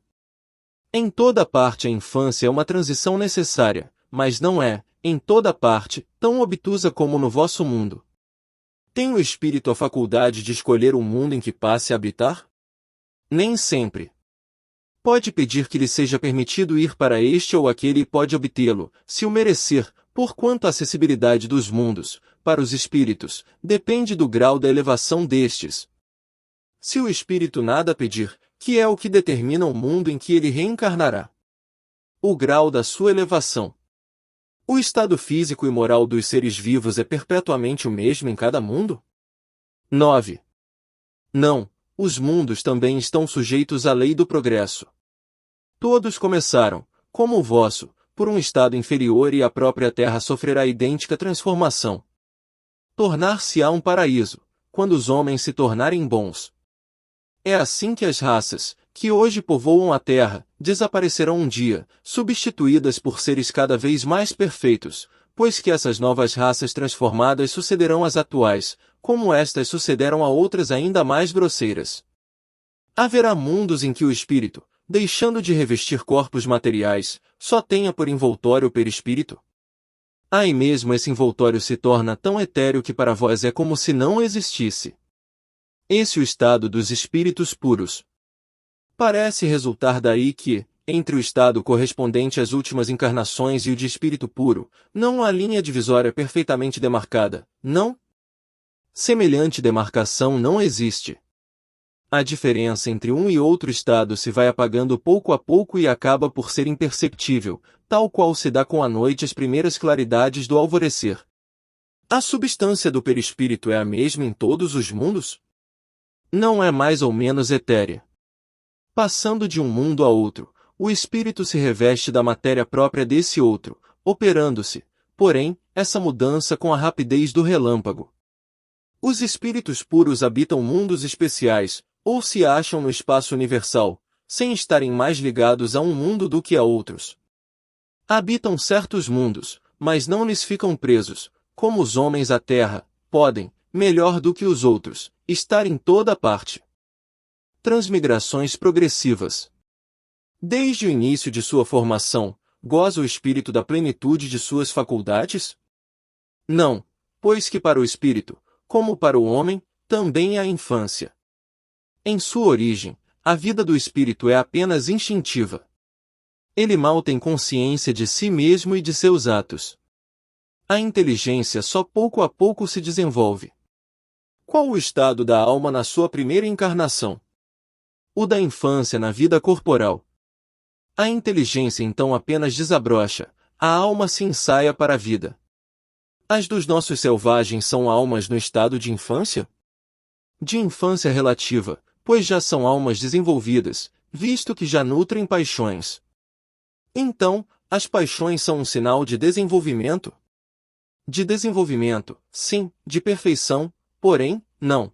Em toda parte a infância é uma transição necessária, mas não é, em toda parte, tão obtusa como no vosso mundo. Tem o espírito a faculdade de escolher o mundo em que passe a habitar? Nem sempre. Pode pedir que lhe seja permitido ir para este ou aquele e pode obtê-lo, se o merecer, porquanto a acessibilidade dos mundos, para os espíritos, depende do grau da elevação destes. Se o espírito nada pedir, que é o que determina o mundo em que ele reencarnará? O grau da sua elevação. O estado físico e moral dos seres vivos é perpetuamente o mesmo em cada mundo? 9. Não. Os mundos também estão sujeitos à lei do progresso. Todos começaram, como o vosso, por um estado inferior e a própria terra sofrerá idêntica transformação. Tornar-se-á um paraíso, quando os homens se tornarem bons. É assim que as raças, que hoje povoam a terra, desaparecerão um dia, substituídas por seres cada vez mais perfeitos, pois que essas novas raças transformadas sucederão às atuais, como estas sucederam a outras ainda mais grosseiras. Haverá mundos em que o espírito, deixando de revestir corpos materiais, só tenha por envoltório o perispírito? Aí mesmo esse envoltório se torna tão etéreo que para vós é como se não existisse. Esse é o estado dos espíritos puros. Parece resultar daí que, entre o estado correspondente às últimas encarnações e o de espírito puro, não há linha divisória perfeitamente demarcada, não? Semelhante demarcação não existe. A diferença entre um e outro estado se vai apagando pouco a pouco e acaba por ser imperceptível, tal qual se dá com a noite as primeiras claridades do alvorecer. A substância do perispírito é a mesma em todos os mundos? Não é mais ou menos etérea. Passando de um mundo a outro, o espírito se reveste da matéria própria desse outro, operando-se, porém, essa mudança com a rapidez do relâmpago. Os espíritos puros habitam mundos especiais, ou se acham no espaço universal, sem estarem mais ligados a um mundo do que a outros. Habitam certos mundos, mas não lhes ficam presos, como os homens à terra, podem, melhor do que os outros, estar em toda parte. Transmigrações progressivas. Desde o início de sua formação, goza o espírito da plenitude de suas faculdades? Não, pois que para o espírito, como para o homem, também há infância. Em sua origem, a vida do espírito é apenas instintiva. Ele mal tem consciência de si mesmo e de seus atos. A inteligência só pouco a pouco se desenvolve. Qual o estado da alma na sua primeira encarnação? O da infância na vida corporal. A inteligência então apenas desabrocha, a alma se ensaia para a vida. As dos nossos selvagens são almas no estado de infância? De infância relativa, pois já são almas desenvolvidas, visto que já nutrem paixões. Então, as paixões são um sinal de desenvolvimento? De desenvolvimento, sim, de perfeição, porém, não.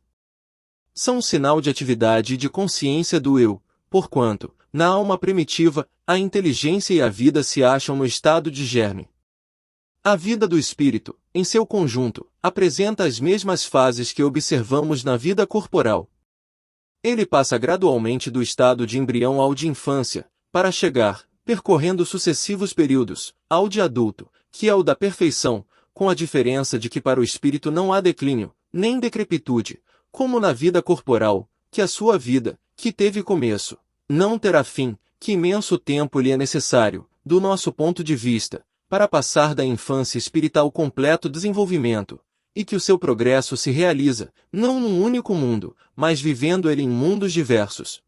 São um sinal de atividade e de consciência do eu, porquanto, na alma primitiva, a inteligência e a vida se acham no estado de germe. A vida do espírito, em seu conjunto, apresenta as mesmas fases que observamos na vida corporal. Ele passa gradualmente do estado de embrião ao de infância, para chegar, percorrendo sucessivos períodos, ao de adulto, que é o da perfeição, com a diferença de que para o espírito não há declínio, nem decrepitude, como na vida corporal, que a sua vida, que teve começo, não terá fim, que imenso tempo lhe é necessário, do nosso ponto de vista, para passar da infância espiritual ao completo desenvolvimento, e que o seu progresso se realiza, não num único mundo, mas vivendo ele em mundos diversos.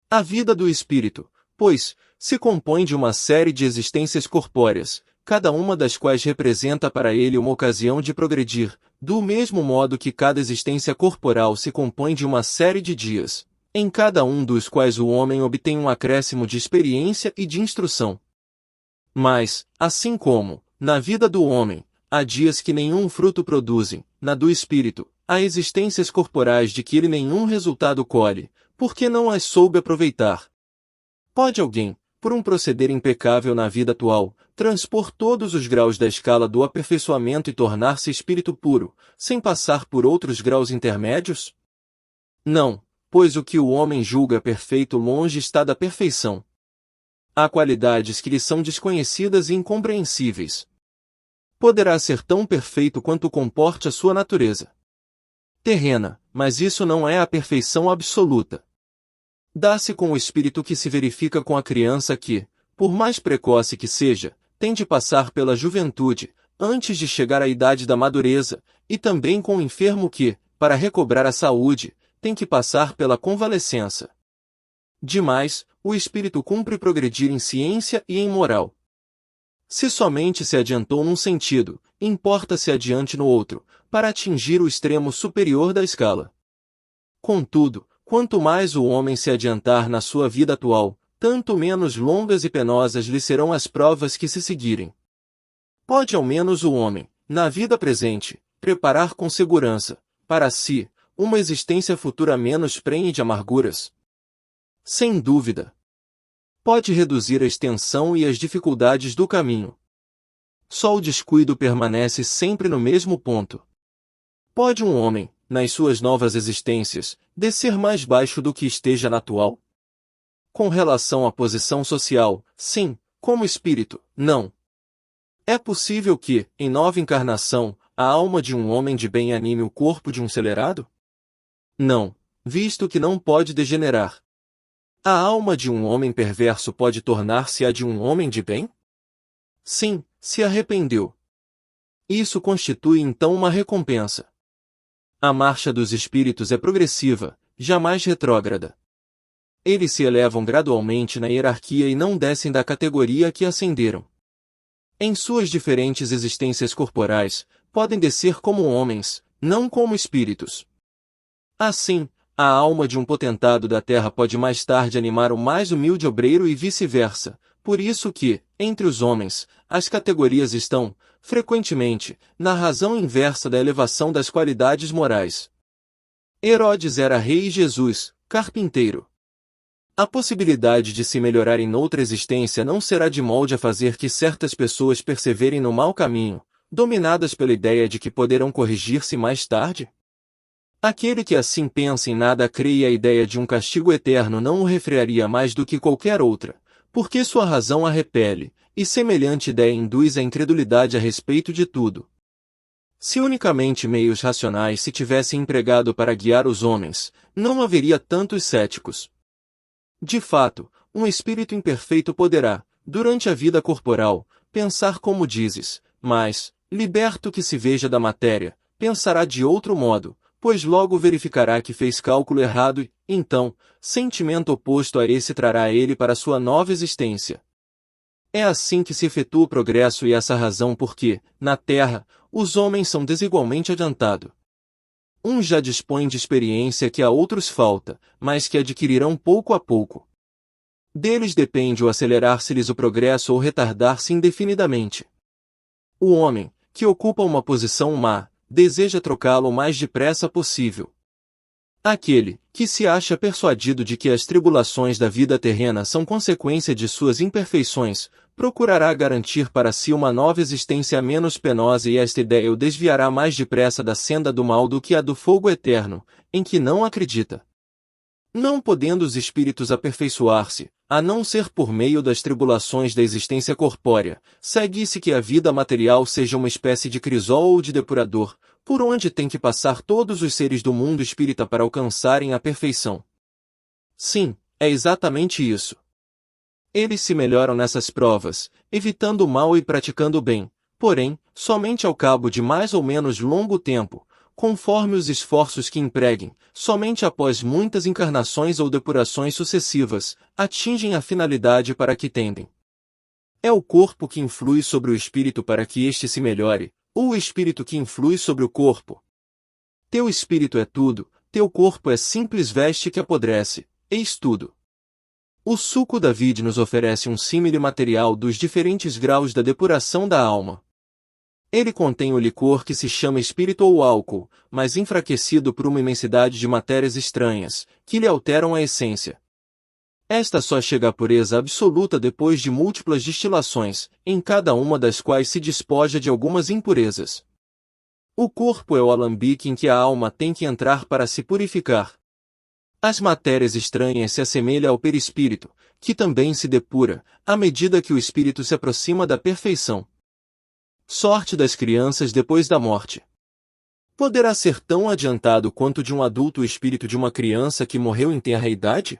A vida do espírito, pois, se compõe de uma série de existências corpóreas, cada uma das quais representa para ele uma ocasião de progredir, do mesmo modo que cada existência corporal se compõe de uma série de dias, em cada um dos quais o homem obtém um acréscimo de experiência e de instrução. Mas, assim como, na vida do homem, há dias que nenhum fruto produzem, na do espírito, há existências corporais de que ele nenhum resultado colhe, porque não as soube aproveitar. Pode alguém, por um proceder impecável na vida atual, transpor todos os graus da escala do aperfeiçoamento e tornar-se espírito puro, sem passar por outros graus intermédios? Não, pois o que o homem julga perfeito longe está da perfeição. Há qualidades que lhe são desconhecidas e incompreensíveis. Poderá ser tão perfeito quanto comporte a sua natureza terrena, mas isso não é a perfeição absoluta. Dá-se com o espírito que se verifica com a criança que, por mais precoce que seja, tem de passar pela juventude, antes de chegar à idade da madureza, e também com o enfermo que, para recobrar a saúde, tem que passar pela convalescença. Demais, o espírito cumpre progredir em ciência e em moral. Se somente se adiantou num sentido, importa-se adiante no outro, para atingir o extremo superior da escala. Contudo, quanto mais o homem se adiantar na sua vida atual, tanto menos longas e penosas lhe serão as provas que se seguirem. Pode ao menos o homem, na vida presente, preparar com segurança, para si, uma existência futura menos prenhe de amarguras? Sem dúvida. Pode reduzir a extensão e as dificuldades do caminho. Só o descuido permanece sempre no mesmo ponto. Pode um homem, nas suas novas existências, descer mais baixo do que esteja na atual? Com relação à posição social, sim, como espírito, não. É possível que, em nova encarnação, a alma de um homem de bem anime o corpo de um celerado? Não, visto que não pode degenerar. A alma de um homem perverso pode tornar-se a de um homem de bem? Sim, se arrependeu. Isso constitui então uma recompensa. A marcha dos espíritos é progressiva, jamais retrógrada. Eles se elevam gradualmente na hierarquia e não descem da categoria a que ascenderam. Em suas diferentes existências corporais, podem descer como homens, não como espíritos. Assim, a alma de um potentado da terra pode mais tarde animar o mais humilde obreiro e vice-versa, por isso que, entre os homens, as categorias estão, frequentemente, na razão inversa da elevação das qualidades morais. Herodes era rei e Jesus, carpinteiro. A possibilidade de se melhorarem noutra existência não será de molde a fazer que certas pessoas perseverem no mau caminho, dominadas pela ideia de que poderão corrigir-se mais tarde? Aquele que assim pensa em nada crê e a ideia de um castigo eterno não o refrearia mais do que qualquer outra, porque sua razão a repele, e semelhante ideia induz a incredulidade a respeito de tudo. Se unicamente meios racionais se tivessem empregado para guiar os homens, não haveria tantos céticos. De fato, um espírito imperfeito poderá, durante a vida corporal, pensar como dizes, mas, liberto que se veja da matéria, pensará de outro modo, pois logo verificará que fez cálculo errado e, então, sentimento oposto a esse trará ele para sua nova existência. É assim que se efetua o progresso e essa razão porque, na Terra, os homens são desigualmente adiantados. Uns já dispõem de experiência que a outros falta, mas que adquirirão pouco a pouco. Deles depende o acelerar-se-lhes o progresso ou retardar-se indefinidamente. O homem, que ocupa uma posição má, deseja trocá-la o mais depressa possível. Aquele, que se acha persuadido de que as tribulações da vida terrena são consequência de suas imperfeições, procurará garantir para si uma nova existência menos penosa e esta ideia o desviará mais depressa da senda do mal do que a do fogo eterno, em que não acredita. Não podendo os espíritos aperfeiçoar-se, a não ser por meio das tribulações da existência corpórea, segue-se que a vida material seja uma espécie de crisol ou de depurador, por onde tem que passar todos os seres do mundo espírita para alcançarem a perfeição. Sim, é exatamente isso. Eles se melhoram nessas provas, evitando o mal e praticando o bem, porém, somente ao cabo de mais ou menos longo tempo, conforme os esforços que empreguem, somente após muitas encarnações ou depurações sucessivas, atingem a finalidade para que tendem. É o corpo que influi sobre o espírito para que este se melhore, ou o espírito que influi sobre o corpo. Teu espírito é tudo, teu corpo é simples veste que apodrece, eis tudo. O suco da vide nos oferece um símile material dos diferentes graus da depuração da alma. Ele contém o licor que se chama espírito ou álcool, mas enfraquecido por uma imensidade de matérias estranhas, que lhe alteram a essência. Esta só chega à pureza absoluta depois de múltiplas destilações, em cada uma das quais se despoja de algumas impurezas. O corpo é o alambique em que a alma tem que entrar para se purificar. As matérias estranhas se assemelham ao perispírito, que também se depura, à medida que o espírito se aproxima da perfeição. Sorte das crianças depois da morte. Poderá ser tão adiantado quanto de um adulto o espírito de uma criança que morreu em tenra idade?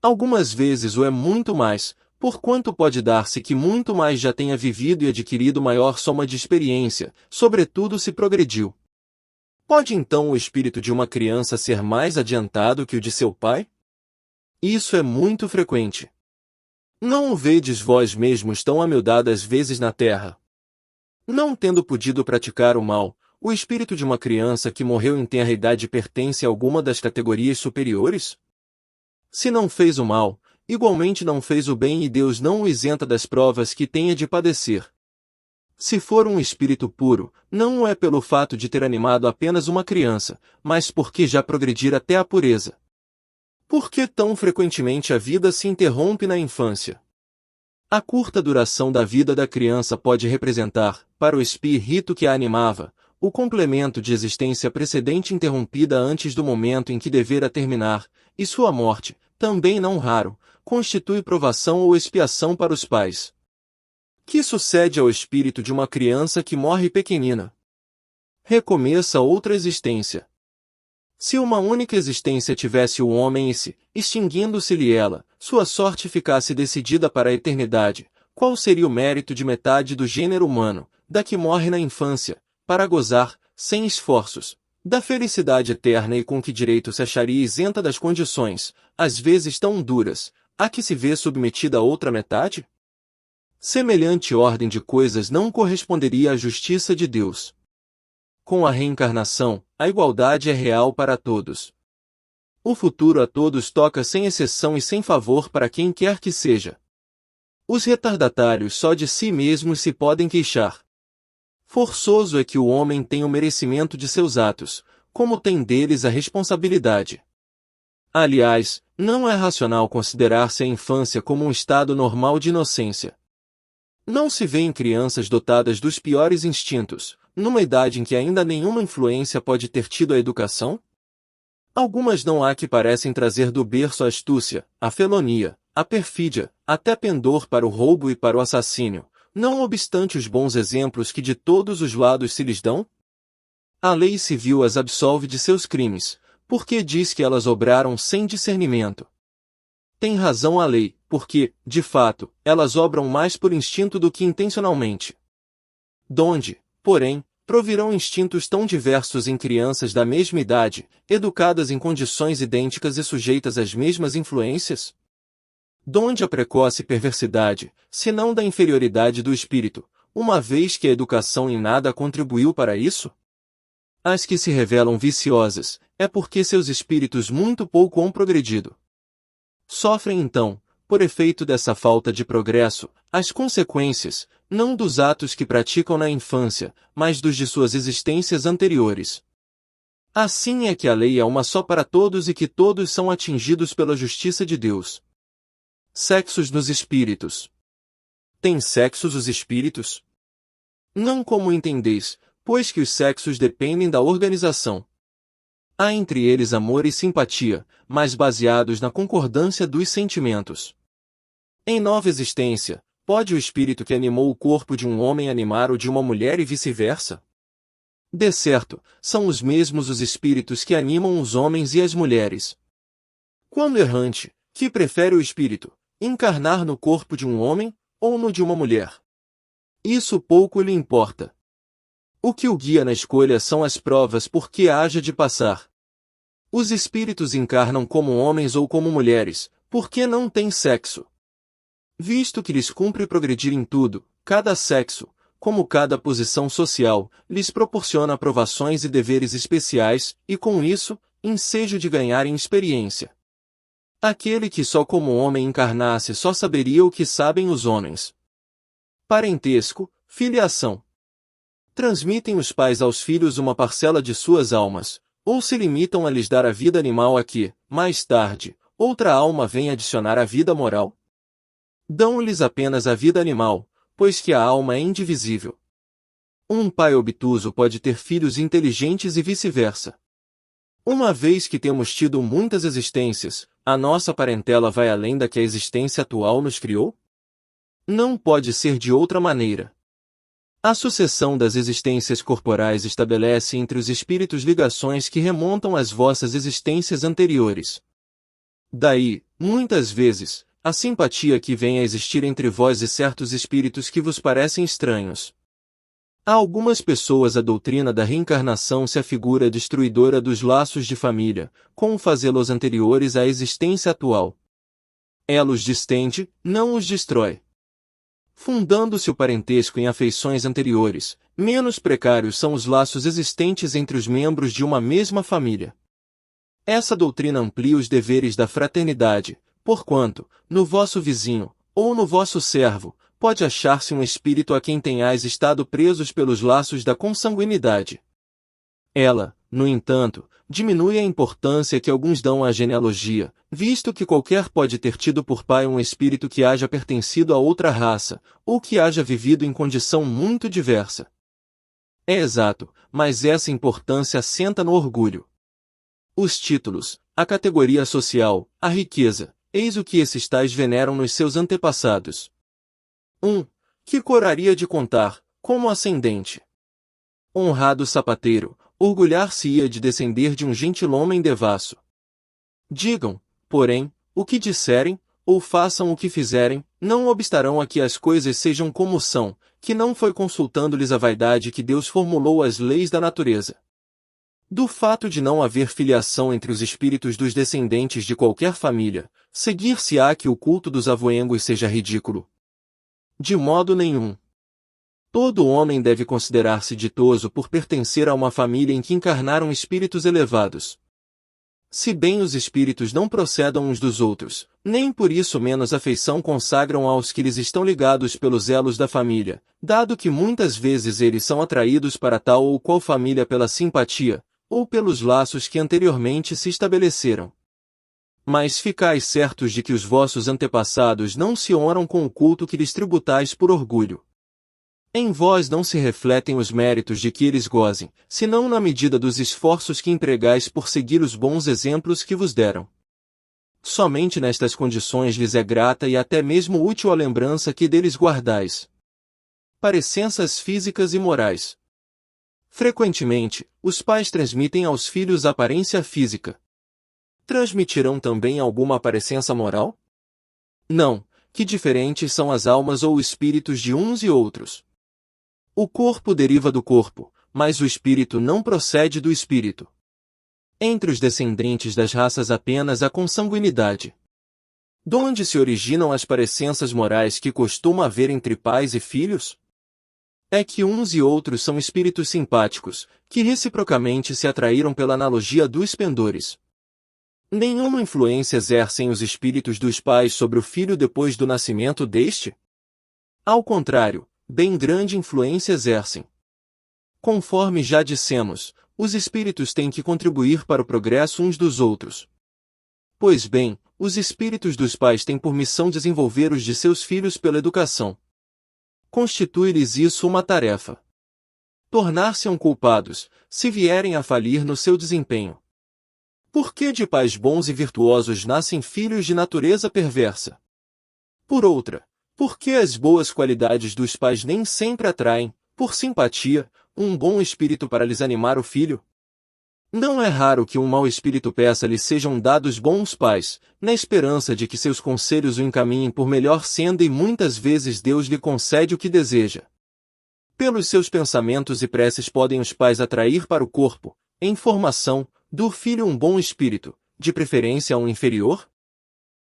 Algumas vezes o é muito mais, porquanto pode dar-se que muito mais já tenha vivido e adquirido maior soma de experiência, sobretudo se progrediu. Pode então o espírito de uma criança ser mais adiantado que o de seu pai? Isso é muito frequente. Não o vedes vós mesmos tão amiudadas vezes na terra? Não tendo podido praticar o mal, o espírito de uma criança que morreu em tenra idade pertence a alguma das categorias superiores? Se não fez o mal, igualmente não fez o bem e Deus não o isenta das provas que tenha de padecer. Se for um espírito puro, não o é pelo fato de ter animado apenas uma criança, mas porque já progredir até a pureza. Por que tão frequentemente a vida se interrompe na infância? A curta duração da vida da criança pode representar, para o espírito que a animava, o complemento de existência precedente interrompida antes do momento em que devera terminar, e sua morte, também não raro, constitui provação ou expiação para os pais. Que sucede ao espírito de uma criança que morre pequenina? Recomeça outra existência. Se uma única existência tivesse o homem e se, extinguindo-se-lhe ela, sua sorte ficasse decidida para a eternidade, qual seria o mérito de metade do gênero humano, da que morre na infância, para gozar, sem esforços, da felicidade eterna e com que direito se acharia isenta das condições, às vezes tão duras, a que se vê submetida a outra metade? Semelhante ordem de coisas não corresponderia à justiça de Deus. Com a reencarnação, a igualdade é real para todos. O futuro a todos toca sem exceção e sem favor para quem quer que seja. Os retardatários só de si mesmos se podem queixar. Forçoso é que o homem tenha o merecimento de seus atos, como tem deles a responsabilidade. Aliás, não é racional considerar-se a infância como um estado normal de inocência. Não se vê em crianças dotadas dos piores instintos, numa idade em que ainda nenhuma influência pode ter tido a educação? Algumas não há que parecem trazer do berço a astúcia, a felonia, a perfídia, até pendor para o roubo e para o assassínio, não obstante os bons exemplos que de todos os lados se lhes dão? A lei civil as absolve de seus crimes, porque diz que elas obraram sem discernimento. Tem razão a lei, porque, de fato, elas obram mais por instinto do que intencionalmente. Donde, porém, provirão instintos tão diversos em crianças da mesma idade, educadas em condições idênticas e sujeitas às mesmas influências? Donde a precoce perversidade, se não da inferioridade do espírito, uma vez que a educação em nada contribuiu para isso? As que se revelam viciosas, é porque seus espíritos muito pouco han progredido. Sofrem então, por efeito dessa falta de progresso, as consequências, não dos atos que praticam na infância, mas dos de suas existências anteriores. Assim é que a lei é uma só para todos e que todos são atingidos pela justiça de Deus. Sexos nos espíritos. Têm sexos os espíritos? Não como entendeis, pois que os sexos dependem da organização. Há entre eles amor e simpatia, mas baseados na concordância dos sentimentos. Em nova existência, pode o espírito que animou o corpo de um homem animar o de uma mulher e vice-versa? De certo, são os mesmos os espíritos que animam os homens e as mulheres. Quando errante, que prefere o espírito, encarnar no corpo de um homem, ou no de uma mulher? Isso pouco lhe importa. O que o guia na escolha são as provas por que haja de passar. Os espíritos encarnam como homens ou como mulheres, porque não têm sexo. Visto que lhes cumpre progredir em tudo, cada sexo, como cada posição social, lhes proporciona provações e deveres especiais, e com isso, ensejo de ganharem experiência. Aquele que só como homem encarnasse só saberia o que sabem os homens. Parentesco, filiação. Transmitem os pais aos filhos uma parcela de suas almas, ou se limitam a lhes dar a vida animal a que, mais tarde, outra alma vem adicionar a vida moral? Dão-lhes apenas a vida animal, pois que a alma é indivisível. Um pai obtuso pode ter filhos inteligentes e vice-versa. Uma vez que temos tido muitas existências, a nossa parentela vai além da que a existência atual nos criou? Não pode ser de outra maneira. A sucessão das existências corporais estabelece entre os espíritos ligações que remontam às vossas existências anteriores. Daí, muitas vezes, a simpatia que vem a existir entre vós e certos espíritos que vos parecem estranhos. A algumas pessoas a doutrina da reencarnação se afigura destruidora dos laços de família, como fazê-los anteriores à existência atual. Ela os distende, não os destrói. Fundando-se o parentesco em afeições anteriores, menos precários são os laços existentes entre os membros de uma mesma família. Essa doutrina amplia os deveres da fraternidade, porquanto, no vosso vizinho, ou no vosso servo, pode achar-se um espírito a quem tenhais estado presos pelos laços da consanguinidade. Ela, no entanto, diminui a importância que alguns dão à genealogia, visto que qualquer pode ter tido por pai um espírito que haja pertencido a outra raça, ou que haja vivido em condição muito diversa. É exato, mas essa importância assenta no orgulho. Os títulos, a categoria social, a riqueza, eis o que esses tais veneram nos seus antepassados. Que coraria de contar, como ascendente. Honrado sapateiro, orgulhar-se-ia de descender de um gentilhomem devasso. Digam, porém, o que disserem, ou façam o que fizerem, não obstarão a que as coisas sejam como são, que não foi consultando-lhes a vaidade que Deus formulou as leis da natureza. Do fato de não haver filiação entre os espíritos dos descendentes de qualquer família, seguir-se-á que o culto dos avoengos seja ridículo. De modo nenhum. Todo homem deve considerar-se ditoso por pertencer a uma família em que encarnaram espíritos elevados. Se bem os espíritos não procedam uns dos outros, nem por isso menos afeição consagram aos que lhes estão ligados pelos elos da família, dado que muitas vezes eles são atraídos para tal ou qual família pela simpatia, ou pelos laços que anteriormente se estabeleceram. Mas ficais certos de que os vossos antepassados não se honram com o culto que lhes tributais por orgulho. Em vós não se refletem os méritos de que eles gozem, senão na medida dos esforços que empregais por seguir os bons exemplos que vos deram. Somente nestas condições lhes é grata e até mesmo útil a lembrança que deles guardais. Parecenças físicas e morais. Frequentemente, os pais transmitem aos filhos aparência física. Transmitirão também alguma aparência moral? Não, que diferentes são as almas ou espíritos de uns e outros. O corpo deriva do corpo, mas o espírito não procede do espírito. Entre os descendentes das raças apenas há consanguinidade. Donde se originam as parecenças morais que costuma haver entre pais e filhos? É que uns e outros são espíritos simpáticos, que reciprocamente se atraíram pela analogia dos pendores. Nenhuma influência exercem os espíritos dos pais sobre o filho depois do nascimento deste? Ao contrário, bem grande influência exercem. Conforme já dissemos, os espíritos têm que contribuir para o progresso uns dos outros. Pois bem, os espíritos dos pais têm por missão desenvolver os de seus filhos pela educação. Constitui-lhes isso uma tarefa. Tornar-se-ão culpados, se vierem a falir no seu desempenho. Por que de pais bons e virtuosos nascem filhos de natureza perversa? Por outra, por que as boas qualidades dos pais nem sempre atraem, por simpatia, um bom espírito para lhes animar o filho? Não é raro que um mau espírito peça-lhe sejam dados bons pais, na esperança de que seus conselhos o encaminhem por melhor senda, e muitas vezes Deus lhe concede o que deseja. Pelos seus pensamentos e preces podem os pais atrair para o corpo, em formação, do filho um bom espírito, de preferência a um inferior?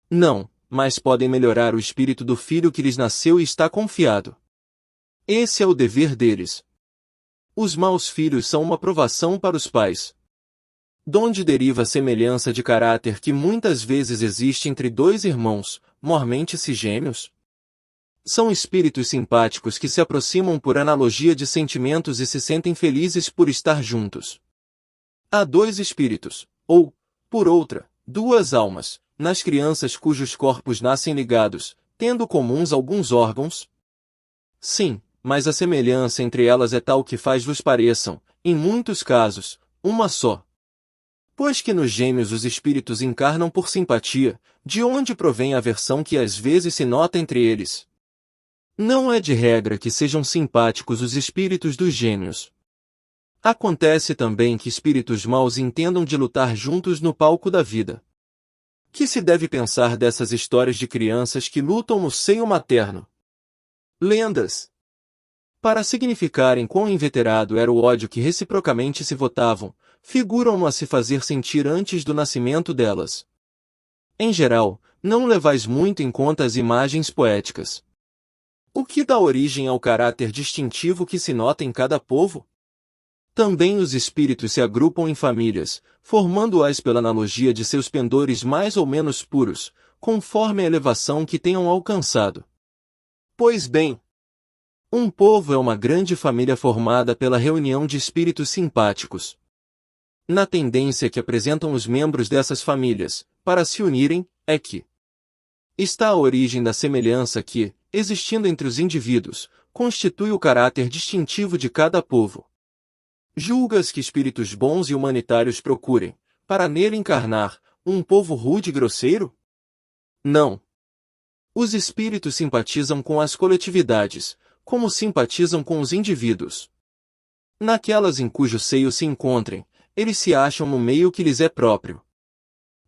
Não, mas podem melhorar o espírito do filho que lhes nasceu e está confiado. Esse é o dever deles. Os maus filhos são uma provação para os pais. Donde deriva a semelhança de caráter que muitas vezes existe entre dois irmãos, mormente gêmeos? São espíritos simpáticos que se aproximam por analogia de sentimentos e se sentem felizes por estar juntos. Há dois espíritos, ou, por outra, duas almas, nas crianças cujos corpos nascem ligados, tendo comuns alguns órgãos? Sim, mas a semelhança entre elas é tal que faz-vos pareçam, em muitos casos, uma só. Pois que nos gêmeos os espíritos encarnam por simpatia, de onde provém a aversão que às vezes se nota entre eles? Não é de regra que sejam simpáticos os espíritos dos gêmeos. Acontece também que espíritos maus entendam de lutar juntos no palco da vida. Que se deve pensar dessas histórias de crianças que lutam no seio materno? Lendas. Para significarem quão inveterado era o ódio que reciprocamente se votavam, figuram-no a se fazer sentir antes do nascimento delas. Em geral, não levais muito em conta as imagens poéticas. O que dá origem ao caráter distintivo que se nota em cada povo? Também os espíritos se agrupam em famílias, formando-as pela analogia de seus pendores mais ou menos puros, conforme a elevação que tenham alcançado. Pois bem, um povo é uma grande família formada pela reunião de espíritos simpáticos. Na tendência que apresentam os membros dessas famílias, para se unirem, é que está a origem da semelhança que, existindo entre os indivíduos, constitui o caráter distintivo de cada povo. Julgas que espíritos bons e humanitários procurem, para nele encarnar, um povo rude e grosseiro? Não. Os espíritos simpatizam com as coletividades, como simpatizam com os indivíduos. Naquelas em cujo seio se encontrem, eles se acham no meio que lhes é próprio.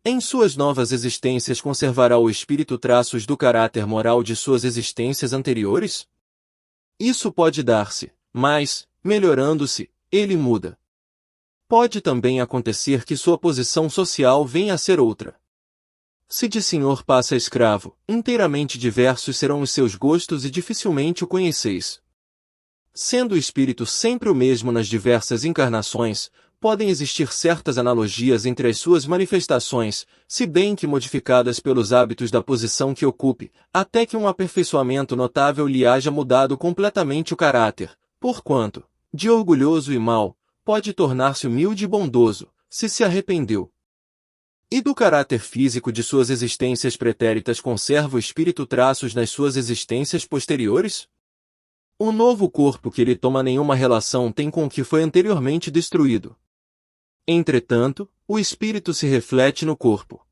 Em suas novas existências conservará o espírito traços do caráter moral de suas existências anteriores? Isso pode dar-se, mas, melhorando-se, ele muda. Pode também acontecer que sua posição social venha a ser outra. Se de senhor passa a escravo, inteiramente diversos serão os seus gostos e dificilmente o conheceis. Sendo o espírito sempre o mesmo nas diversas encarnações, podem existir certas analogias entre as suas manifestações, se bem que modificadas pelos hábitos da posição que ocupe, até que um aperfeiçoamento notável lhe haja mudado completamente o caráter, porquanto, de orgulhoso e mau, pode tornar-se humilde e bondoso, se arrependeu. E do caráter físico de suas existências pretéritas conserva o espírito traços nas suas existências posteriores? O novo corpo que ele toma nenhuma relação tem com o que foi anteriormente destruído. Entretanto, o espírito se reflete no corpo.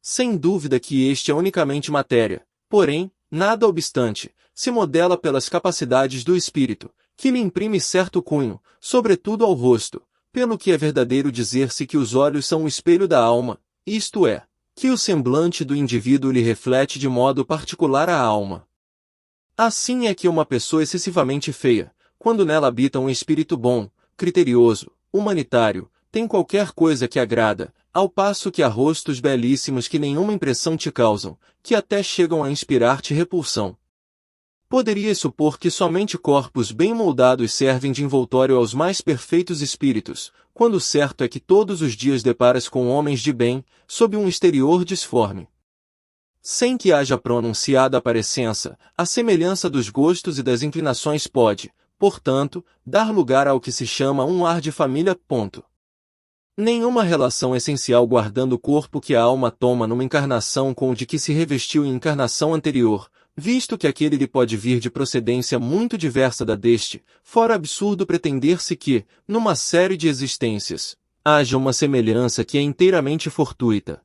Sem dúvida que este é unicamente matéria, porém, nada obstante, se modela pelas capacidades do espírito, que lhe imprime certo cunho, sobretudo ao rosto, pelo que é verdadeiro dizer-se que os olhos são o espelho da alma, isto é, que o semblante do indivíduo lhe reflete de modo particular a alma. Assim é que uma pessoa excessivamente feia, quando nela habita um espírito bom, criterioso, humanitário, tem qualquer coisa que agrada, ao passo que há rostos belíssimos que nenhuma impressão te causam, que até chegam a inspirar-te repulsão. Poderias supor que somente corpos bem moldados servem de envoltório aos mais perfeitos espíritos, quando certo é que todos os dias deparas com homens de bem, sob um exterior disforme. Sem que haja pronunciada aparência, a semelhança dos gostos e das inclinações pode, portanto, dar lugar ao que se chama um ar de família. Nenhuma relação essencial guardando o corpo que a alma toma numa encarnação com o de que se revestiu em encarnação anterior, visto que aquele lhe pode vir de procedência muito diversa da deste, fora absurdo pretender-se que, numa série de existências, haja uma semelhança que é inteiramente fortuita.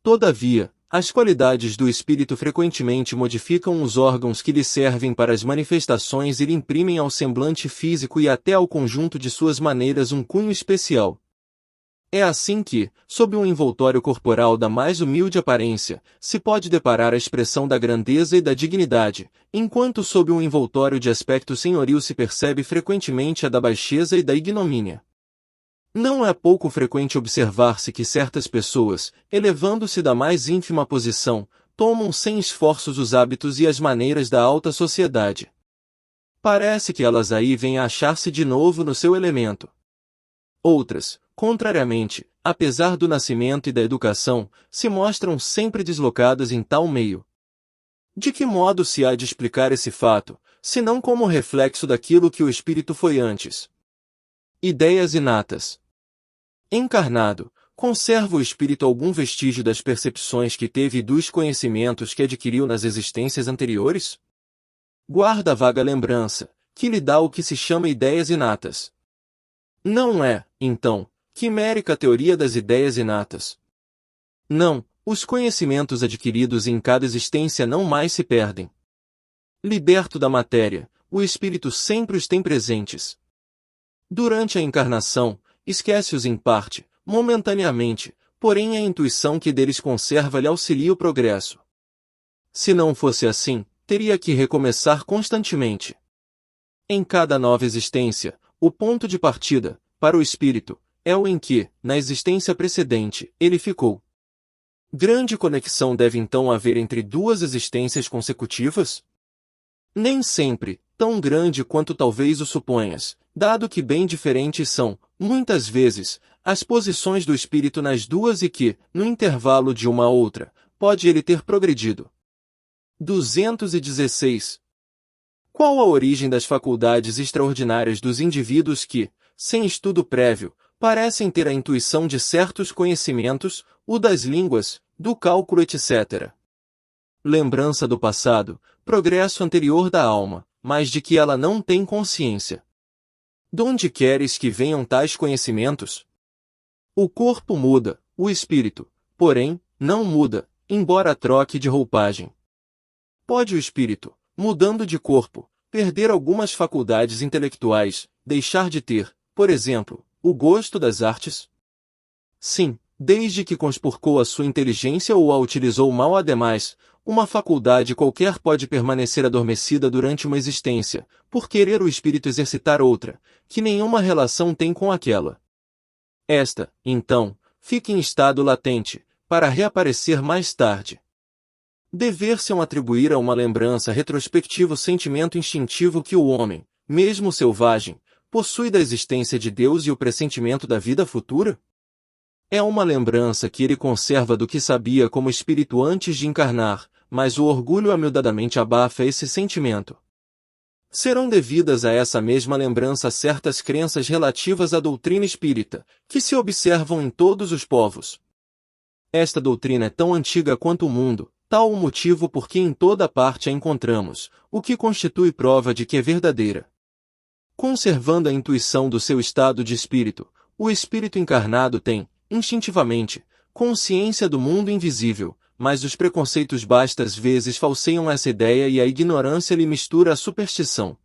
Todavia, as qualidades do espírito frequentemente modificam os órgãos que lhe servem para as manifestações e lhe imprimem ao semblante físico e até ao conjunto de suas maneiras um cunho especial. É assim que, sob um envoltório corporal da mais humilde aparência, se pode deparar a expressão da grandeza e da dignidade, enquanto sob um envoltório de aspecto senhoril se percebe frequentemente a da baixeza e da ignomínia. Não é pouco frequente observar-se que certas pessoas, elevando-se da mais ínfima posição, tomam sem esforços os hábitos e as maneiras da alta sociedade. Parece que elas aí vêm a achar-se de novo no seu elemento. Outras, contrariamente, apesar do nascimento e da educação, se mostram sempre deslocadas em tal meio. De que modo se há de explicar esse fato, senão como reflexo daquilo que o espírito foi antes? Ideias inatas. Encarnado, conserva o espírito algum vestígio das percepções que teve e dos conhecimentos que adquiriu nas existências anteriores? Guarda a vaga lembrança, que lhe dá o que se chama ideias inatas. Não é, então, quimérica a teoria das ideias inatas. Não, os conhecimentos adquiridos em cada existência não mais se perdem. Liberto da matéria, o espírito sempre os tem presentes. Durante a encarnação, esquece-os em parte, momentaneamente, porém a intuição que deles conserva lhe auxilia o progresso. Se não fosse assim, teria que recomeçar constantemente. Em cada nova existência, o ponto de partida, para o espírito, é o em que, na existência precedente, ele ficou. Grande conexão deve então haver entre duas existências consecutivas? Nem sempre, tão grande quanto talvez o suponhas, dado que bem diferentes são, muitas vezes, as posições do espírito nas duas e que, no intervalo de uma a outra, pode ele ter progredido. 216. Qual a origem das faculdades extraordinárias dos indivíduos que, sem estudo prévio, parecem ter a intuição de certos conhecimentos, o das línguas, do cálculo etc. Lembrança do passado, progresso anterior da alma, mas de que ela não tem consciência. Donde queres que venham tais conhecimentos? O corpo muda, o espírito, porém, não muda, embora troque de roupagem. Pode o espírito, mudando de corpo, perder algumas faculdades intelectuais, deixar de ter, por exemplo, o gosto das artes? Sim, desde que conspurcou a sua inteligência ou a utilizou mal ademais, uma faculdade qualquer pode permanecer adormecida durante uma existência, por querer o espírito exercitar outra, que nenhuma relação tem com aquela. Esta, então, fica em estado latente, para reaparecer mais tarde. Dever-se-ão atribuir a uma lembrança retrospectiva o sentimento instintivo que o homem, mesmo selvagem, possui da existência de Deus e o pressentimento da vida futura? É uma lembrança que ele conserva do que sabia como espírito antes de encarnar, mas o orgulho amiudadamente abafa esse sentimento. Serão devidas a essa mesma lembrança certas crenças relativas à doutrina espírita, que se observam em todos os povos. Esta doutrina é tão antiga quanto o mundo, tal o motivo por que em toda parte a encontramos, o que constitui prova de que é verdadeira. Conservando a intuição do seu estado de espírito, o espírito encarnado tem, instintivamente, consciência do mundo invisível, mas os preconceitos bastas vezes falseiam essa ideia e a ignorância lhe mistura a superstição.